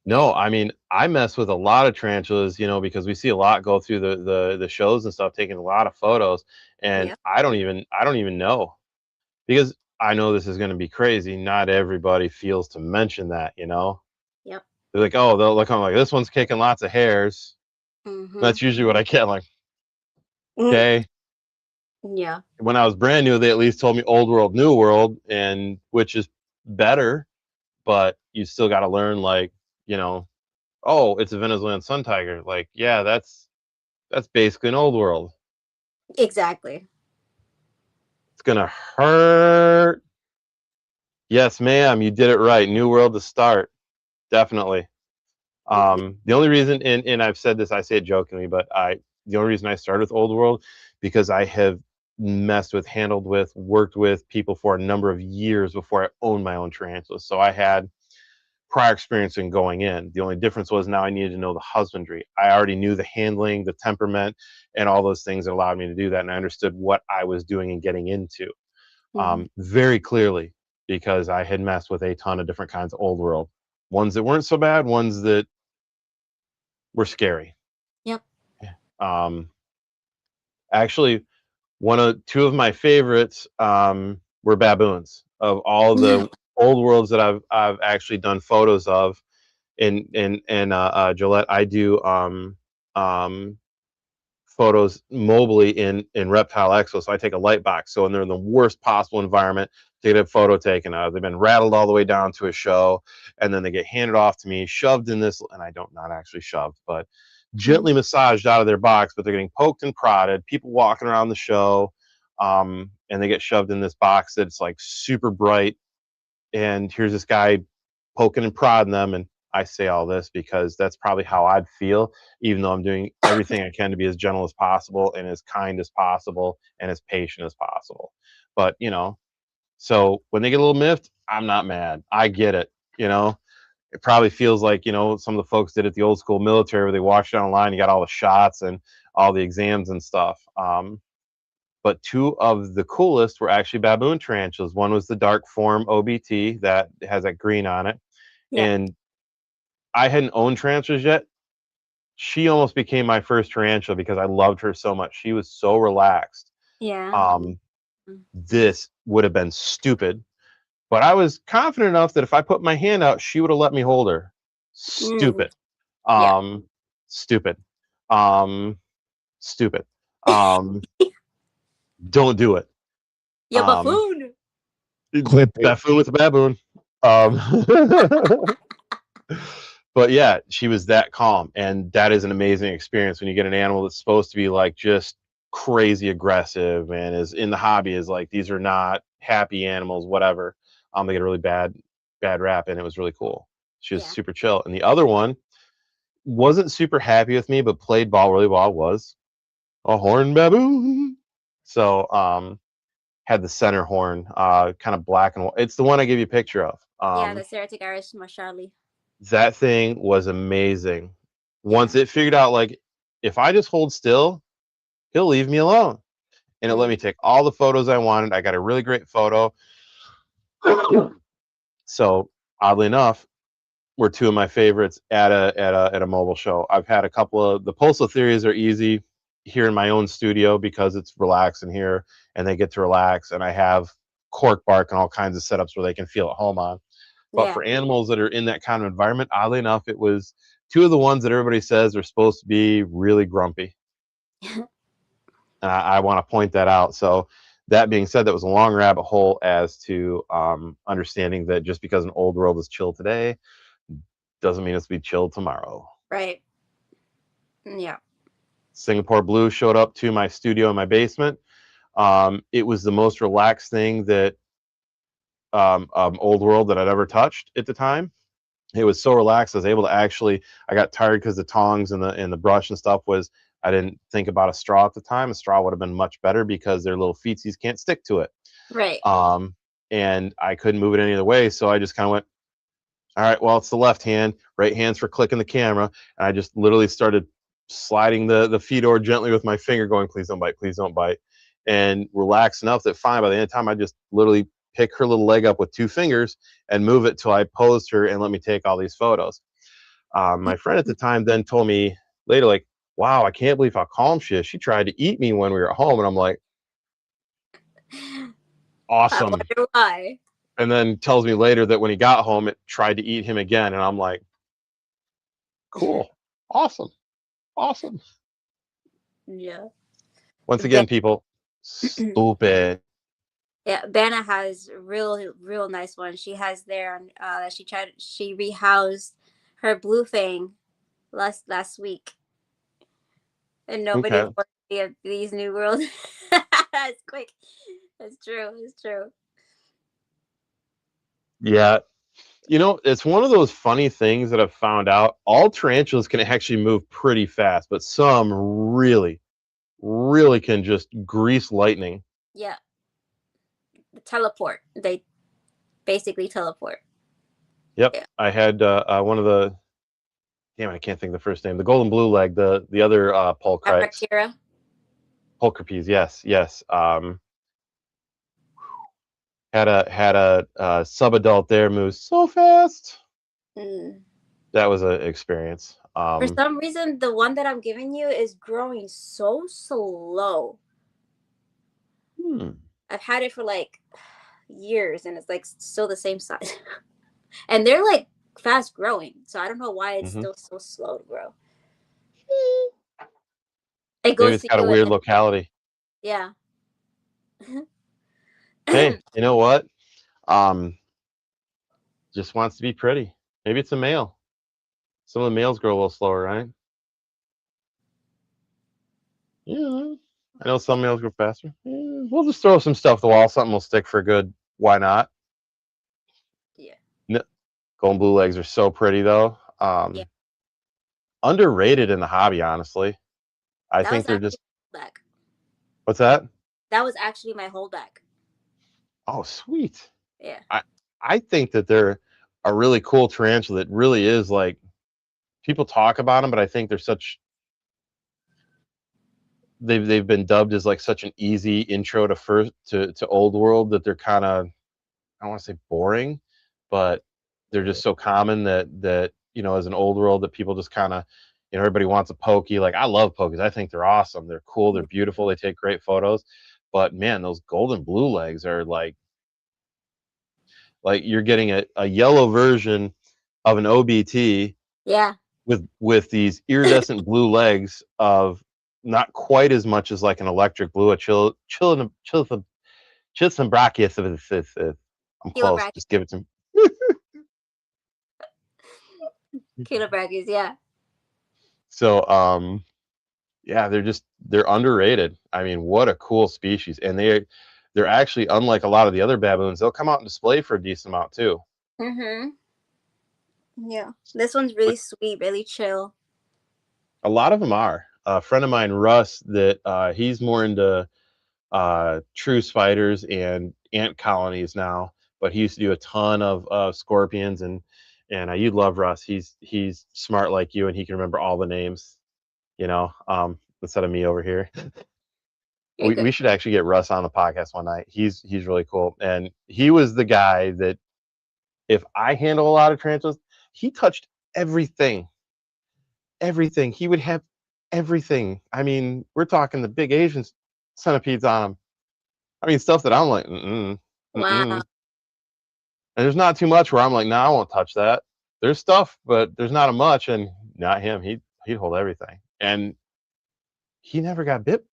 No, I mean, I mess with a lot of tarantulas, because we see a lot go through the shows and stuff, taking a lot of photos, and I don't even know, because I know this is going to be crazy. Not everybody feels to mention that, They're like, oh, they'll look on like this one's kicking lots of hairs. Mm-hmm. That's usually what I get. Like, Mm, okay. yeah. When I was brand new, they at least told me old world, new world, and which is better, but you still got to learn, like, you know, oh, it's a Venezuelan sun tiger. Like, yeah, that's basically an old world. Exactly. It's gonna hurt. Yes, ma'am, you did it right. New world to start. Definitely. The only reason, and I've said this, I say it jokingly, but the only reason I started with old world because I have messed with, handled with, worked with people for a number of years before I owned my own tarantulas. So I had prior experience in going in. The only difference was now I needed to know the husbandry. I already knew the handling, the temperament, and all those things that allowed me to do that. And I understood what I was doing and getting into very clearly because I had messed with a ton of different kinds of old world. Ones that weren't so bad, ones that were scary. Yep. Actually, two of my favorites were baboons. Of all the old worlds that I've actually done photos of in Gillette, I do photos mobily in Reptile Exo. So I take a light box, so when they're in the worst possible environment to get a photo taken out. They've been rattled all the way down to a show, and then they get handed off to me, shoved in this, and I don't, not actually shoved, but gently massaged out of their box, but they're getting poked and prodded, people walking around the show, and they get shoved in this box that's like super bright, and here's this guy poking and prodding them. And I say all this because that's probably how I'd feel, even though I'm doing everything I can to be as gentle as possible and as kind as possible and as patient as possible. But, you know, so when they get a little miffed, I'm not mad. I get it. You know, it probably feels like, you know, some of the folks did at the old school military where they watched it online, you got all the shots and all the exams and stuff. But two of the coolest were actually baboon tarantulas. One was the dark form OBT that has that green on it. Yeah. And I hadn't owned tarantulas yet. She almost became my first tarantula because I loved her so much. She was so relaxed. Yeah. This would have been stupid, but I was confident enough that if I put my hand out, she would have let me hold her. Stupid. Yeah. Stupid. Stupid. Don't do it. Yeah, buffoon. Clip it. Buffoon with a baboon. But yeah, she was that calm, and that is an amazing experience when you get an animal that's supposed to be like just crazy aggressive and is in the hobby is like these are not happy animals, whatever. They get a really bad rap, and it was really cool. She was super chill. And the other one wasn't super happy with me, but played ball really well, was a horned baboon. So had the center horn kind of black and white. It's the one I gave you a picture of. The Ceratogyrus Marshali. That thing was amazing. Once it figured out, like, if I just hold still, he'll leave me alone. And it let me take all the photos I wanted. I got a really great photo. So oddly enough, were two of my favorites at a mobile show. I've had a couple of the Postal Theories are easy here in my own studio because it's relaxing here and they get to relax, and I have cork bark and all kinds of setups where they can feel at home on. But for animals that are in that kind of environment, oddly enough, it was two of the ones that everybody says are supposed to be really grumpy. And I want to point that out. So that being said, that was a long rabbit hole as to understanding that just because an old world is chill today doesn't mean it's be chill tomorrow. Right. Yeah. Singapore Blue showed up to my studio in my basement. It was the most relaxed thing that old world that I'd ever touched at the time. It was so relaxed. I was able to actually, I got tired because the tongs and the brush and stuff was, I didn't think about a straw at the time. A straw would have been much better because their little feetsies can't stick to it. Right. And I couldn't move it any other way. So I just kind of went, all right, well, it's the left hand, right hand's for clicking the camera. And I just literally started sliding the feed over gently with my finger going, please don't bite, please don't bite. And relaxed enough that fine, by the end of the time, I just literally pick her little leg up with two fingers and move it till I posed her and let me take all these photos. My friend at the time then told me later, like, wow, I can't believe how calm she is. She tried to eat me when we were at home. And I'm like, awesome. I wonder why. And then tells me later that when he got home, it tried to eat him again. And I'm like, Cool. Awesome. Awesome. Yeah. Once again, people, stupid. Yeah, Vanna has real nice ones. She has there on she rehoused her blue fang last week, and nobody Okay. wants any of these new world. That's quick. That's true. It's true. Yeah. You know, it's one of those funny things that I've found out. All tarantulas can actually move pretty fast, but some really, really can just grease lightning. Yeah, teleport. They basically teleport. Yep. Yeah, I had one of the, damn, I can't think of the first name. The golden blue leg, the other pulcrites. Arachnids. Pulchripes, yes, yes. Had a subadult there move so fast. Mm. That was an experience. For some reason, the one that I'm giving you is growing so slow. I've had it for like years, and it's like still the same size. And they're like fast growing, so I don't know why it's still so slow to grow. It Maybe goes it's to got a you, weird and locality. yeah. Hey, you know what? Just wants to be pretty. Maybe it's a male. Some of the males grow a little slower, right? Yeah, I know some males grow faster. Yeah, we'll just throw some stuff at the wall. Something will stick for good. Why not? Yeah. Golden blue legs are so pretty, though. Yeah. Underrated in the hobby, honestly. I That think was they're actually just. back. What's that? That was actually my holdback. Oh, sweet. Yeah. I think that they're a really cool tarantula that really is like, people talk about them, but I think they're such, they've been dubbed as like such an easy intro to to old world that they're kind of, I don't want to say boring, but they're just so common that as an old world that people just kind of, everybody wants a pokey. Like, I love pokies. I think they're awesome. They're cool. They're beautiful. They take great photos. But man, those golden blue legs are like you're getting a yellow version of an OBT Yeah. with these iridescent blue legs of not quite as much as like an electric blue, a Chilisson brachius. I'm close. Kilobrachys. Just give it to me. Kilobrachys. Yeah. So yeah, they're underrated. I mean, what a cool species. And they're actually, unlike a lot of the other baboons, they'll come out and display for a decent amount too. Mm-hmm. Yeah. This one's really sweet, really chill. A lot of them are. A friend of mine, Russ, that he's more into true spiders and ant colonies now, but he used to do a ton of scorpions, and you'd love Russ. He's smart like you, and he can remember all the names, instead of me over here. You're good. We should actually get Russ on the podcast one night. He's really cool, and he was the guy that, if I handle a lot of tarantulas, he touched everything. Everything. He would have everything. I mean, we're talking the big Asian centipedes on him. I mean, stuff that I'm like, mm-mm, Wow. mm-mm. And there's not too much where I'm like, no, I won't touch that. There's stuff, but there's not a much, and not him. He'd hold everything, and he never got bit.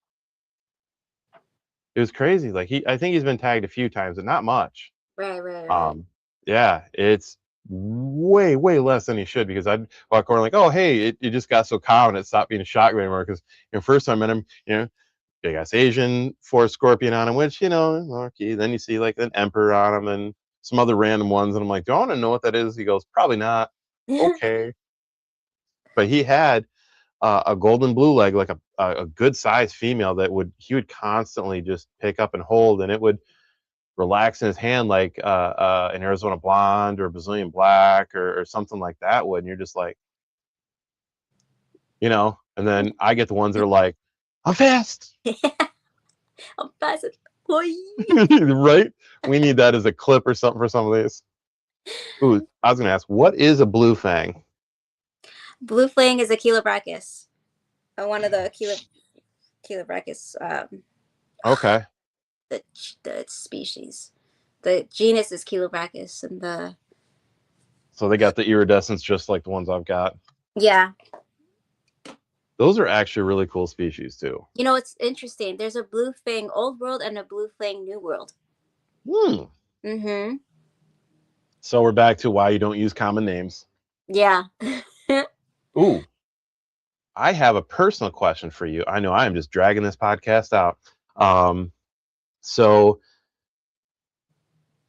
It was crazy. Like, I think he's been tagged a few times, but not much. Right. Yeah, it's way less than he should, because I'd walk over like, oh hey, it just got so common it stopped being a shotgun anymore. Because first time I met him, big ass Asian forest scorpion on him, which okay. Then you see like an emperor on him and some other random ones, and I'm like, do I want to know what that is? He goes, probably not. Okay. But he had a golden blue leg, like a good sized female that he would constantly just pick up and hold, and it would relax in his hand like an Arizona blonde or a Brazilian black or something like that would. And you're just like, and then I get the ones that are like, I'm fast. I'm fast. Boy. Right? We need that as a clip or something for some of these. Ooh, I was going to ask, what is a blue fang? Blue fang is a Chilobrachys. One of the Chilobrachys. Okay. The species. The genus is Chilobrachys, and So they got the iridescence just like the ones I've got. Yeah. Those are actually really cool species too. You know, it's interesting. There's a blue fang Old World and a blue fang New World. Mm-hmm. So we're back to why you don't use common names. Yeah. Ooh, I have a personal question for you. I know I am just dragging this podcast out. So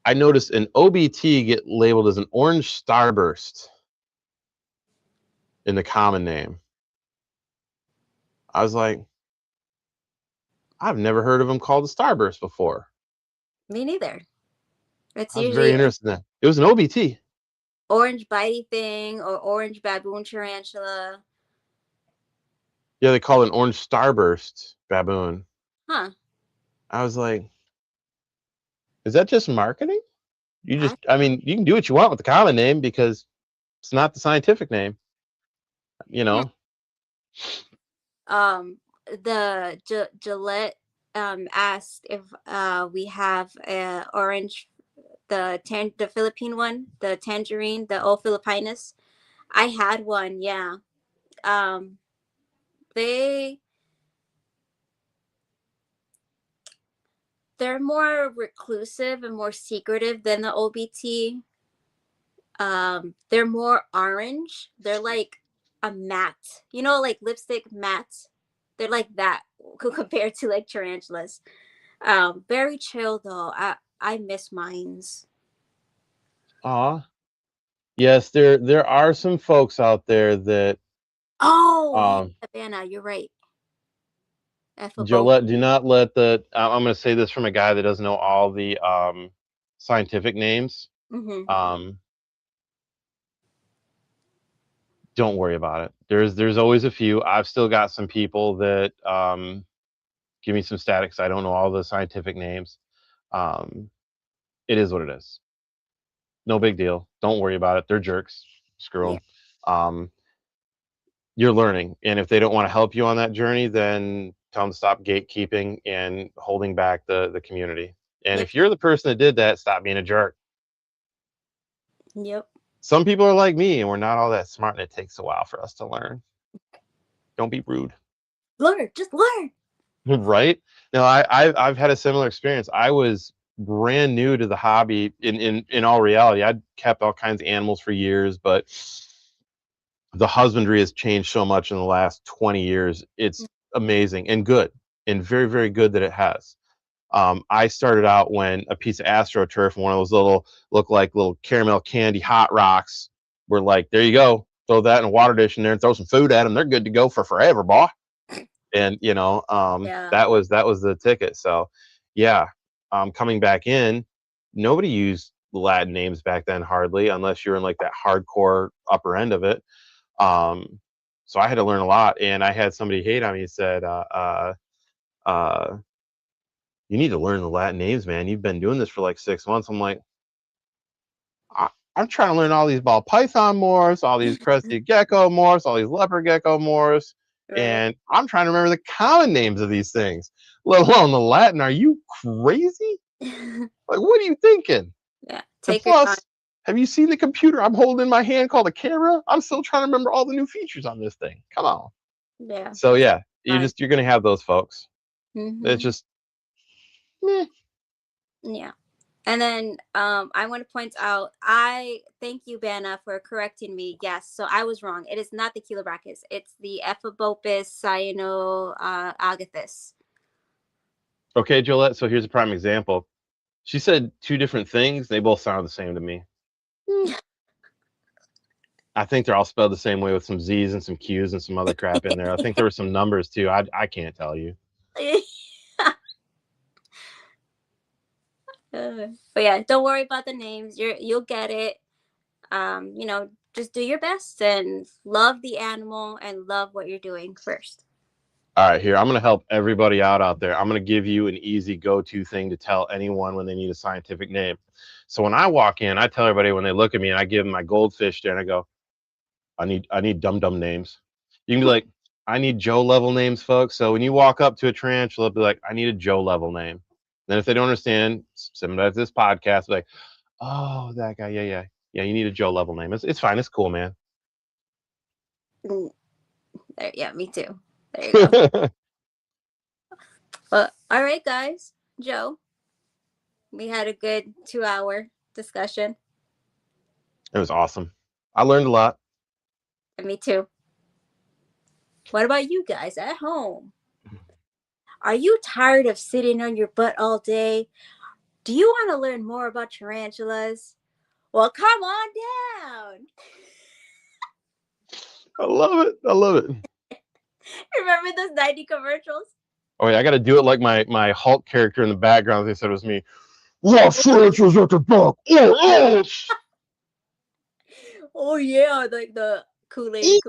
I noticed an OBT get labeled as an orange starburst in the common name. I was like, I've never heard of them called a starburst before. Me neither. It's I was very usually interested in that. It was an OBT. orange bitey thing or orange baboon tarantula. Yeah, they call it an orange starburst baboon. Huh. I was like, is that just marketing? I mean, you can do what you want with the common name because it's not the scientific name, you know? The Gillette asked if we have orange, the Philippine one, the tangerine, the O Filipinus. I had one, yeah. They they're more reclusive and more secretive than the OBT. They're more orange. They're like a matte, you know, like lipstick matte. They're like that compared to like tarantulas. Very chill though. I miss mines. Aw. Yes, there are some folks out there that Oh, yeah, um Savannah, you're right. Effable. Jolette, do not let the I'm going to say this from a guy that doesn't know all the scientific names. Mm-hmm. Don't worry about it. There's always a few. I've still got some people that give me some static because I don't know all the scientific names. It is what it is. No big deal. Don't worry about it. They're jerks. Screw Yeah. them. You're learning, and if they don't want to help you on that journey, then tell them to stop gatekeeping and holding back the community. And Yep. if you're the person that did that, stop being a jerk. Yep. Some people are like me, and we're not all that smart, and it takes a while for us to learn. Don't be rude. Learn. Just learn. Right? No, I've had a similar experience. I was brand new to the hobby in all reality. I'd kept all kinds of animals for years, but the husbandry has changed so much in the last 20 years. It's amazing and good and very, very good that it has. I started out when a piece of AstroTurf, one of those look like little caramel candy hot rocks, were like, there you go, throw that in a water dish in there and throw some food at them. They're good to go for forever, boy. And Yeah. that was the ticket. So yeah, coming back in, nobody used Latin names back then hardly, unless you're in like that hardcore upper end of it. So I had to learn a lot, and I had somebody hate on me and said, you need to learn the Latin names, man. You've been doing this for like 6 months. I'm like, I'm trying to learn all these ball python morphs, all these crested gecko morphs, all these leopard gecko morphs, Right. and I'm trying to remember the common names of these things, let alone the Latin. Are you crazy? Like, what are you thinking? Yeah. And Take your time. plus, have you seen the computer I'm holding in my hand called a camera? I'm still trying to remember all the new features on this thing. Come on. Yeah. So yeah, you're gonna have those folks. Mm-hmm. It's just, meh. Yeah. And then I want to point out, I thank you, Banna, for correcting me. Yes, so I was wrong. It is not the Chilobrachus. It's the Ephibopus cyanoagathus. Okay, Jolette. So here's a prime example. She said two different things. They both sound the same to me. I think they're all spelled the same way with some Z's and some Q's and some other crap in there. I think there were some numbers too. I can't tell you. But yeah, don't worry about the names. You'll get it. Just do your best and love the animal and love what you're doing first. All right, here, I'm going to help everybody out there. I'm going to give you an easy go-to thing to tell anyone when they need a scientific name. So when I walk in, I tell everybody when they look at me and I give them my goldfish there and I go, I need dumb names. You can be like, I need Joe level names, folks. So when you walk up to a tarantula, be like, I need a Joe level name. Then if they don't understand, send them to this podcast, be like, oh, that guy, yeah, you need a Joe level name. It's fine, it's cool, man. There, yeah, me too. There you go. But all right, guys. Joe, we had a good 2-hour discussion. It was awesome. I learned a lot. And me too. What about you guys at home? Are you tired of sitting on your butt all day? Do you want to learn more about tarantulas? Well, come on down. I love it. I love it. Remember those 90 commercials? Oh yeah, I got to do it like my Hulk character in the background. They said it was me. What tarantulas at the back? Oh yeah, like the Kool-Aid.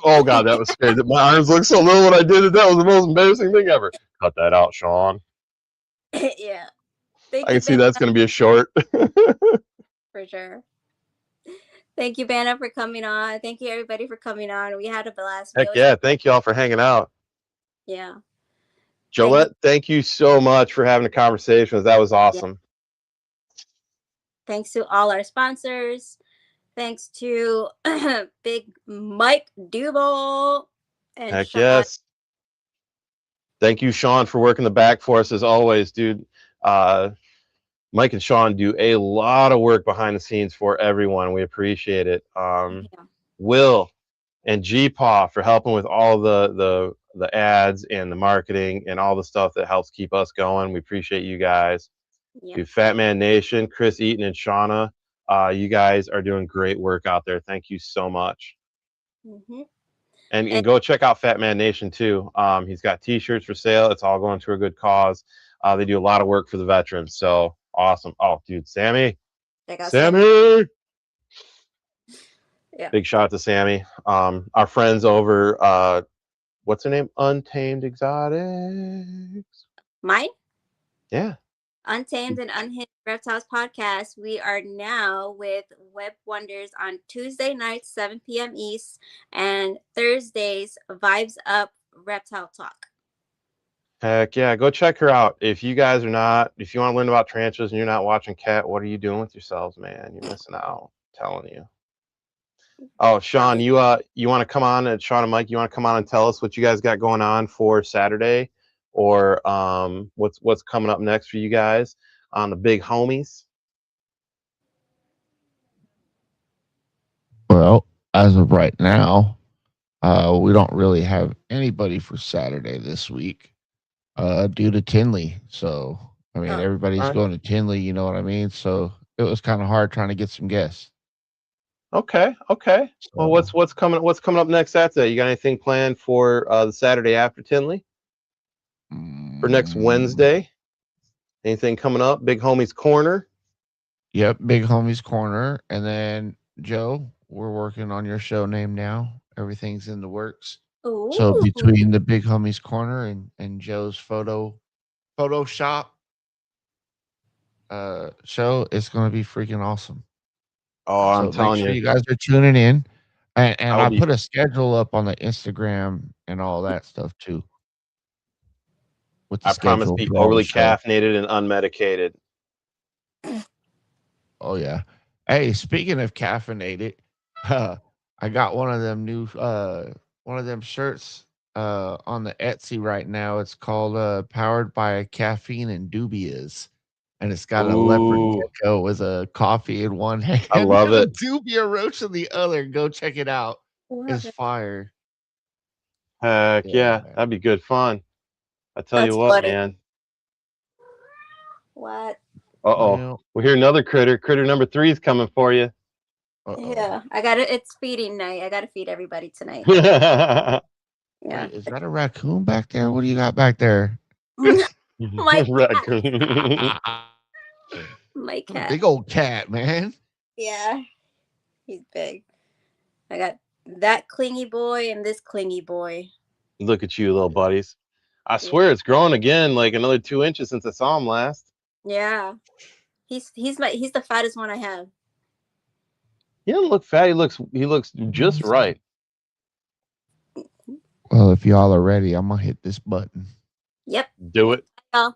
Oh god, that was scary. My arms looked so little when I did it. That was the most embarrassing thing ever. Cut that out, Sean. Yeah. Thank I you, can see Banna, that's going to be a short. for sure. Thank you, Banna, for coming on. Thank you, everybody, for coming on. We had a blast. Heck yeah! Thank you all for hanging out. Yeah. Jolette, thank you so much for having a conversation. That was awesome. Yeah. Thanks to all our sponsors. Thanks to Big Mike Duval and Heck Sean. yes. Thank you, Sean, for working the back for us as always, dude. Mike and Sean do a lot of work behind the scenes for everyone. We appreciate it. Will and G-Paw for helping with all the ads and the marketing and all the stuff that helps keep us going. We appreciate you guys. To Fat Man Nation, Chris Eaton and Shauna, you guys are doing great work out there. Thank you so much. And go check out Fat Man Nation too. He's got t-shirts for sale. It's all going to a good cause. They do a lot of work for the veterans. So awesome. Oh, dude, Sammy. Sammy. Yeah. Big shout out to Sammy. Our friends over, what's her name? Untamed Exotics. Mine? Yeah. Untamed and Unhinged Reptiles podcast. We are now with Web Wonders on Tuesday nights, 7 p.m. East, and Thursdays, Vibes Up Reptile Talk. Heck yeah, go check her out. If you guys are not, if you want to learn about tarantulas and you're not watching Cat, what are you doing with yourselves, man? You're missing out. I'm telling you. Oh, Sean, you want to come on, and Sean and Mike, you want to come on and tell us what you guys got going on for Saturday, or what's coming up next for you guys on the big homies? Well, as of right now, we don't really have anybody for Saturday this week due to Tinley. So, I mean, everybody's going to Tinley, you know what I mean? So it was kind of hard trying to get some guests. Okay. So, well, what's coming up next Saturday? You got anything planned for the Saturday after Tinley? For next Wednesday? Anything coming up? Big Homie's Corner? Yep, Big Homie's Corner. And then, Joe, we're working on your show name now. Everything's in the works. Ooh. So between the Big Homie's Corner and Joe's Photoshop show, it's going to be freaking awesome. Oh, I'm telling you guys are tuning in. And I put a schedule up on the Instagram and all that stuff too. I promise be overly caffeinated and unmedicated. Oh yeah. Hey, speaking of caffeinated, I got one of them new one of them shirts on the Etsy right now. It's called Powered by Caffeine and Dubias. And it's got a leopard gecko with a coffee in one hand. I love it. A dubia roach in the other. Go check it out. It's fire. Heck yeah, that'd be good fun. I tell you what, man. What? Uh-oh. We'll hear another critter. Critter number 3 is coming for you. Yeah, it's feeding night. I gotta feed everybody tonight. Yeah. Wait, is that a raccoon back there? What do you got back there? My raccoon. My cat. Big old cat, man. Yeah, he's big. I got that clingy boy and this clingy boy. Look at you, little buddies. I swear it's growing again, like another 2 inches since I saw him last. Yeah, he's the fattest one I have. He doesn't look fat. He looks just right. Well, if y'all are ready, I'm gonna hit this button. Yep. Do it. Oh.